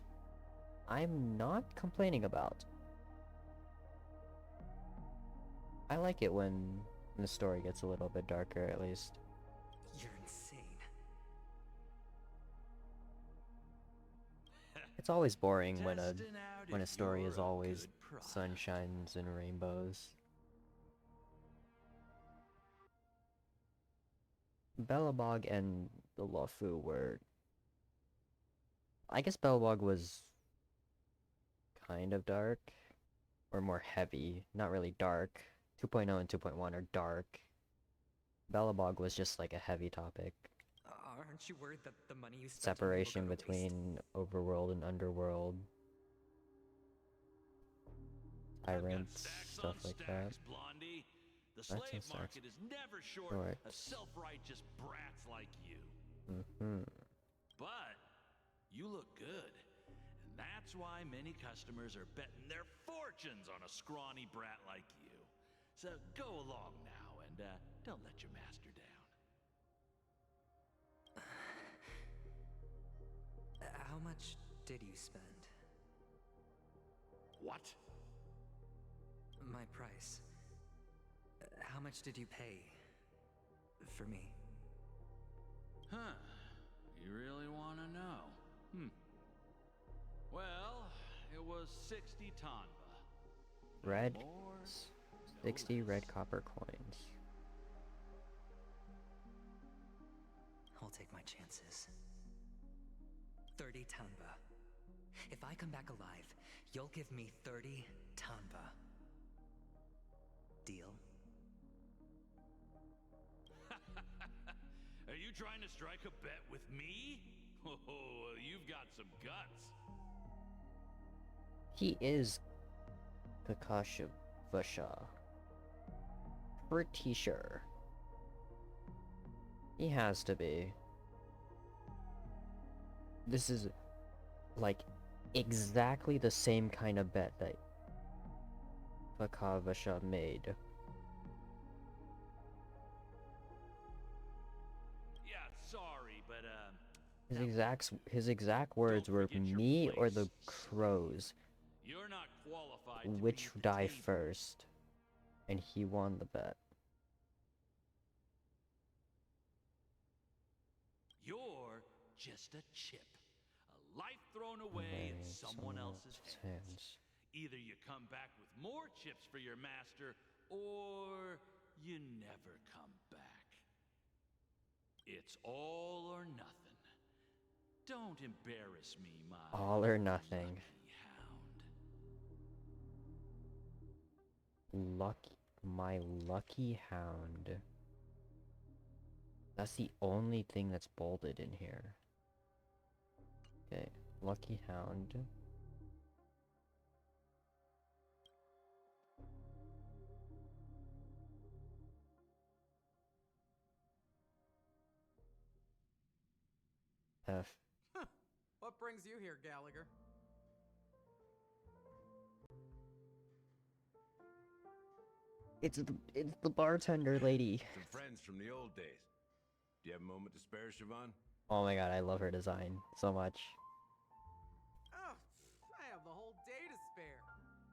I'm not complaining about. I like it when the story gets a little bit darker, at least. You're insane. It's always boring when Testing out a if story is you're a always good product. sunshines and rainbows. Belobog and the Luofu were... I guess Belobog was kind of dark, or more heavy, not really dark. 2.0 and 2.1 are dark. Belobog was just like a heavy topic. Aren't you worried that the money you spent Separation on me will go to waste? between overworld and underworld. Tyrants, stuff like that. Blondie. The Stacks slave and stacks. market is never short Short. of self-righteous brats like you. But you look good, and that's why many customers are betting their fortunes on a scrawny brat like you. So go along now and don't let your master down. How much did you spend? What? My price. How much did you pay for me? Huh. You really want to know? Well, it was 60 tanba. Red, More, 60 no red less. copper coins. I'll take my chances. 30 tanba. If I come back alive, you'll give me 30 tanba. Deal? Are you trying to strike a bet with me? Oh, you've got some guts. He is Kakasha Vasha. Pretty sure. He has to be. This is like exactly the same kind of bet that Kakavasha made. Yeah, sorry, but His exact words were me or the crows. you're not qualified to Which be at the die table. first? And he won the bet. You're just a chip. A life thrown away in someone else's hands. Either you come back with more chips for your master, or you never come back. It's all or nothing. Don't embarrass me, my All or nothing. My lucky hound. That's the only thing that's bolded in here. Okay, lucky hound. F. Huh. What brings you here, Gallagher? It's the bartender lady. Some friends from the old days. Do you have a moment to spare, Siobhan? Oh my god, I love her design so much. Oh, I have the whole day to spare.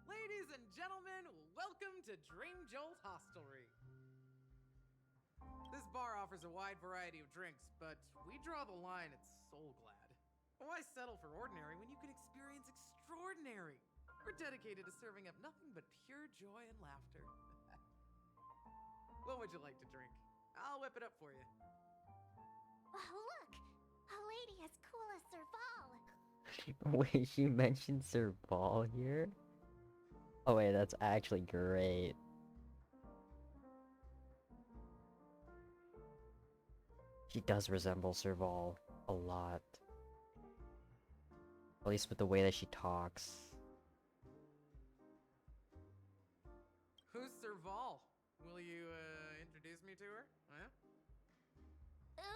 Ladies and gentlemen, Welcome to Dream Jolt Hostelry. This bar offers a wide variety of drinks, but we draw the line at Soul Glad. Why settle for ordinary when you can experience extraordinary? We're dedicated to serving up nothing but pure joy and laughter. What would you like to drink? I'll whip it up for you. Look! A lady as cool as Serval! Wait, she mentioned Serval here? Oh wait, that's actually great. She does resemble Serval a lot. At least with the way that she talks. Who's Serval? Will you, introduce me to her? Huh?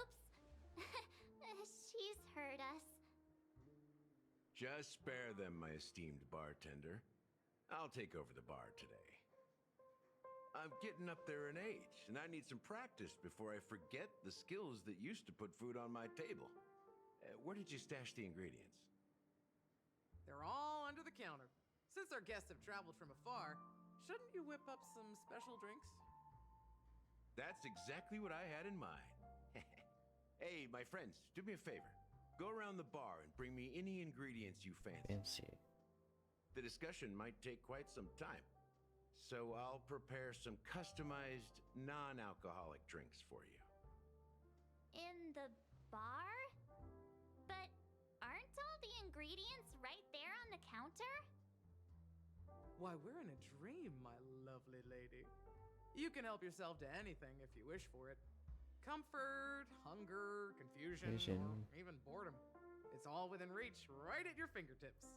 Oops. She's heard us. Just spare them, my esteemed bartender. I'll take over the bar today. I'm getting up there in age, and I need some practice before I forget the skills that used to put food on my table. Where did you stash the ingredients? They're all under the counter. Since our guests have traveled from afar, shouldn't you whip up some special drinks? That's exactly what I had in mind. Hey, my friends, do me a favor. Go around the bar and bring me any ingredients you fancy. The discussion might take quite some time, so I'll prepare some customized, non-alcoholic drinks for you. In the bar? But aren't all the ingredients right there on the counter? Why, we're in a dream, my lovely lady. You can help yourself to anything if you wish for it. Comfort, hunger, confusion, or even boredom. It's all within reach, right at your fingertips.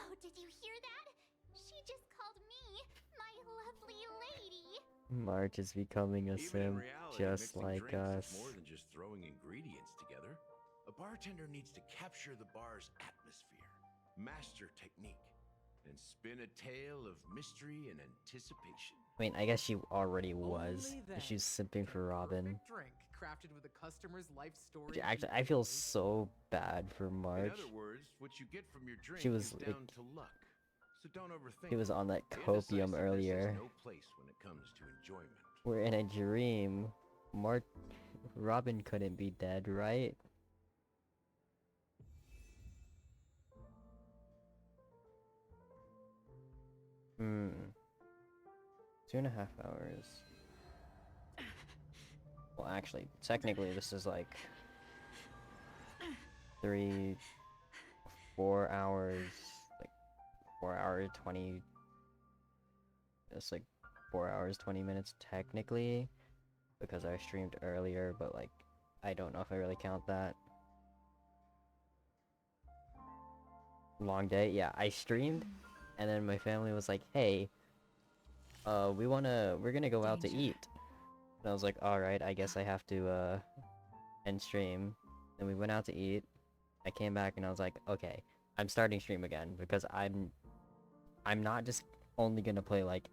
Oh, did you hear that? She just called me my lovely lady. March is becoming a sim just like us. More than just throwing ingredients together. A bartender needs to capture the bar's atmosphere, master technique, and spin a tale of mystery and anticipation. I mean, I guess she already was. She's simping for Robin. Drink crafted with a customer's life story. Which actually, I feel so bad for March. In other words, what you get from your drink She was is like, down to luck. So don't overthink. he was on that copium earlier. No place when it comes to enjoyment. We're in a dream. Robin couldn't be dead, right? Hmm. 2.5 hours. Well, actually, technically, this is like 4 hours. Like 4 hours 20. It's like 4 hours 20 minutes technically, because I streamed earlier, but like I don't know if I really count that. Long day, yeah. I streamed, and then my family was like, "Hey, we're gonna go out to eat." And I was like, "Alright, I guess I have to end stream." Then we went out to eat. I came back and I was like, "Okay, I'm starting stream again because I'm not just only gonna play like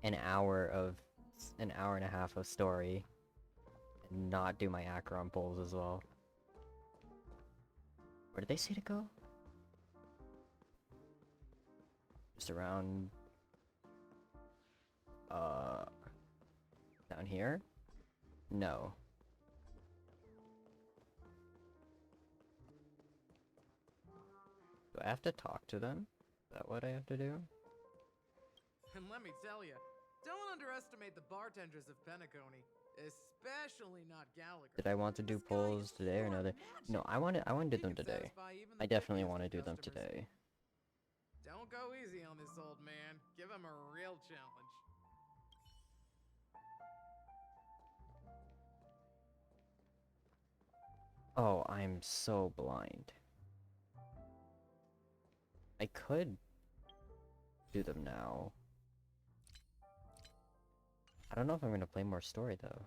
an hour and a half of story and not do my Acheron pulls as well." Where did they say to go? Just around down here? No. Do I have to talk to them? Is that what I have to do? And let me tell you, don't underestimate the bartenders of Penacony, especially not Gallagher. Did I want to do polls today or no? No, I want to do them today. I definitely want to do them today. Don't go easy on this old man. Give him a real challenge. Oh, I'm so blind. I could do them now. I don't know if I'm gonna play more story though.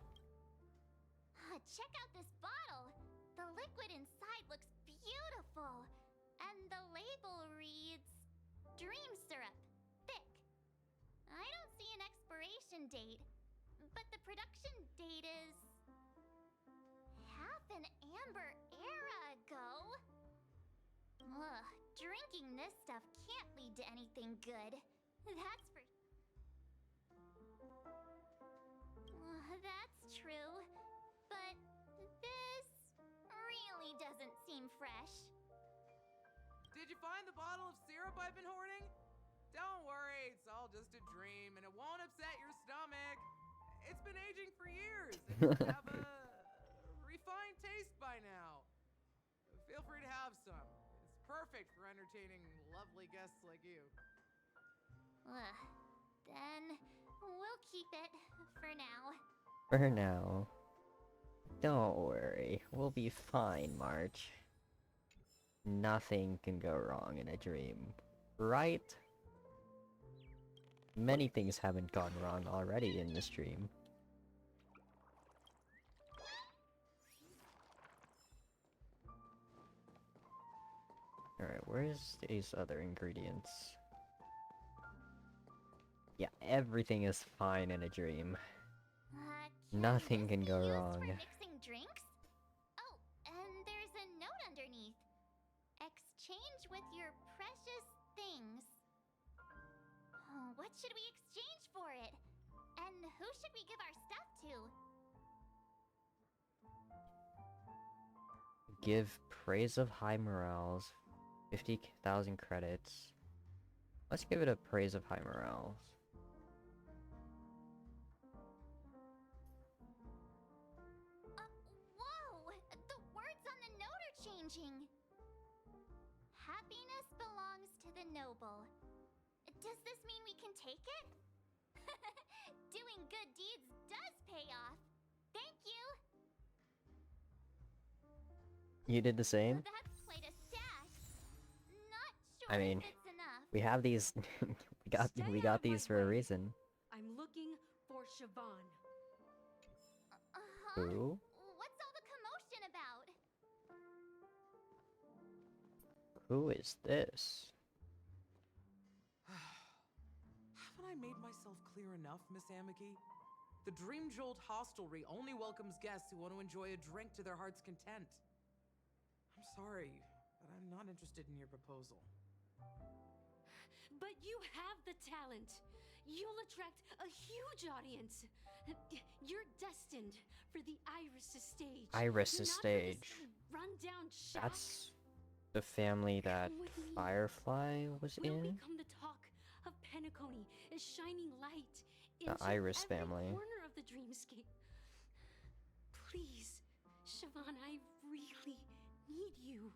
Check out this bottle. The liquid inside looks beautiful. And the label reads Dream Syrup, thick. I don't see an expiration date, but the production date is half an amber era ago. Ugh, drinking drinking this stuff can't lead to anything good. That's for... that's true. But this really doesn't seem fresh. Did you find the bottle of syrup I've been hoarding? Don't worry, it's all just a dream, and it won't upset your stomach. It's been aging for years, and you have a refined taste by now. Feel free to have some. It's perfect for entertaining lovely guests like you. Then we'll keep it for now. For now. Don't worry, we'll be fine, March. Nothing can go wrong in a dream, right? Many things haven't gone wrong already in this dream. Alright, where's these other ingredients? Yeah, everything is fine in a dream. Nothing can go wrong. For mixing drinks? Oh, and there's a note underneath. Exchange with your precious things. Oh, what should we exchange for it? And who should we give our stuff to? Give praise of high morals, 50,000 credits. Let's give it a praise of high morals. Whoa! The words on the note are changing. Happiness belongs to the noble. Does this mean we can take it? Doing good deeds does pay off. Thank you. You did the same? That's quite a stash. Not sure I mean, if it's enough. we have these. we got these for a reason. I'm looking for Siobhan. Who? What's all the commotion about? Who is this? Haven't I made myself clear enough, Miss Amiki? The Dream Jolt hostelry only welcomes guests who want to enjoy a drink to their heart's content. I'm sorry, but I'm not interested in your proposal. But you have the talent. You'll attract a huge audience. You're destined for the Iris' stage. Iris' stage. Rundown shack. That's the family that Firefly was We'll in? become the talk of Penacony, a shining light The into Iris every family. corner of the dreamscape. Please, Siobhan, I really need you.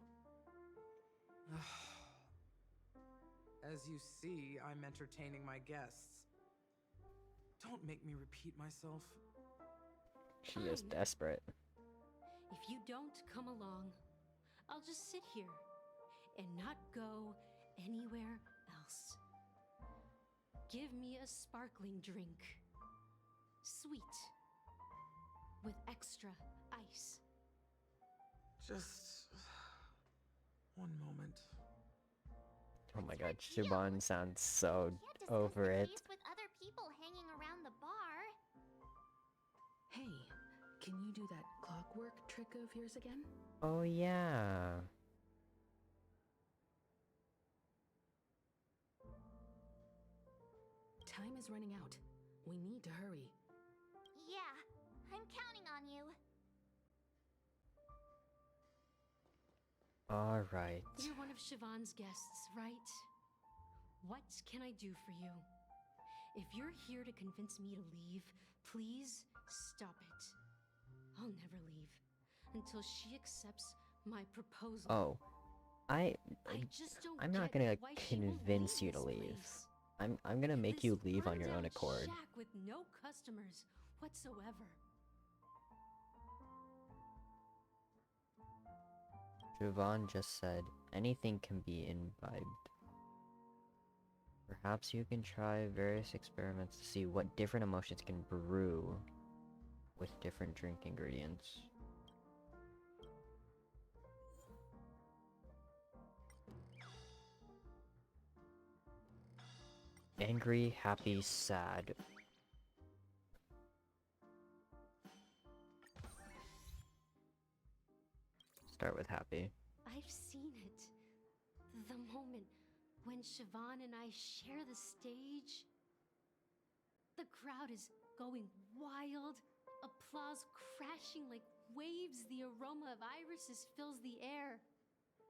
As you see, I'm entertaining my guests. Don't make me repeat myself. She is desperate. If you don't come along, I'll just sit here and not go anywhere else. Give me a sparkling drink. Sweet. With extra ice. Just one moment. Oh my god, Siobhan sounds so over it. With other people hanging around the bar. Hey, can you do that clockwork trick of yours again? Oh yeah. Time is running out. We need to hurry. Yeah, I'm counting on you. Alright. You're one of Siobhan's guests, right? What can I do for you? If you're here to convince me to leave, please stop it. I'll never leave until she accepts my proposal. Oh. just don't I'm not get gonna why she won't convince you leave to this leave. place. I'm gonna make you leave on your own Rundown accord. shack with no customers whatsoever. Siobhan just said, anything can be imbibed. Perhaps you can try various experiments to see what different emotions can brew with different drink ingredients. Angry, happy, sad. Start with happy. I've seen it. The moment when Siobhan and I share the stage, the crowd is going wild, applause crashing like waves, the aroma of irises fills the air.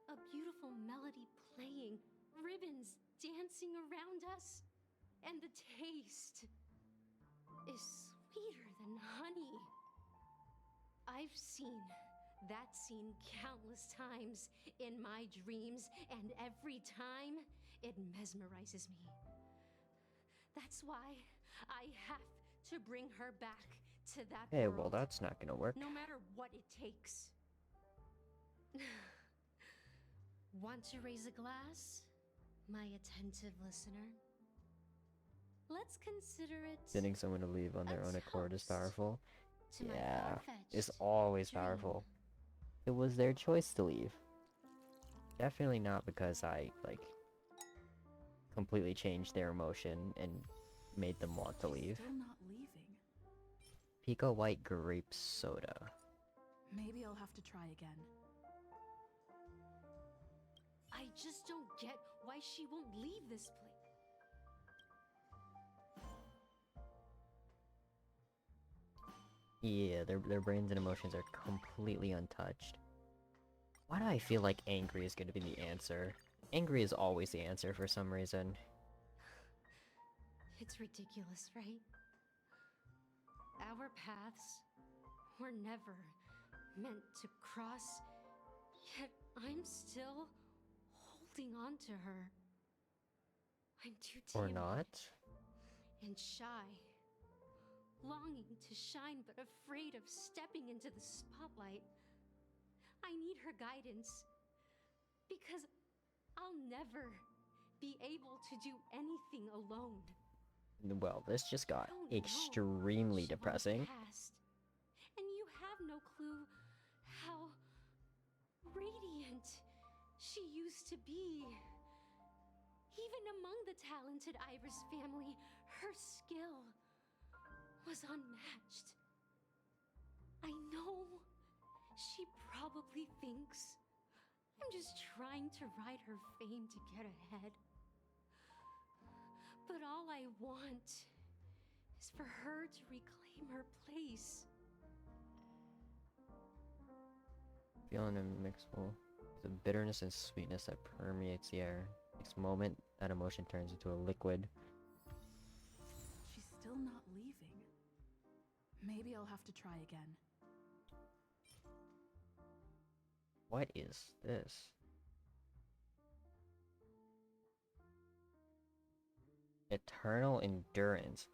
A beautiful melody playing, ribbons dancing around us, and the taste is sweeter than honey. I've seen that scene countless times in my dreams, and every time it mesmerizes me. That's why I have to bring her back to that Hey, world, well, that's not gonna work. no matter what it takes. Want to raise a glass, my attentive listener? Let's consider it Getting someone to leave on their own accord is powerful. to my Yeah, far-fetched it's always dream. powerful. It was their choice to leave. Definitely not because I, like, completely changed their emotion and made them want to leave. Still not leaving. Pico White Grape Soda. Maybe I'll have to try again. I just don't get why she won't leave this place. Yeah, their brains and emotions are completely untouched. Why do I feel like angry is gonna be the answer? Angry is always the answer for some reason. It's ridiculous, right? Our paths were never meant to cross, yet I'm still holding on to her. I'm too Or timid not? and shy, longing to shine but afraid of stepping into the spotlight. I need her guidance because I'll never be able to do anything alone. Well, this just got I don't know extremely Siobhan's depressing. past, and you have no clue how radiant she used to be. Even among the talented Iris family, her skill was unmatched. I know she probably thinks I'm just trying to ride her fame to get ahead. But all I want is for her to reclaim her place. Feeling a mixable. The bitterness and sweetness that permeates the air. Next moment, that emotion turns into a liquid. She's still not leaving. Maybe I'll have to try again. What is this? Eternal endurance.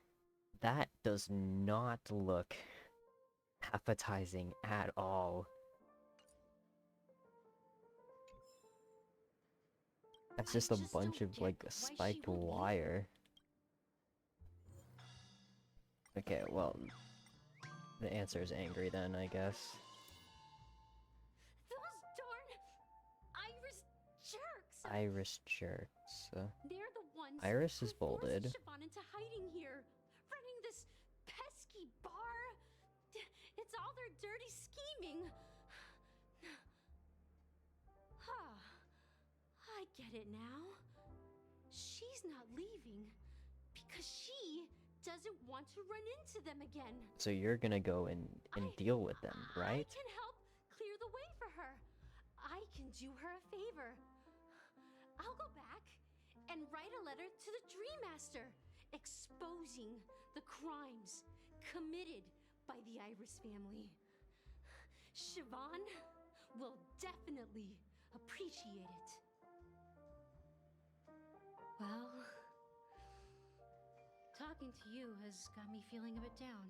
That does not look appetizing at all. That's just a bunch of, like, spiked wire. Okay, well, the answer is angry then, I guess. Those darn Iris jerks! Iris jerks. They're the ones Iris is who forced bolded. Siobhan into hiding here, running this pesky bar. It's all their dirty scheming. I get it now. She's not leaving because she doesn't want to run into them again. So you're gonna go and deal with them, right? I can help clear the way for her. I can do her a favor. I'll go back and write a letter to the Dream Master, exposing the crimes committed by the Iris family. Siobhan will definitely appreciate it. Well, talking to you has got me feeling a bit down.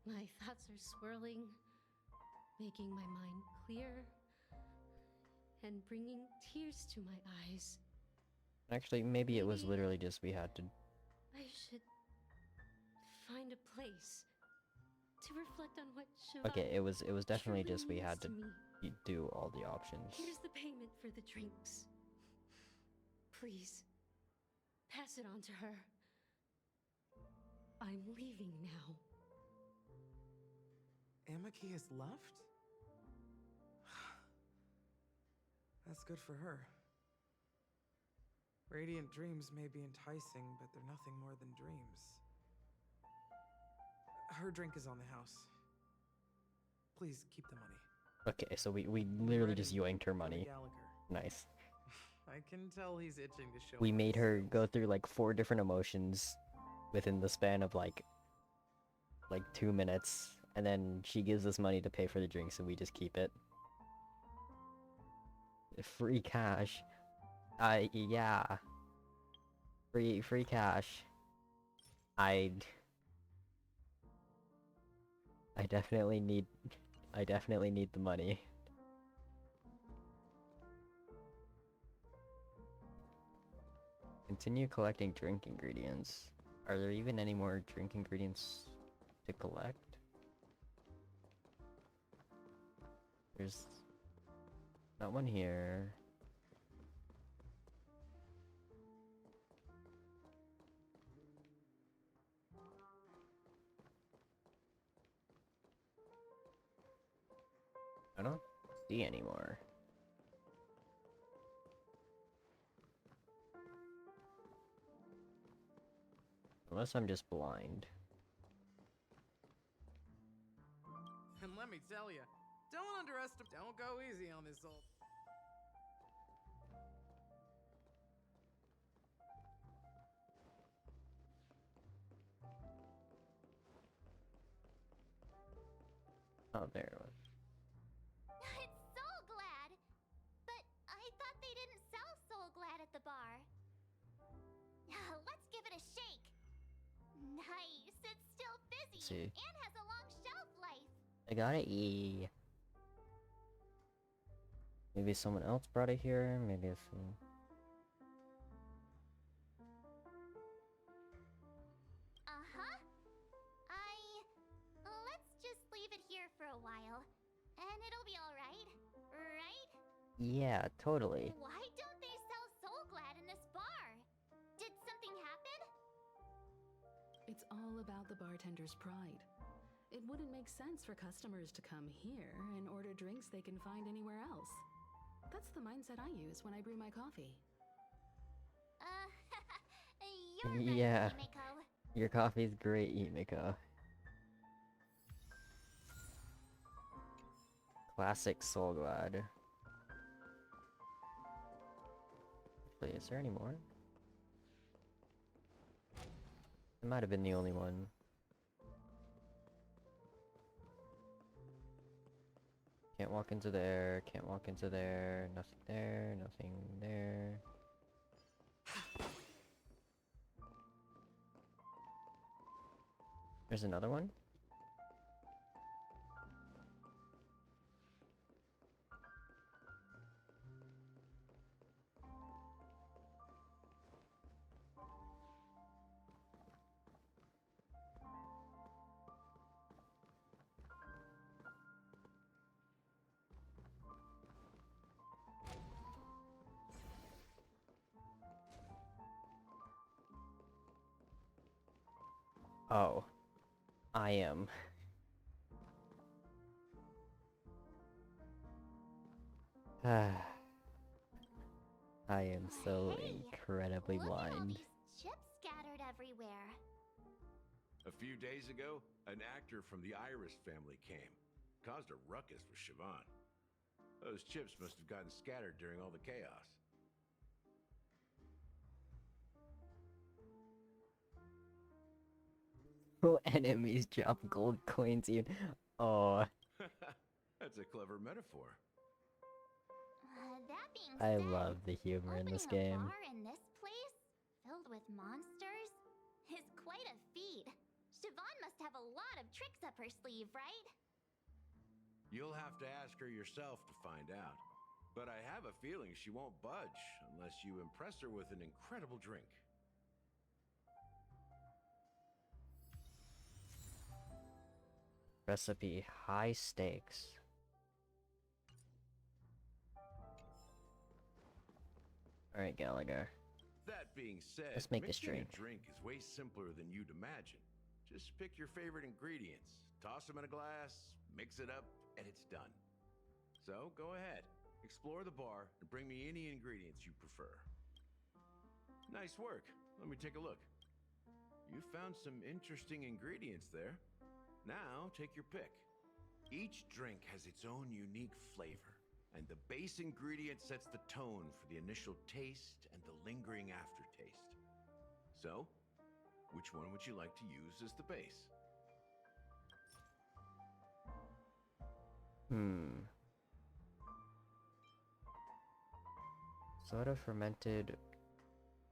My thoughts are swirling, making my mind clear, and bringing tears to my eyes. Actually, maybe it was literally just we had to... I should find a place to reflect on what Siobhan Okay, it was definitely truly just we had means to me. do all the options. Here's the payment for the drinks. Please, pass it on to her. I'm leaving now. Amaki has left? That's good for her. Radiant dreams may be enticing, but they're nothing more than dreams. Her drink is on the house. Please keep the money. Okay, so we literally just yoinked her money. Nice. I can tell he's itching to show. We made her go through like 4 different emotions within the span of like 2 minutes, and then she gives us money to pay for the drinks, and we just keep it. Free cash. Yeah. Free cash. I definitely need the money. Continue collecting drink ingredients. Are there even any more drink ingredients to collect? There's not one here. I don't see anymore. Unless I'm just blind. And let me tell you, don't go easy on this old. Oh, there it was. It's Soul Glad! But I thought they didn't sell Soul Glad at the bar. Let's give it a shake. Nice, it's still fizzy See. and has a long shelf life. I got it. Maybe someone else brought it here. Maybe it's. Let's just leave it here for a while, and it'll be all right, right? Yeah, totally. Why don't they sell Soul Glad in this bar? Did something happen? It's all about the bartender's pride. It wouldn't make sense for customers to come here and order drinks they can find anywhere else. That's the mindset I use when I brew my coffee. You're Yeah. right, Himiko. Your coffee's great, Himiko. Classic Soul Glad. Wait, is there any more? It might have been the only one. Can't walk into there, can't walk into there, nothing there, nothing there. There's another one? Oh. I am. I am so incredibly Look at all blind. these chips scattered everywhere. A few days ago, an actor from the Iris family came. Caused a ruckus with Siobhan. Those chips must have gotten scattered during all the chaos. Oh, enemies drop gold coins even. Oh, That's a clever metaphor. That being I said, love the humor in this opening game. a bar in this place, filled with monsters, is quite a feat. Siobhan must have a lot of tricks up her sleeve, right? You'll have to ask her yourself to find out. But I have a feeling she won't budge unless you impress her with an incredible drink. Recipe, high stakes. Alright, Gallagher. That being said, Let's make this mixing drink. a drink is way simpler than you'd imagine. Just pick your favorite ingredients, toss them in a glass, mix it up, and it's done. So go ahead, explore the bar, and bring me any ingredients you prefer. Nice work. Let me take a look. You found some interesting ingredients there. Now, take your pick. Each drink has its own unique flavor, and the base ingredient sets the tone for the initial taste and the lingering aftertaste. So, which one would you like to use as the base? Soda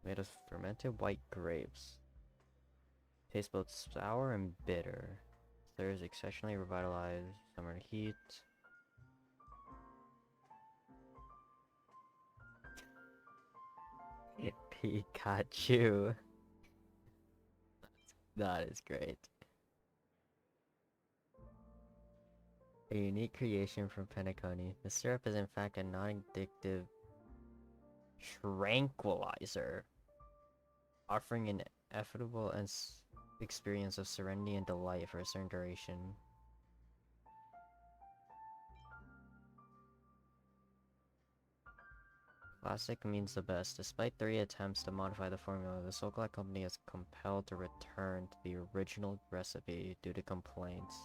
made of fermented white grapes. Tastes both sour and bitter. Thirst exceptionally revitalized summer heat. Pikachu. That is great. A unique creation from Penacony. The syrup is in fact a non-addictive tranquilizer, offering an effable and experience of serenity and delight for a certain duration. Classic means the best. Despite 3 attempts to modify the formula, the Sokolak company is compelled to return to the original recipe due to complaints.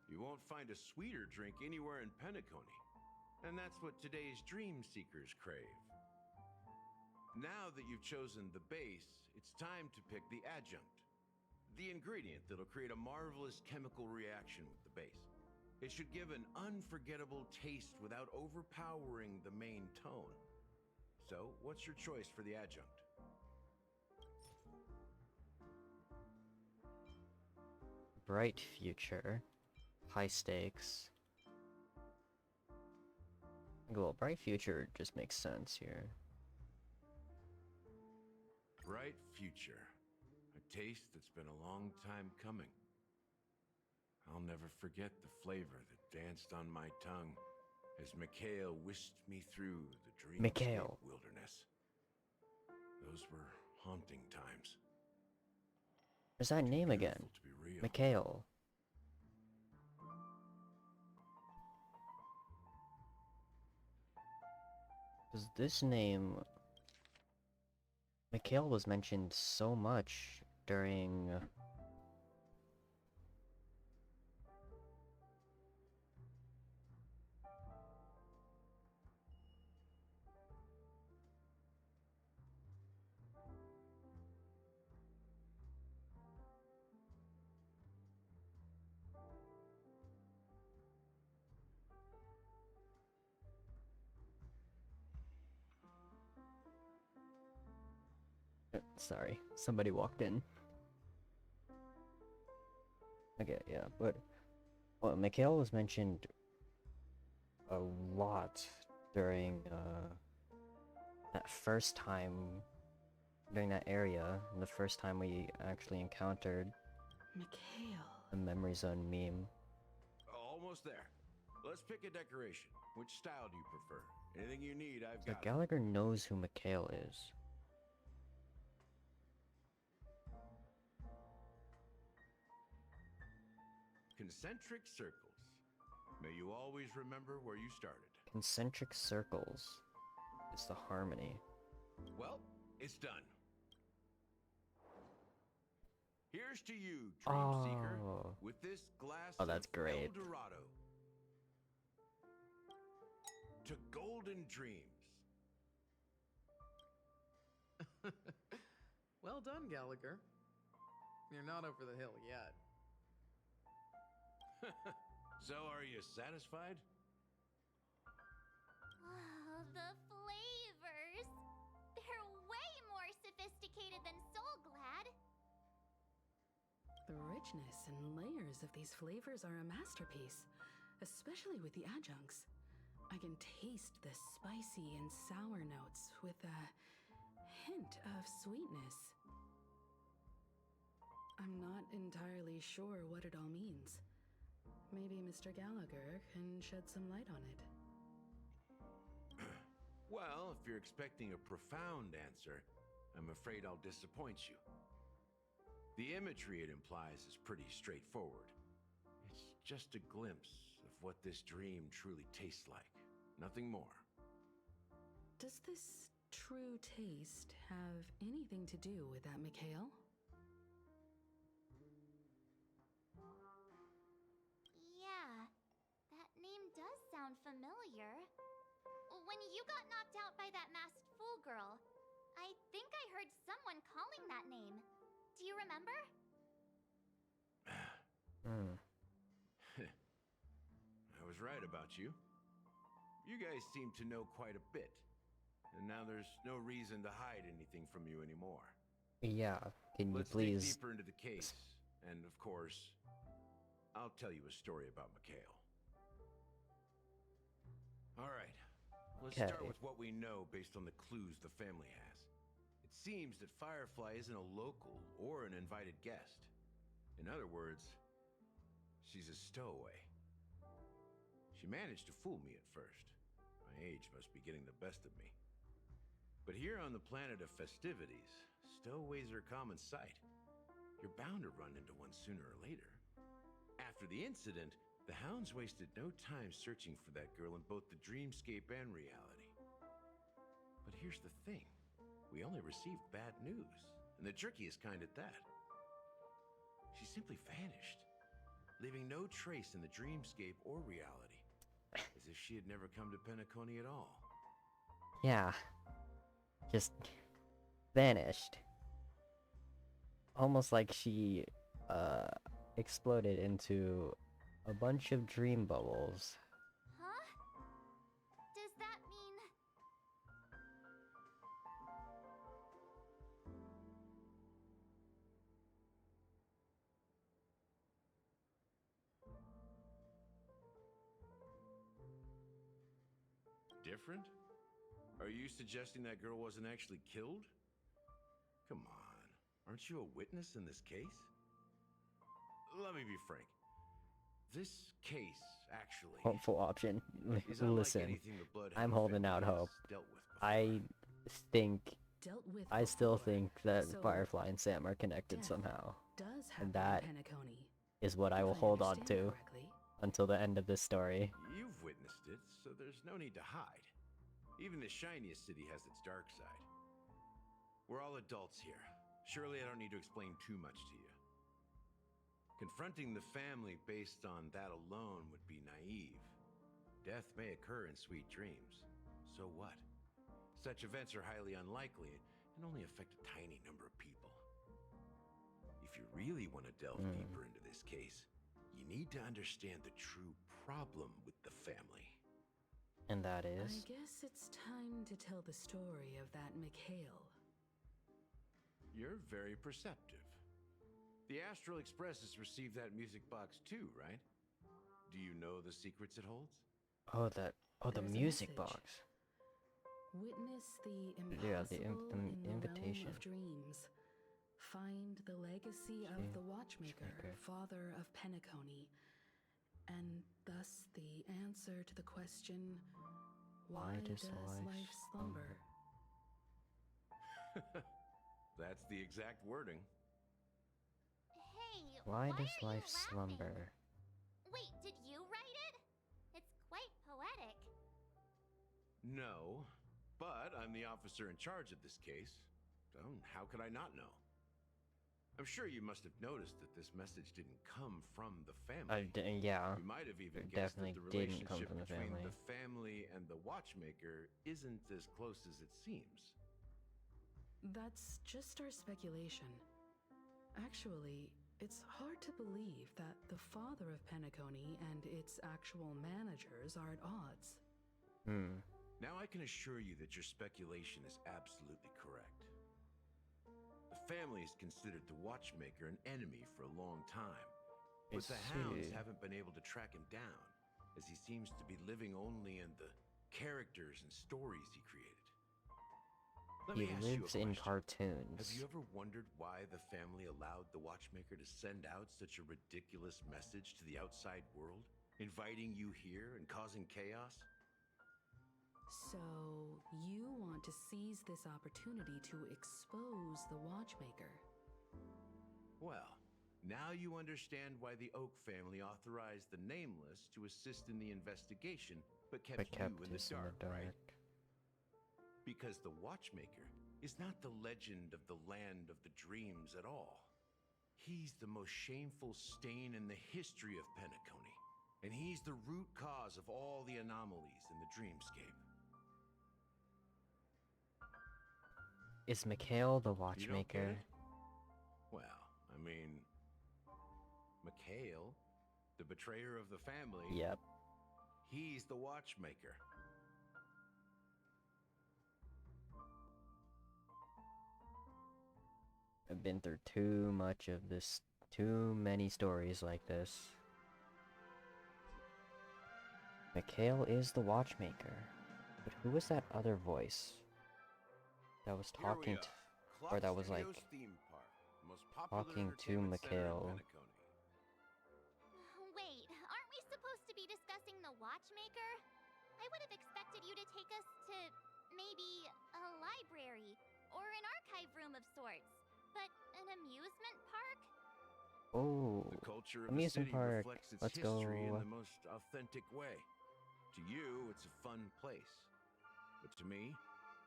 You won't find a sweeter drink anywhere in Penacony. And that's what today's dream seekers crave. Now that you've chosen the base, it's time to pick the adjunct. The ingredient that'll create a marvelous chemical reaction with the base. It should give an unforgettable taste without overpowering the main tone. So, what's your choice for the adjunct? Bright future. High stakes. Well, bright future just makes sense here. Bright future. A taste that's been a long time coming. I'll never forget the flavor that danced on my tongue as Mikhail whisked me through the dreamscape wilderness. Those were haunting times. There's that name again. Mikhail. Because this name... Mikhail was mentioned so much during... Sorry, somebody walked in. Okay, yeah, but well, Mikhail was mentioned a lot during that first time, during that area, and the first time we actually encountered Mikhail. The Memory Zone meme. Almost there. Let's pick a decoration. Which style do you prefer? Anything you need, I've So got. Gallagher knows who Mikhail is. Concentric circles. May you always remember where you started. Concentric circles. It's the harmony. Well, it's done. Here's to you, Dream Seeker, with this glass Oh, that's great. El Dorado. To golden dreams. Well done, Gallagher. You're not over the hill yet. So, are you satisfied? Oh, the flavors! They're way more sophisticated than Soul Glad. The richness and layers of these flavors are a masterpiece, especially with the adjuncts. I can taste the spicy and sour notes with a hint of sweetness. I'm not entirely sure what it all means. Maybe Mr. Gallagher can shed some light on it. Well, if you're expecting a profound answer, I'm afraid I'll disappoint you. The imagery it implies is pretty straightforward. It's just a glimpse of what this dream truly tastes like. Nothing more. Does this true taste have anything to do with that Mikhail? Yeah, that name does sound familiar. When you got knocked out by that masked fool girl, I think I heard someone calling that name. Do you remember? I was right about you. You guys seem to know quite a bit. And now there's no reason to hide anything from you anymore. Yeah, can you Let's please... dig deeper into the case. And of course, I'll tell you a story about Mikhail. Alright, let's start with what we know based on the clues the family has. It seems that Firefly isn't a local or an invited guest. In other words, she's a stowaway. She managed to fool me at first. My age must be getting the best of me. But here on the planet of festivities, stowaways are a common sight. You're bound to run into one sooner or later. After the incident, the hounds wasted no time searching for that girl in both the dreamscape and reality. But here's the thing. We only received bad news, and the trickiest kind at that. She simply vanished, leaving no trace in the dreamscape or reality, as if she had never come to Penacony at all. Yeah. Just vanished. Almost like she exploded into a bunch of dream bubbles. Huh? Does that mean... Different? Are you suggesting that girl wasn't actually killed? Come on, aren't you a witness in this case? Let me be frank. This case, actually... Hopeful option. is unlike Listen, anything the Bloodhound I'm holding out family has hope. dealt with before. I still think that So Firefly and Sam are connected death somehow. does And happen that in Penacony, is what I if will I hold on understand to correctly. until the end of this story. You've witnessed it, so there's no need to hide. Even the shiniest city has its dark side. We're all adults here. Surely I don't need to explain too much to you. Confronting the family based on that alone would be naive. Death may occur in sweet dreams. So what? Such events are highly unlikely and only affect a tiny number of people. If you really want to delve deeper into this case, you need to understand the true problem with the family. And that I is... guess it's time to tell the story of that Mikhail. You're very perceptive. The Astral Express has received that music box too, right? Do you know the secrets it holds? Oh, the There's a music message. box. Witness the impossible Yeah, the in the invitation. realm of dreams. Find the legacy of the Watchmaker, father of Penacony, and thus the answer to the question, why does life slumber? That's the exact wording. Hey, Why does are life you laughing? slumber? Wait, did you write it? It's quite poetic. No, but I'm the officer in charge of this case. So how could I not know? I'm sure you must have noticed that this message didn't come from the family. Yeah. You might have even It guessed that definitely the didn't come relationship from the between family. the family and the Watchmaker isn't as close as it seems. That's just our speculation. Actually, it's hard to believe that the father of Penacony and its actual managers are at odds. Now I can assure you that your speculation is absolutely correct. The family has considered the Watchmaker an enemy for a long time, but the hounds haven't been able to track him down, as he seems to be living only in the characters and stories he created. Let He me ask you a lives in question. cartoons. Have you ever wondered why the family allowed the Watchmaker to send out such a ridiculous message to the outside world, inviting you here and causing chaos? So, you want to seize this opportunity to expose the Watchmaker? Well, now you understand why the Oak family authorized the Nameless to assist in the investigation, but kept you in the dark, right? Because the Watchmaker is not the legend of the land of the dreams at all. He's the most shameful stain in the history of Penacony, and he's the root cause of all the anomalies in the dreamscape. Is Mikhail the You don't get Watchmaker? it? Well, I mean, Mikhail, the betrayer of the family. Yep. He's the Watchmaker. I've been through too much of this, too many stories like this. Mikhail is the Watchmaker. But who was that other voice that was talking to, or that was like talking to Mikhail? Wait, aren't we supposed to be discussing the Watchmaker? I would have expected you to take us to maybe a library or an archive room of sorts. But an amusement park? Oh, The culture of amusement the city park. reflects its Let's history go. in the most authentic way. To you, it's a fun place. But to me,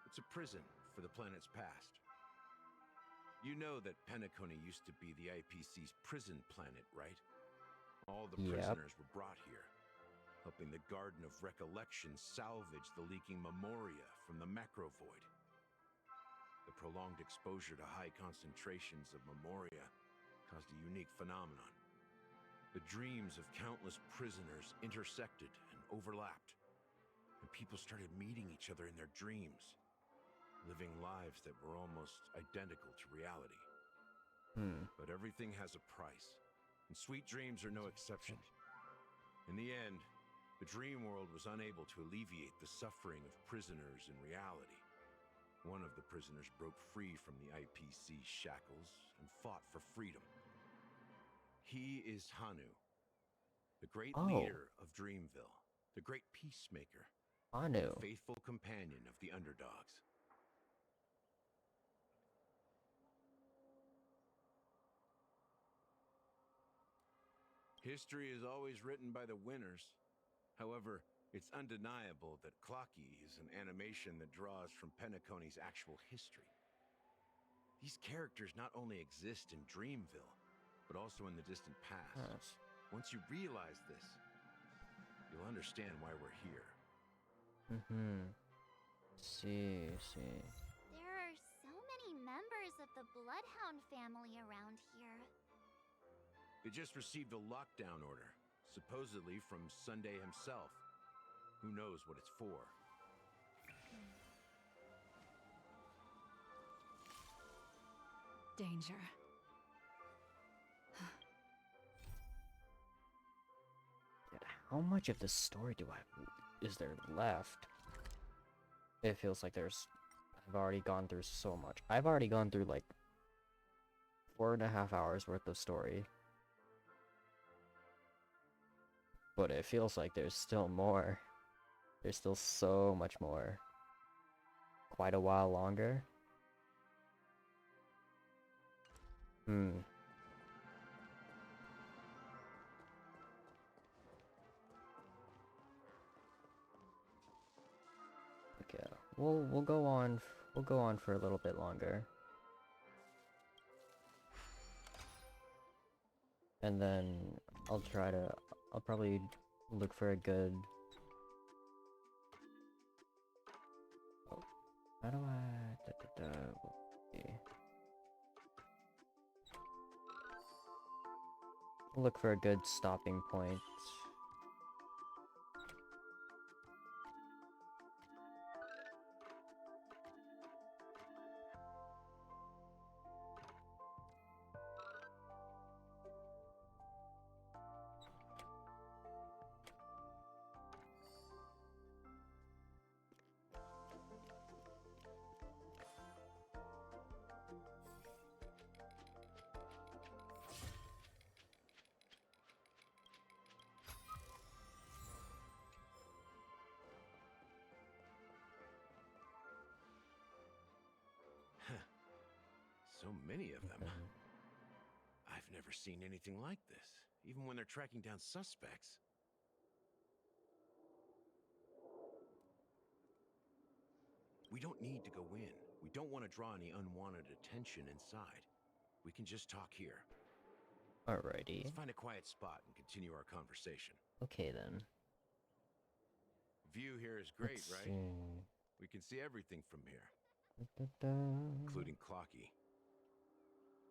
it's a prison for the planet's past. You know that Penacony used to be the IPC's prison planet, right? All the prisoners were brought here, helping the Garden of Recollection salvage the leaking memoria from the macrovoid. The prolonged exposure to high concentrations of memoria caused a unique phenomenon. The dreams of countless prisoners intersected and overlapped, and people started meeting each other in their dreams, living lives that were almost identical to reality. But everything has a price, and sweet dreams are no exception. In the end, the dream world was unable to alleviate the suffering of prisoners in reality. One of the prisoners broke free from the IPC shackles and fought for freedom. He is Hanu, the great leader of Dreamville, the great peacemaker, Hanu, the faithful companion of the underdogs. History is always written by the winners. However, it's undeniable that Clocky is an animation that draws from Penacony's actual history. These characters not only exist in Dreamville, but also in the distant past. Once you realize this, you'll understand why we're here. See. There are so many members of the Bloodhound family around here. They just received a lockdown order, supposedly from Sunday himself. Who knows what it's for? Danger. How much of this story is there left? It feels like I've already gone through so much. I've already gone through like 4.5 hours worth of story. But it feels like there's still more. There's still so much more. Quite a while longer. Okay, we'll go on. We'll go on for a little bit longer. And then I'll probably look for a good... Oh, how do I... Okay. I'll look for a good stopping point. So many of them. I've never seen anything like this, even when they're tracking down suspects. We don't need to go in. We don't want to draw any unwanted attention inside. We can just talk here. Alrighty. Let's find a quiet spot and continue our conversation. Okay then. View here is great, Let's right? see. We can see everything from here, including Clocky.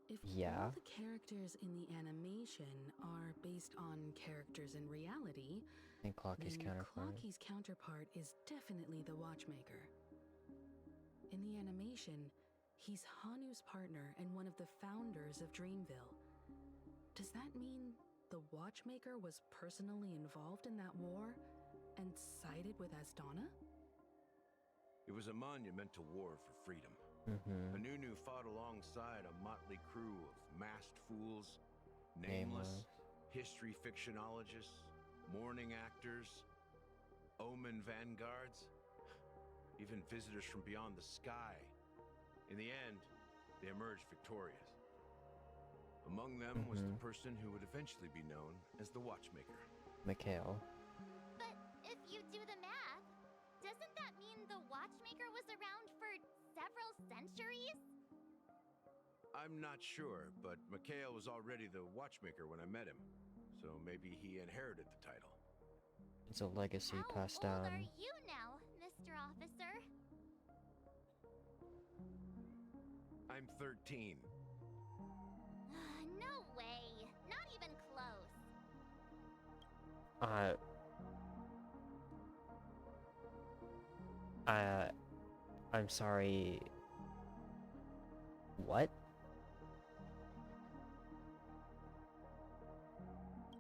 If Yeah. all the characters in the animation are based on characters in reality, And Clocky's then counterpart. Clocky's counterpart is definitely the Watchmaker. In the animation, he's Hanu's partner and one of the founders of Dreamville. Does that mean the Watchmaker was personally involved in that war and sided with Asdana? It was a monumental war for freedom. Mm-hmm. Anunu fought alongside a motley crew of masked fools, nameless, history fictionologists, mourning actors, omen vanguards, even visitors from beyond the sky. In the end, they emerged victorious. Among them was the person who would eventually be known as the Watchmaker. Mikhail. But if you do the math, doesn't that mean the Watchmaker was around for several centuries? I'm not sure, but Mikhail was already the Watchmaker when I met him, so maybe he inherited the title. It's a legacy passed How old down. are you now, Mr. Officer? I'm 13. No way. Not even close. I'm sorry. What?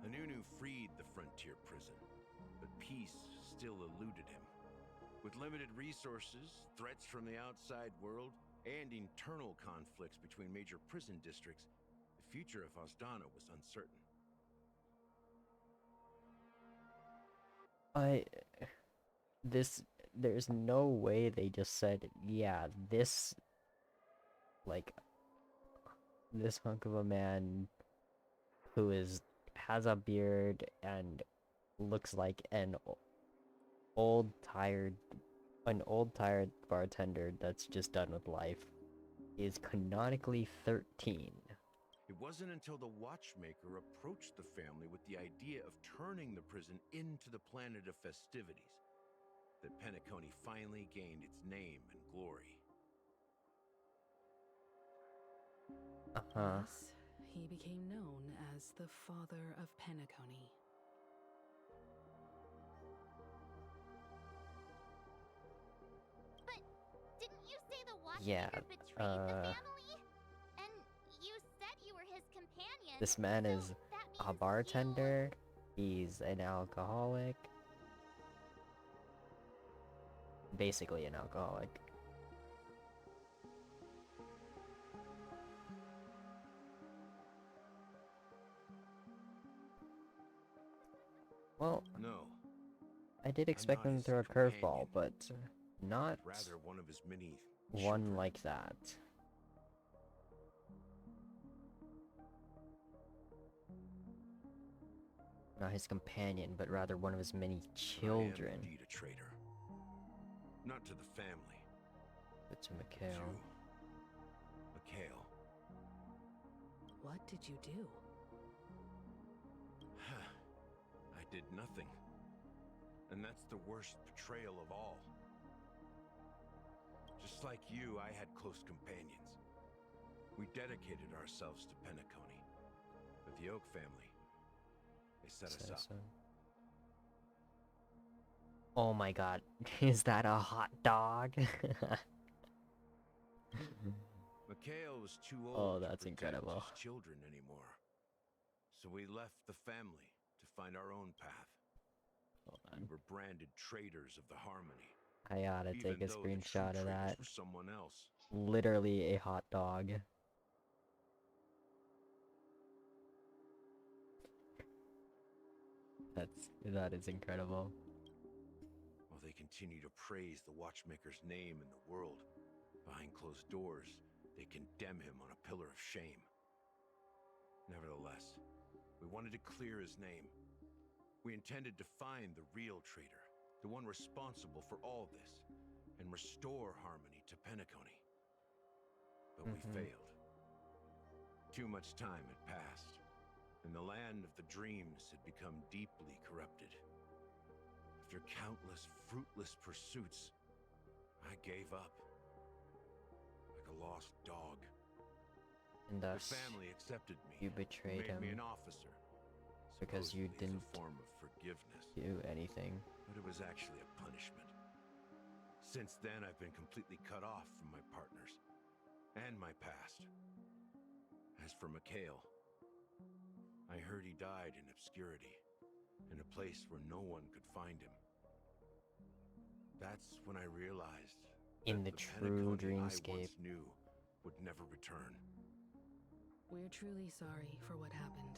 Anunu freed the frontier prison, but peace still eluded him. With limited resources, threats from the outside world, and internal conflicts between major prison districts, the future of Asdana was uncertain. There's no way they just said, yeah, this hunk of a man who has a beard and looks like an old tired bartender that's just done with life is canonically 13. It wasn't until the Watchmaker approached the family with the idea of turning the prison into the planet of festivities that Penacony finally gained its name and glory. Thus, he became known as the Father of Penacony. But didn't you say the Yeah, Watchmaker betrayed the family? And you said you were his companion. This man so is that a means bartender. He's an alcoholic. Basically an alcoholic. Well, no, I did expect them to throw a curveball, but not rather one of his many one like that. Not his companion, but rather one of his many children. I am indeed a traitor. Not to the family. But to Mikhail. Mikhail. What did you do? I did nothing. And that's the worst betrayal of all. Just like you, I had close companions. We dedicated ourselves to Penacony. But the Oak family, they set us up. Oh my god, is that a hot dog? Mikhail was too Oh, old that's to protect incredible. his children anymore. So we left the family to find our own path. We were branded traitors of the Harmony. I gotta even take a though the true screenshot of traitors that. were someone else. Literally a hot dog. That is incredible. While they continue to praise the Watchmaker's name in the world, behind closed doors, they condemn him on a pillar of shame. Nevertheless, we wanted to clear his name. We intended to find the real traitor, the one responsible for all this, and restore harmony to Penacony. But we failed. Too much time had passed, and the land of the dreams had become deeply corrupted. After countless fruitless pursuits, I gave up. Like a lost dog. And thus, the family accepted me. You betrayed made him. me an officer. Because you didn't a form of forgiveness. do anything. But it was actually a punishment. Since then, I've been completely cut off from my partners and my past. As for Mikhail, I heard he died in obscurity, in a place where no one could find him. That's when I realized in the true dreamscape I once knew would never return. We're truly sorry for what happened.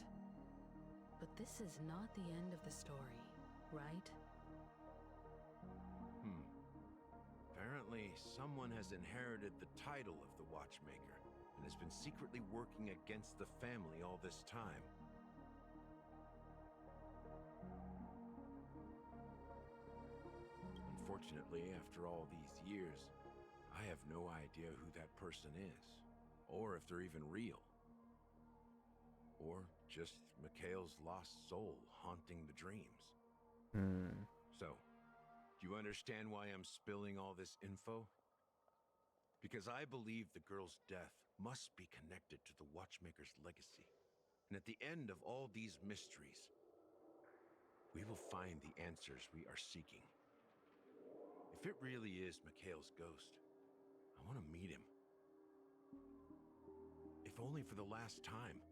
But this is not the end of the story, right? Apparently, someone has inherited the title of the Watchmaker and has been secretly working against the family all this time. Unfortunately, after all these years, I have no idea who that person is, or if they're even real. Or just Mikhail's lost soul haunting the dreams. So, do you understand why I'm spilling all this info? Because I believe the girl's death must be connected to the Watchmaker's legacy. And at the end of all these mysteries, we will find the answers we are seeking. If it really is Mikhail's ghost, I want to meet him. If only for the last time.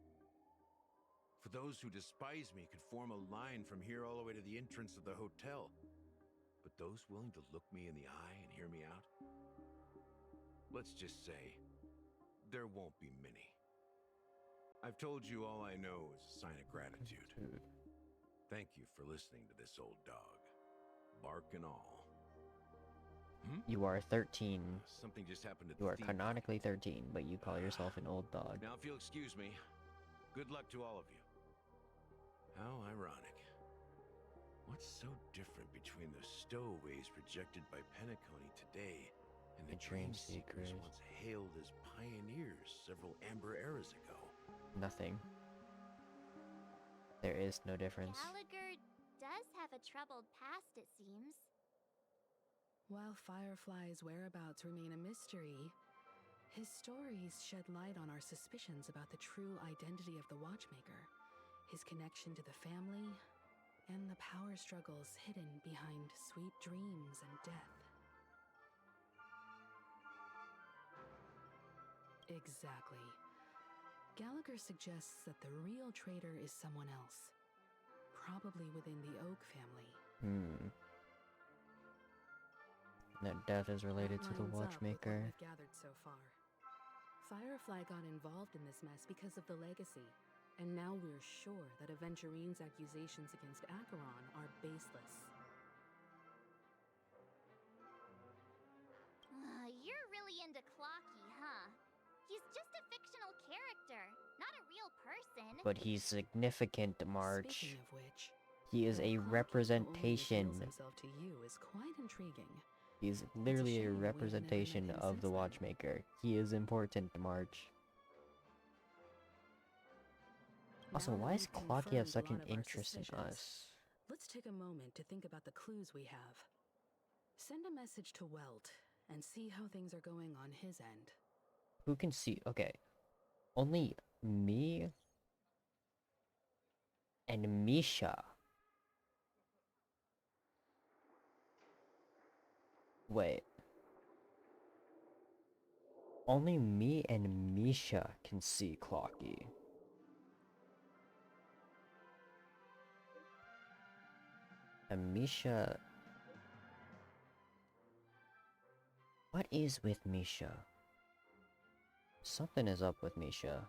For those who despise me could form a line from here all the way to the entrance of the hotel. But those willing to look me in the eye and hear me out? Let's just say, there won't be many. I've told you all I know is a sign of gratitude. Thank you for listening to this old dog. Bark and all. You are 13. Something just happened to You are canonically 13, but you call yourself an old dog. Now if you'll excuse me, good luck to all of you. How ironic. What's so different between the stowaways rejected by Penacony today and the dream seekers once hailed as pioneers several amber eras ago? Nothing. There is no difference. Gallagher does have a troubled past, it seems. While Firefly's whereabouts remain a mystery, his stories shed light on our suspicions about the true identity of the Watchmaker, his connection to the family, and the power struggles hidden behind sweet dreams and death. Exactly. Gallagher suggests that the real traitor is someone else, probably within the Oak family. That death is related to the Watchmaker. We've gathered so far. Firefly got involved in this mess because of the legacy, and now we're sure that Aventurine's accusations against Acheron are baseless. You're really into Clocky, huh? He's just a fictional character, not a real person. But he's significant, March. Speaking of which, he is a representation. Himself to you is quite intriguing. He's literally a representation of the Watchmaker. He is important, March. Also, why does Clocky have such an interest in us? Let's take a moment to think about the clues we have. Send a message to Welt and see how things are going on his end. Who can see? Okay. Only me and Misha. Wait. Only me and Misha can see Clocky. And Misha... What is with Misha? Something is up with Misha.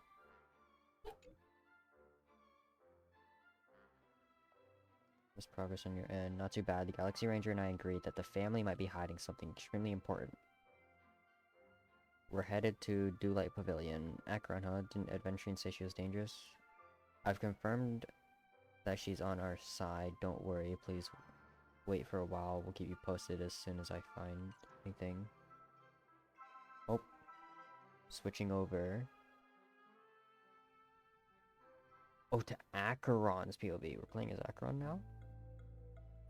There's progress on your end. Not too bad. The Galaxy Ranger and I agreed that the family might be hiding something extremely important. We're headed to Dewlight Pavilion. Acheron, huh? Didn't Adventurine say she was dangerous? I've confirmed that she's on our side. Don't worry. Please wait for a while. We'll keep you posted as soon as I find anything. Oh. Switching over. Oh, to Acheron's POV. We're playing as Acheron now?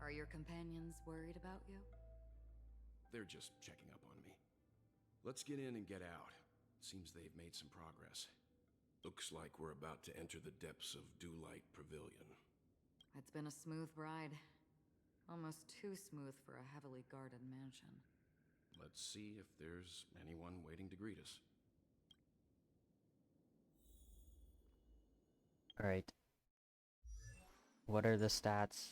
Are your companions worried about you? They're just checking up on me. Let's get in and get out. Seems they've made some progress. Looks like we're about to enter the depths of Dewlight Pavilion. It's been a smooth ride. Almost too smooth for a heavily guarded mansion. Let's see if there's anyone waiting to greet us. Alright. What are the stats?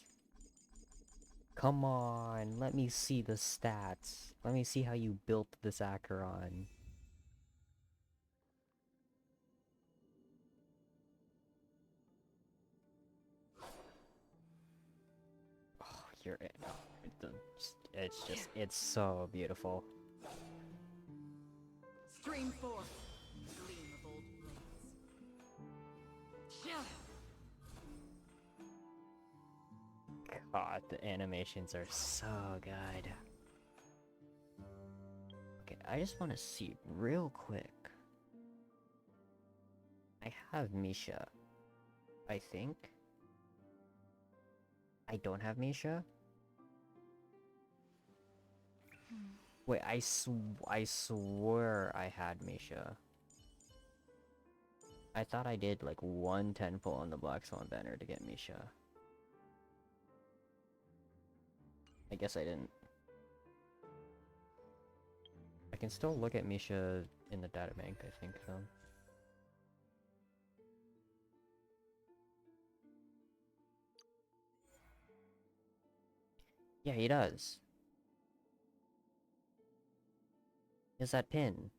Come on, let me see the stats. Let me see how you built this Acheron. Oh, you're it. It's so beautiful. Stream forth. Gleam of old ruins. God, the animations are so good. Okay, I just want to see real quick. I have Misha. I think. I don't have Misha? Wait, I swear I had Misha. I thought I did like 1 10-pull on the Black Swan banner to get Misha. I guess I didn't. I can still look at Misha in the databank, I think, though. Yeah, he does. He has that pin.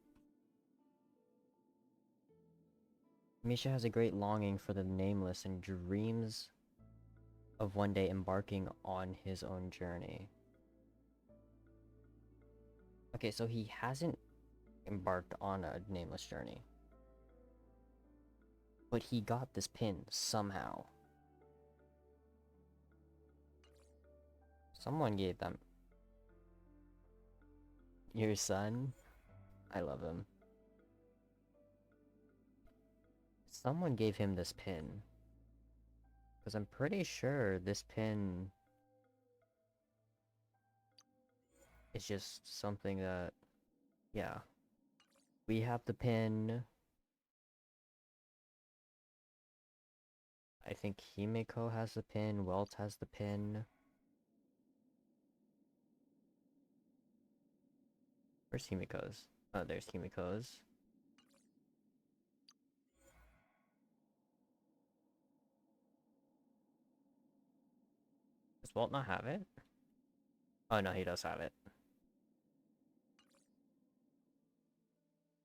Misha has a great longing for the nameless and dreams of one day embarking on his own journey. Okay, so he hasn't embarked on a nameless journey. But he got this pin somehow. Someone gave them. Your son? I love him. Someone gave him this pin. Because I'm pretty sure this pin is just something that... Yeah. We have the pin. I think Himiko has the pin. Welt has the pin. Where's Himiko's? Oh, there's Himiko's. Does Walt not have it? Oh no, he does have it.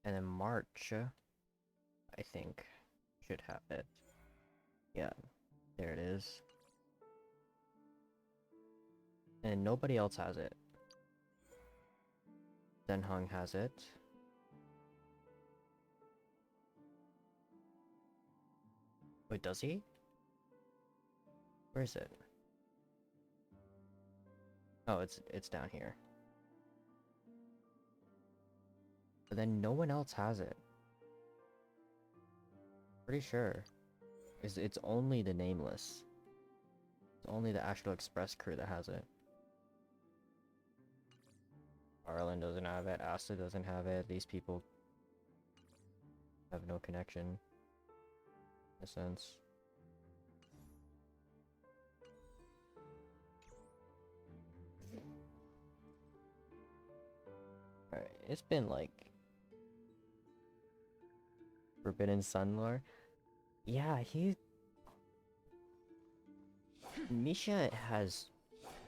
And then March, I think, should have it. Yeah, there it is. And nobody else has it. Zenhung has it. Wait, does he? Where is it? Oh, it's down here. But then no one else has it. Pretty sure. It's only the nameless. It's only the Astral Express crew that has it. Arlen doesn't have it, Asta doesn't have it, these people have no connection. In a sense. Alright, it's been like... Forbidden Sun lore? Yeah, Misha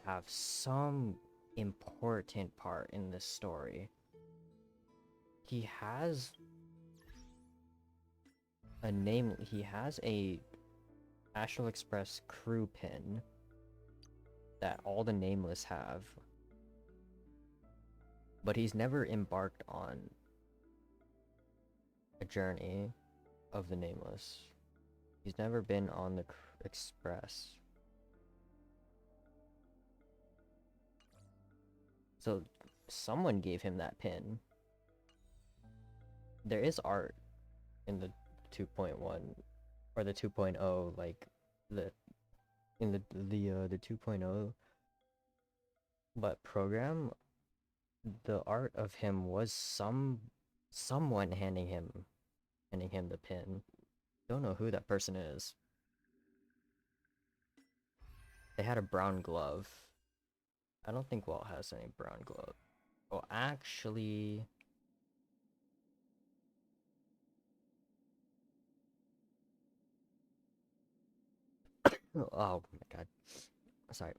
have some important part in this story. He has a Astral Express crew pin that all the nameless have. But he's never embarked on a journey of the nameless. He's never been on the Express. So someone gave him that pin. There is art in the 2.1 or the 2.0, like the 2.0 but program. The art of him was someone handing him the pin. Don't know who that person is. They had a brown glove. I don't think Walt has any brown glove. Oh, actually, oh my god. Sorry.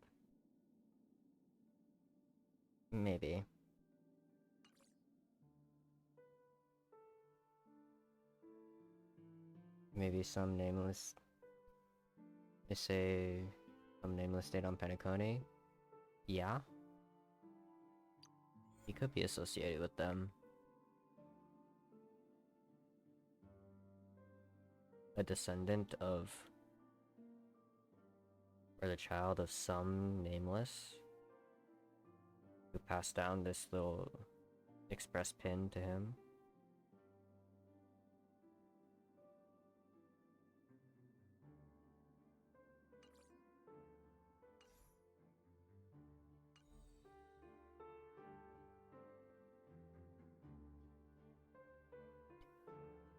Maybe. Maybe some nameless. They say some nameless stayed on Penacony. Yeah. He could be associated with them. A descendant of, or the child of some nameless who passed down this little express pin to him.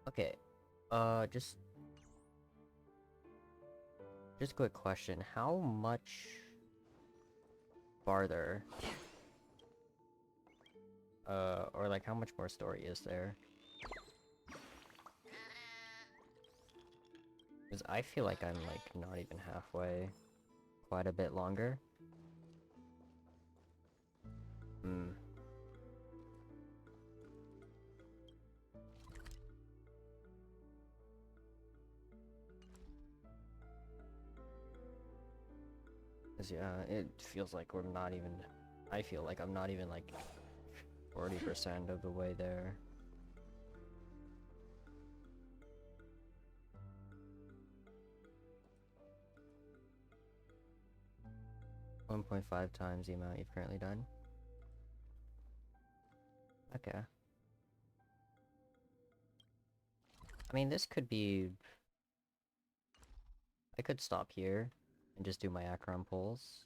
Okay, just quick question. How much farther, or like how much more story is there? Because I feel like I'm like not even halfway, quite a bit longer. Hmm. Yeah, it feels like we're not even, I feel like I'm not even like 40% of the way there. .5 times the amount you've currently done. Okay. I mean, this could be... I could stop here and just do my Acheron pulls.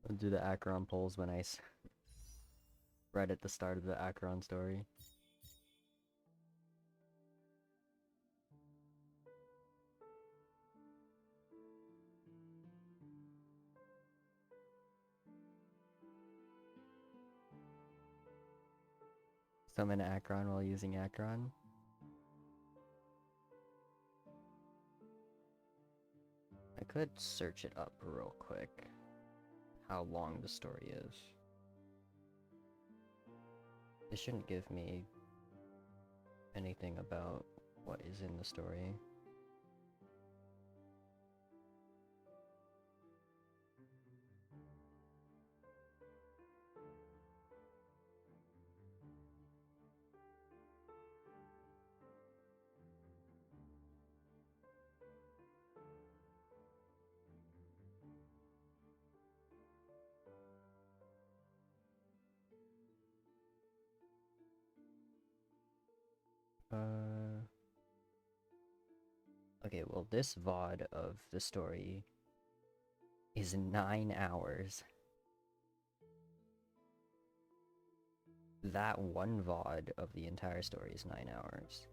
I'll do the Acheron pulls when I right at the start of the Acheron story. Summon Acheron while using Acheron. I could search it up real quick, how long the story is. This shouldn't give me anything about what is in the story. Okay, well, this VOD of the story is 9 hours. That one VOD of the entire story is 9 hours.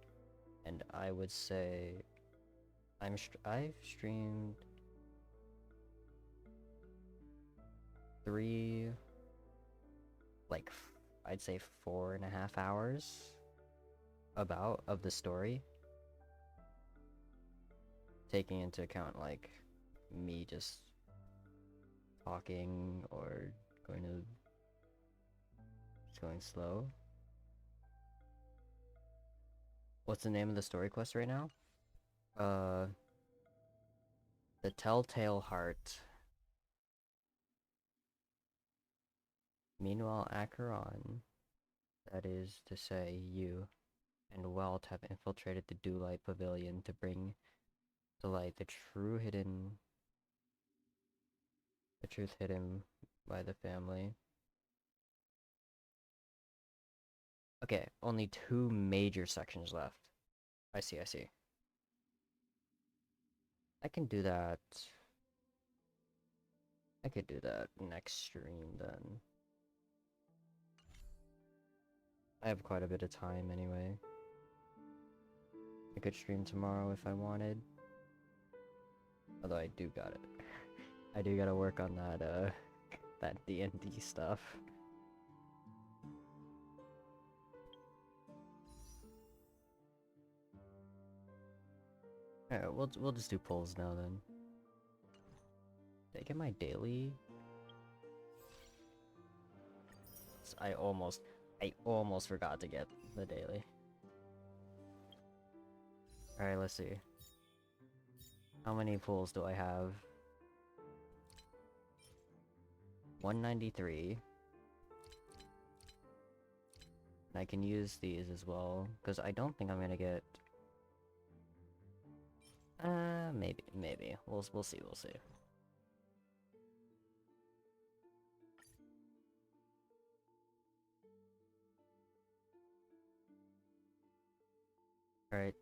And I would say I've streamed 3, like, I'd say 4.5 hours about of the story, taking into account like me just talking or going slow. What's the name of the story quest right now? The Telltale Heart. Meanwhile, Acheron, that is to say you, and Welt have infiltrated the Dewlight Pavilion to bring to light the truth hidden by the family. Okay, only 2 major sections left. I see, I see. I can do that. I could do that next stream then. I have quite a bit of time anyway. I could stream tomorrow if I wanted. Although I do got it. I do gotta work on that, that D&D stuff. Alright, we'll just do polls now then. Did I get my daily? I almost forgot to get the daily. Alright, let's see. How many pulls do I have? 193. And I can use these as well, because I don't think I'm gonna get... maybe. We'll see, we'll see. Alright.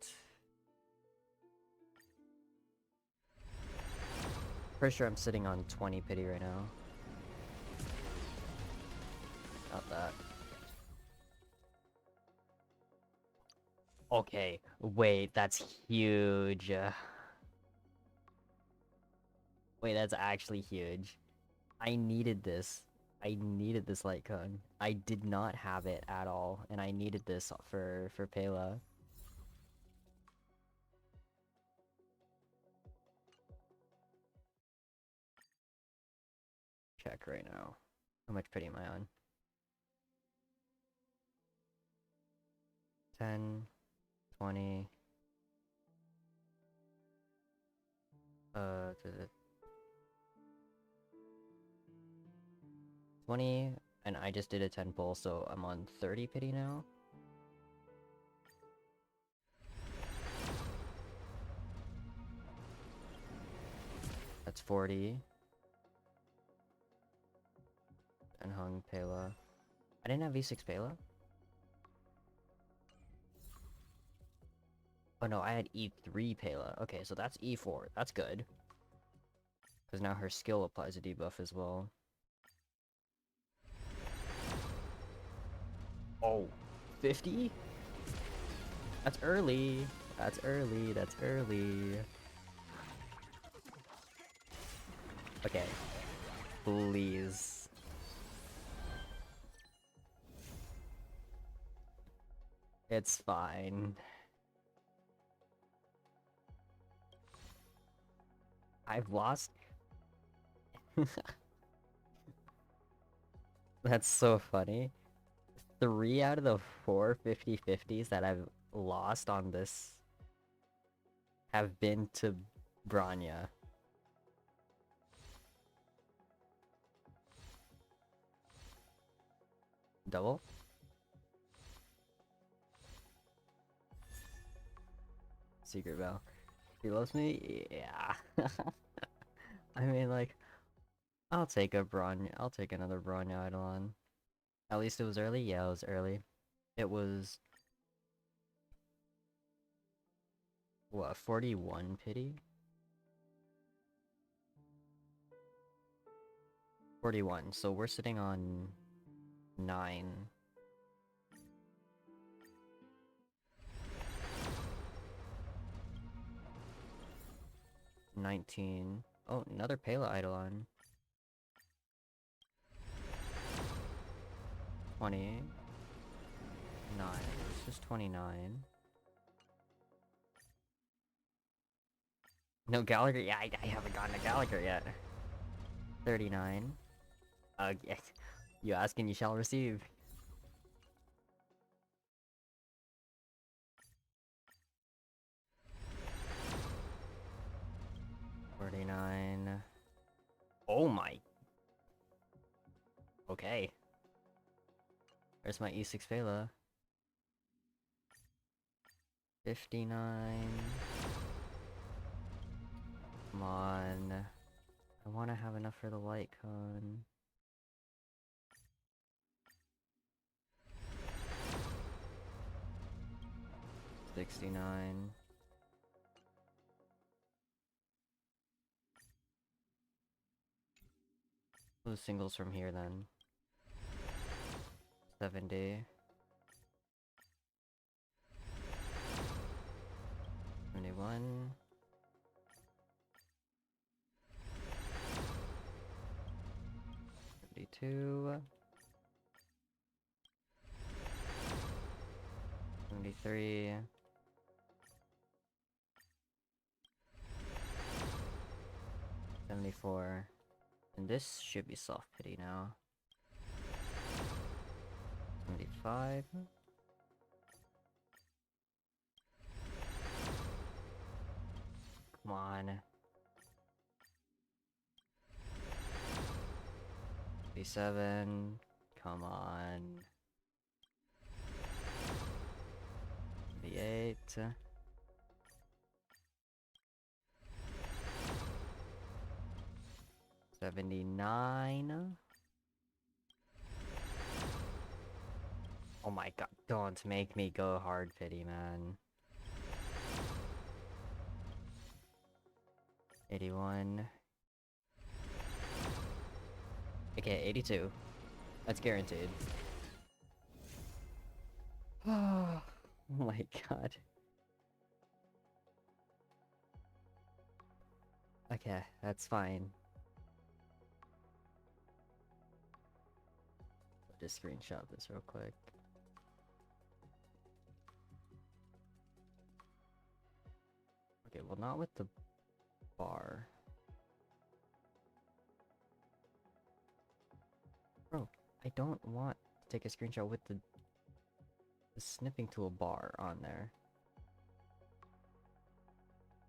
Pretty sure I'm sitting on 20 pity right now. Not that. Okay, wait, that's huge. Wait, that's actually huge. I needed this. I needed this light cone. I did not have it at all, and I needed this for Pela. Check right now. How much pity am I on? 10, 20. 20, and I just did a 10 pull, so I'm on 30 pity now. That's 40. And hung Pela. I didn't have V6 Pela? Oh no, I had E3 Pela. Okay, so that's E4. That's good. Because now her skill applies a debuff as well. Oh, 50? That's early. That's early. That's early. Okay. Please. It's fine. I've lost. That's so funny. 3 out of the 4 50-50s that I've lost on this have been to Branya. Double? Secret Bell. He loves me? Yeah. I mean, like, I'll take another Branya Eidolon. At least it was early? Yeah, it was early. It was... what, 41 pity? 41, so we're sitting on 9. 19. Oh, another Pela Eidolon. 20. 9. It's just 29. No Gallagher? Yeah, I haven't gotten a Gallagher yet. 39. Yes. You ask and you shall receive. $49. Oh my. Okay. Where's my E6 Pela? 59. Come on. I want to have enough for the light cone. 69. Those singles from here then. 70. 71. 72. 73. 74. And this should be soft pity now. 75. Come on. 87. Come on. 78. 79. Oh my god, don't make me go hard pity, man. 81. Okay, 82. That's guaranteed. Oh my god. Okay, that's fine. I'll just screenshot this real quick. Okay, well, not with the bar. Bro, I don't want to take a screenshot with the snipping tool bar on there.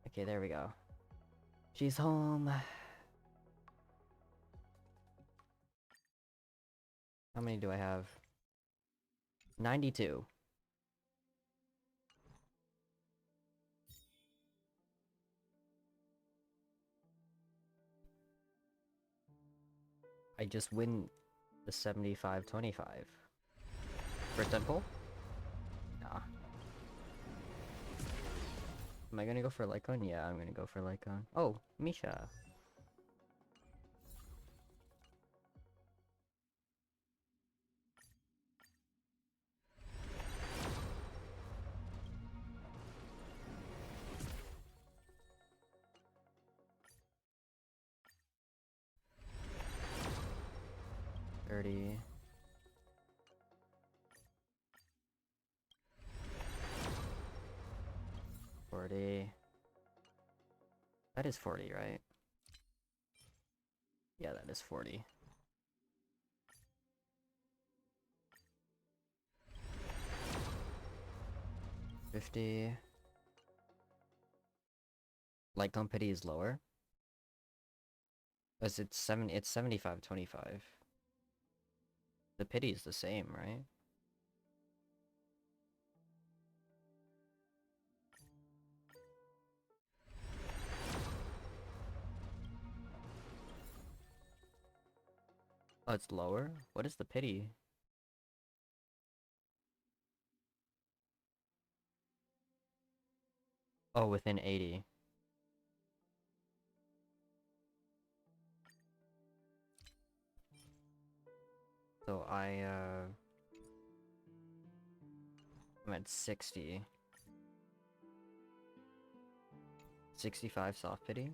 Okay, there we go. She's home. How many do I have? 92. I just win the 75-25. First end pull? Nah. Am I gonna go for Lycon? Yeah, I'm gonna go for Lycon. Oh, Misha. $30. $40. That is 40, right? Yeah, that is 40. $50. Lycon pity is lower. As it's 75-25. The pity is the same, right? Oh, it's lower? What is the pity? Oh, within 80. So I'm at 60. 65 soft pity.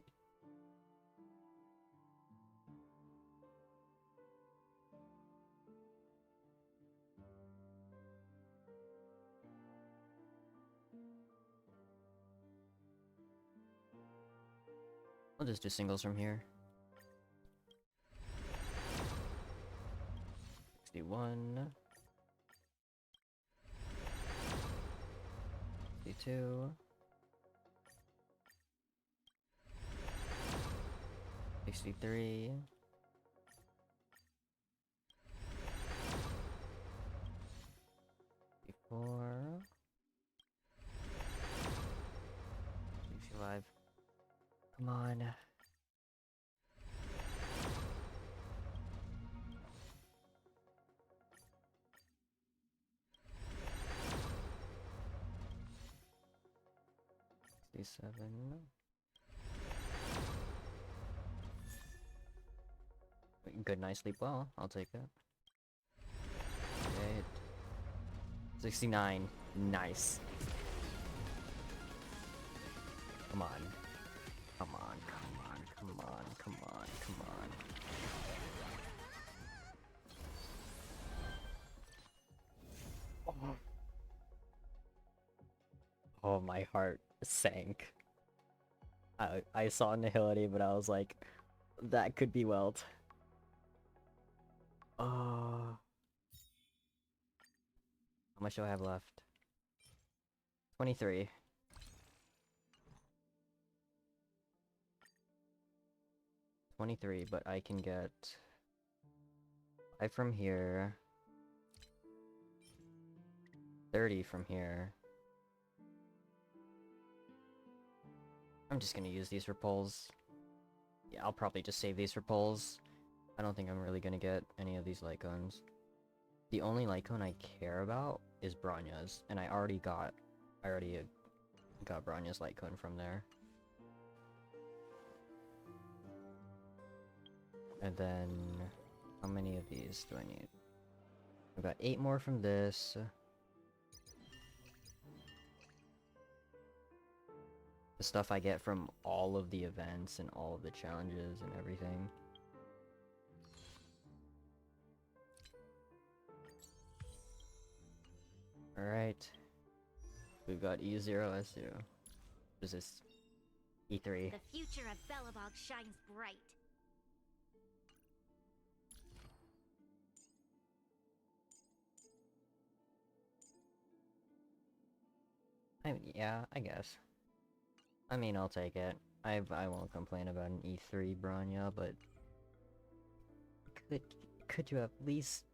I'll just do singles from here. 61. 62. 63. 64. 65. Come on. 47. Good night, sleep well. I'll take that. Okay. 69. Nice. Come on. Come on, come on, come on, come on, come on. Oh. Oh, my heart sank. I saw Nihility, but I was like, that could be Welt. How much do I have left? 23. But I can get 5 from here, 30 from here. I'm just gonna use these for pulls. Yeah, I'll probably just save these for pulls. I don't think I'm really gonna get any of these Lycones. The only Lycone I care about is Bronya's, and I already got Bronya's Lycone from there. And then, how many of these do I need? I've got 8 more from this. The stuff I get from all of the events and all of the challenges and everything. Alright. We've got E0, S0. What is this? E3. The future of Belobog shines bright. Yeah, I guess. I mean, I'll take it. I won't complain about an E3 Bronya, but could you at least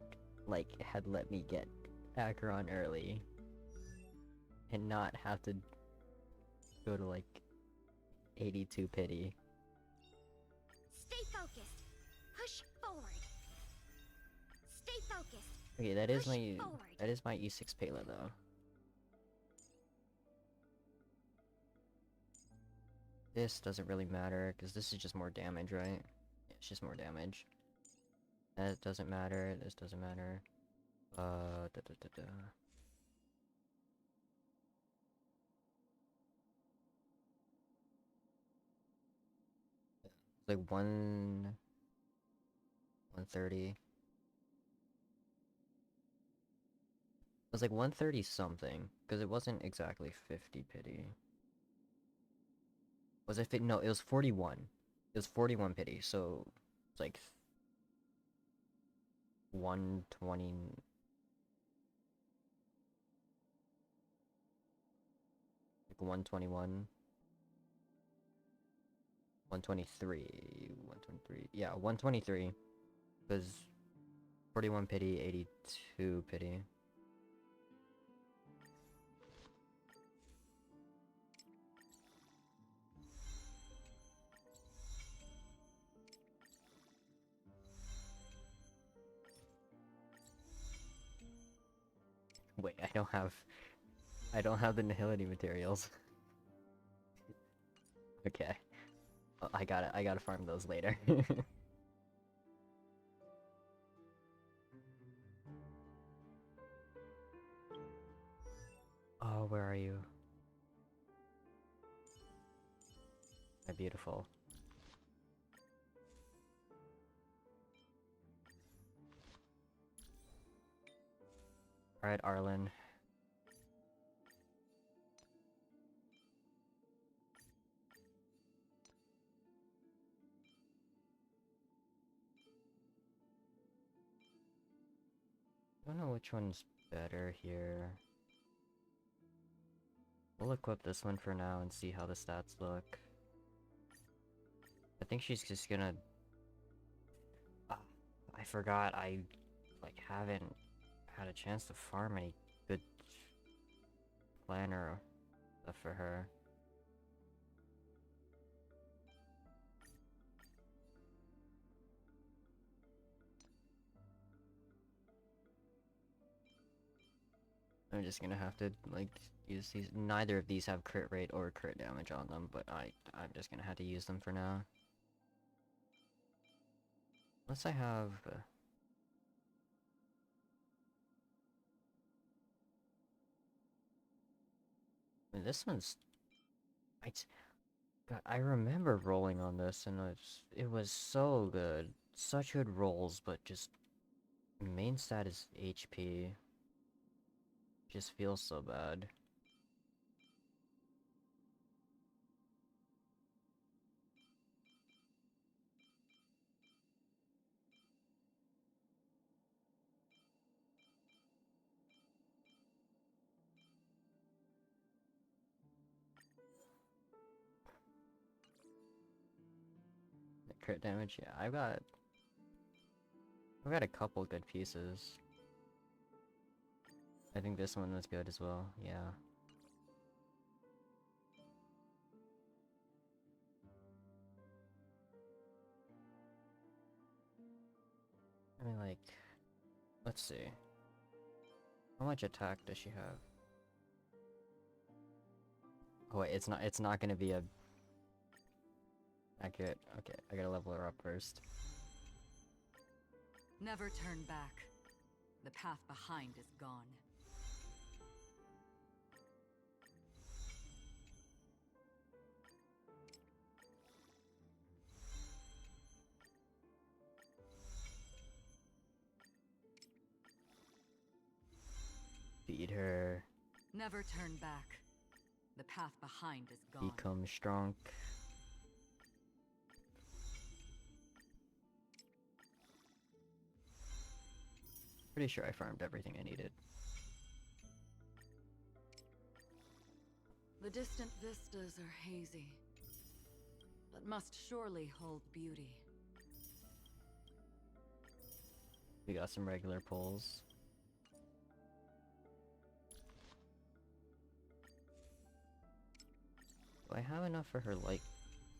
like had let me get Acheron early and not have to go to like 82 pity? Stay focused. Push forward. Stay focused. Okay, that is my E6 Pela though. This doesn't really matter, because this is just more damage, right? Yeah, it's just more damage. That doesn't matter, this doesn't matter. Like 130. It was like 130 something, because it wasn't exactly 50 pity. Was it fit? No, it was 41. It was 41 pity, so it's like 120. Like 121. 123. 123. Yeah, 123. Because 41 pity, 82 pity. Wait, I don't have the Nihility materials. Okay. Well, I gotta farm those later. Oh, where are you? My beautiful. Alright, Arlen. I don't know which one's better here. We'll equip this one for now and see how the stats look. I think she's just gonna... I forgot, I haven't had a chance to farm any good planner stuff for her. I'm just gonna have to, like, use these. Neither of these have crit rate or crit damage on them, but I'm just gonna have to use them for now. Unless I have... I mean, this one's... God, I remember rolling on this, and it was so good. Such good rolls, but just... Main stat is HP. Just feels so bad. The crit damage, yeah, I've got a couple good pieces. I think this one was good as well, yeah. I mean, like, let's see. How much attack does she have? Oh wait, it's not gonna be a accurate. Okay, I gotta level her up first. Never turn back. The path behind is gone. Feed her. Never turn back. The path behind is gone. Become strong. Pretty sure I farmed everything I needed. The distant vistas are hazy, but must surely hold beauty. We got some regular pulls. Do I have enough for her light?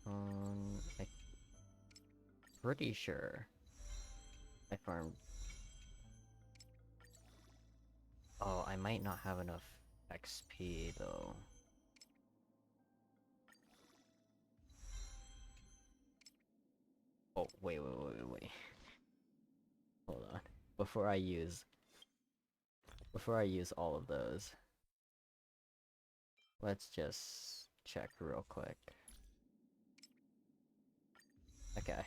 I'm pretty sure I farmed. Oh, I might not have enough XP though. Oh, wait. Hold on. Before I use all of those, let's just check real quick. Okay.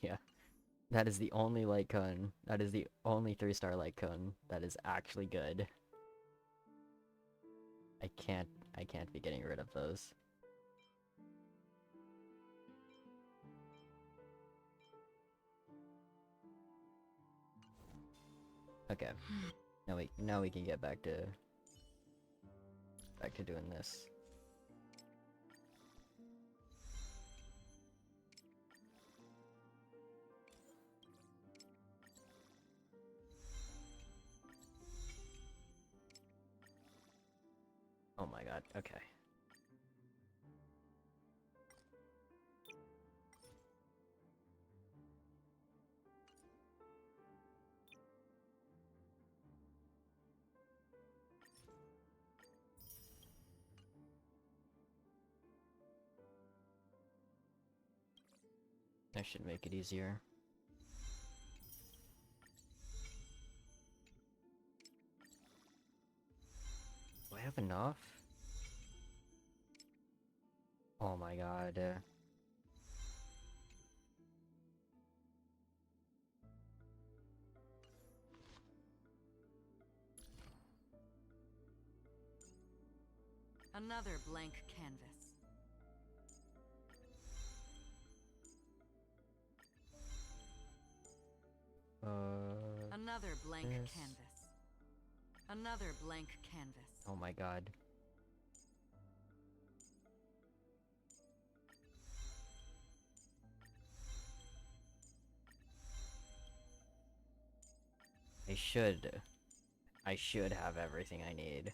Yeah. That is the only light cone. That is the only 3-star light cone that is actually good. I can't be getting rid of those. Okay. Now we can get back to doing this. Oh my god, okay. That should make it easier. Do I have enough? Oh my god. Another blank canvas. Another blank canvas. Another blank canvas. Oh my god. I should have everything I need.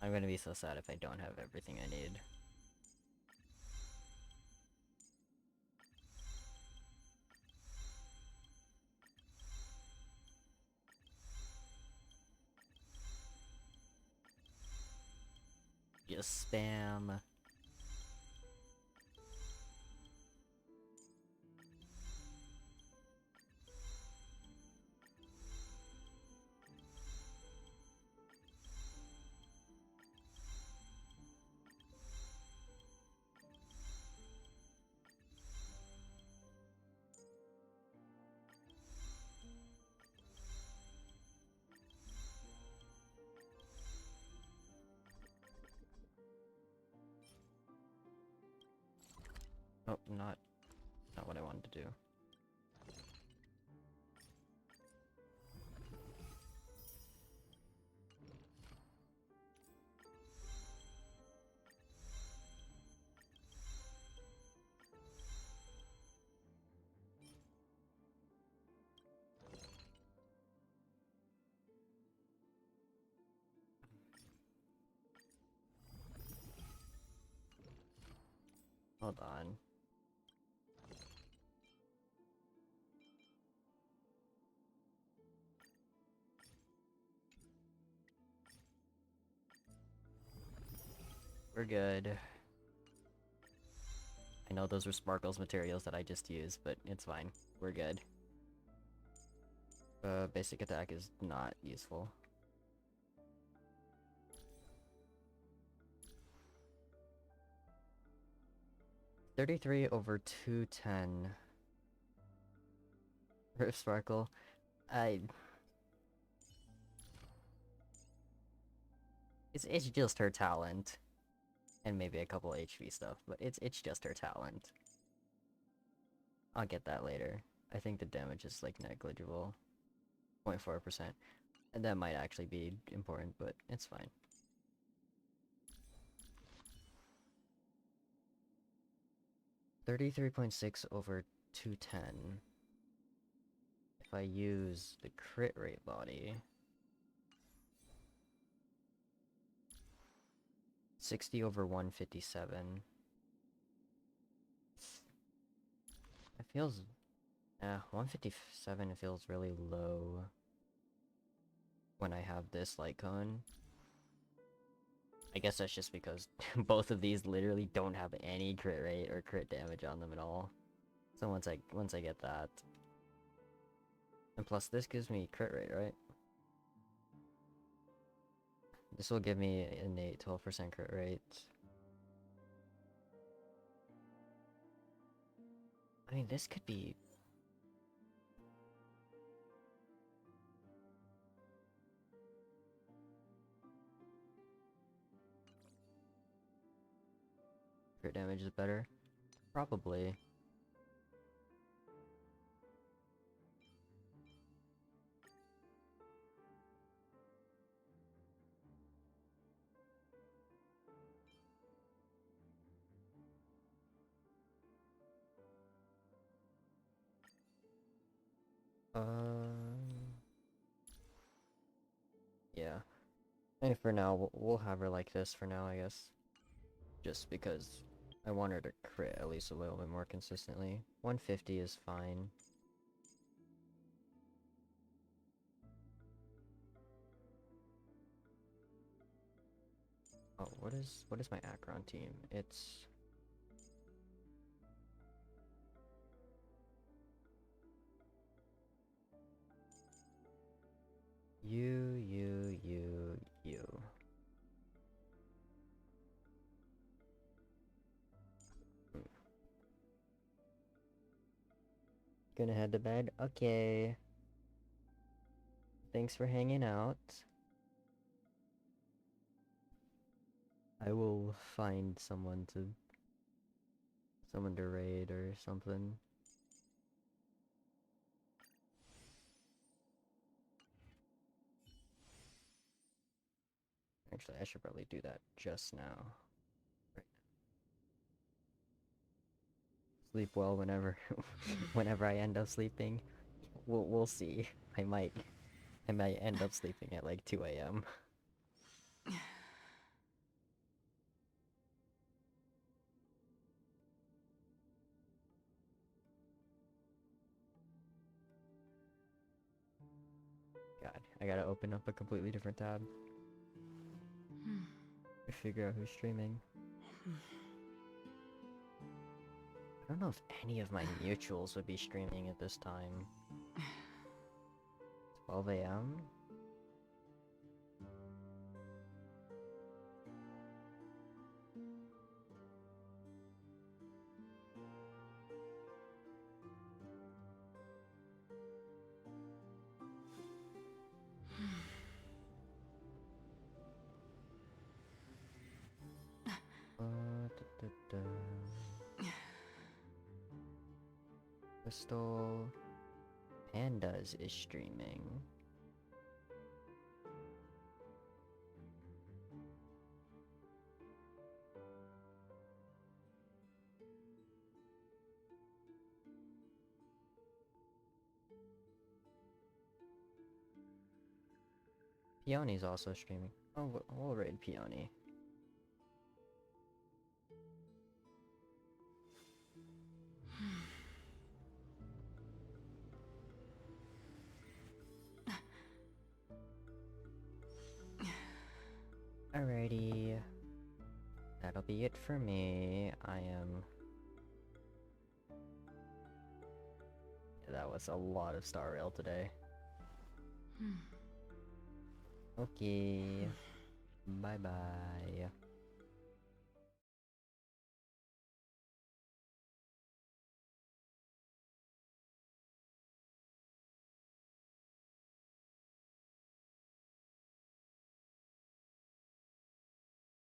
I'm gonna be so sad if I don't have everything I need. Just spam. Oh, not what I wanted to do. Hold on. We're good. I know those were Sparkle's materials that I just used, but it's fine. We're good. Basic attack is not useful. $33 over $210. For Sparkle, it's just her talent. And maybe a couple HP stuff, but it's just her talent. I'll get that later. I think the damage is like negligible. 0.4%. And that might actually be important, but it's fine. $33.6 over $210. If I use the crit rate body, 60 over 157. It feels... 157 feels really low when I have this light cone. I guess that's just because both of these literally don't have any crit rate or crit damage on them at all. So once I get that. And plus this gives me crit rate, right? This will give me an innate 12% crit rate. I mean, this could be... Crit damage is better? Probably. Yeah. And for now, we'll have her like this for now, I guess. Just because I want her to crit at least a little bit more consistently. 150 is fine. Oh, what is my Acheron team? It's... You. Gonna head to bed? Okay. Thanks for hanging out. I will find someone to raid or something. Actually, I should probably do that just now. Right now. Sleep well whenever whenever I end up sleeping. We'll see. I might end up sleeping at like 2 AM. I gotta open up a completely different tab to figure out who's streaming. I don't know if any of my mutuals would be streaming at this time. 12 a.m.? Crystal Pandas is streaming. Peony's also streaming. Oh, we'll raid Peony. Alrighty. That'll be it for me. That was a lot of Star Rail today. Okay. Bye bye.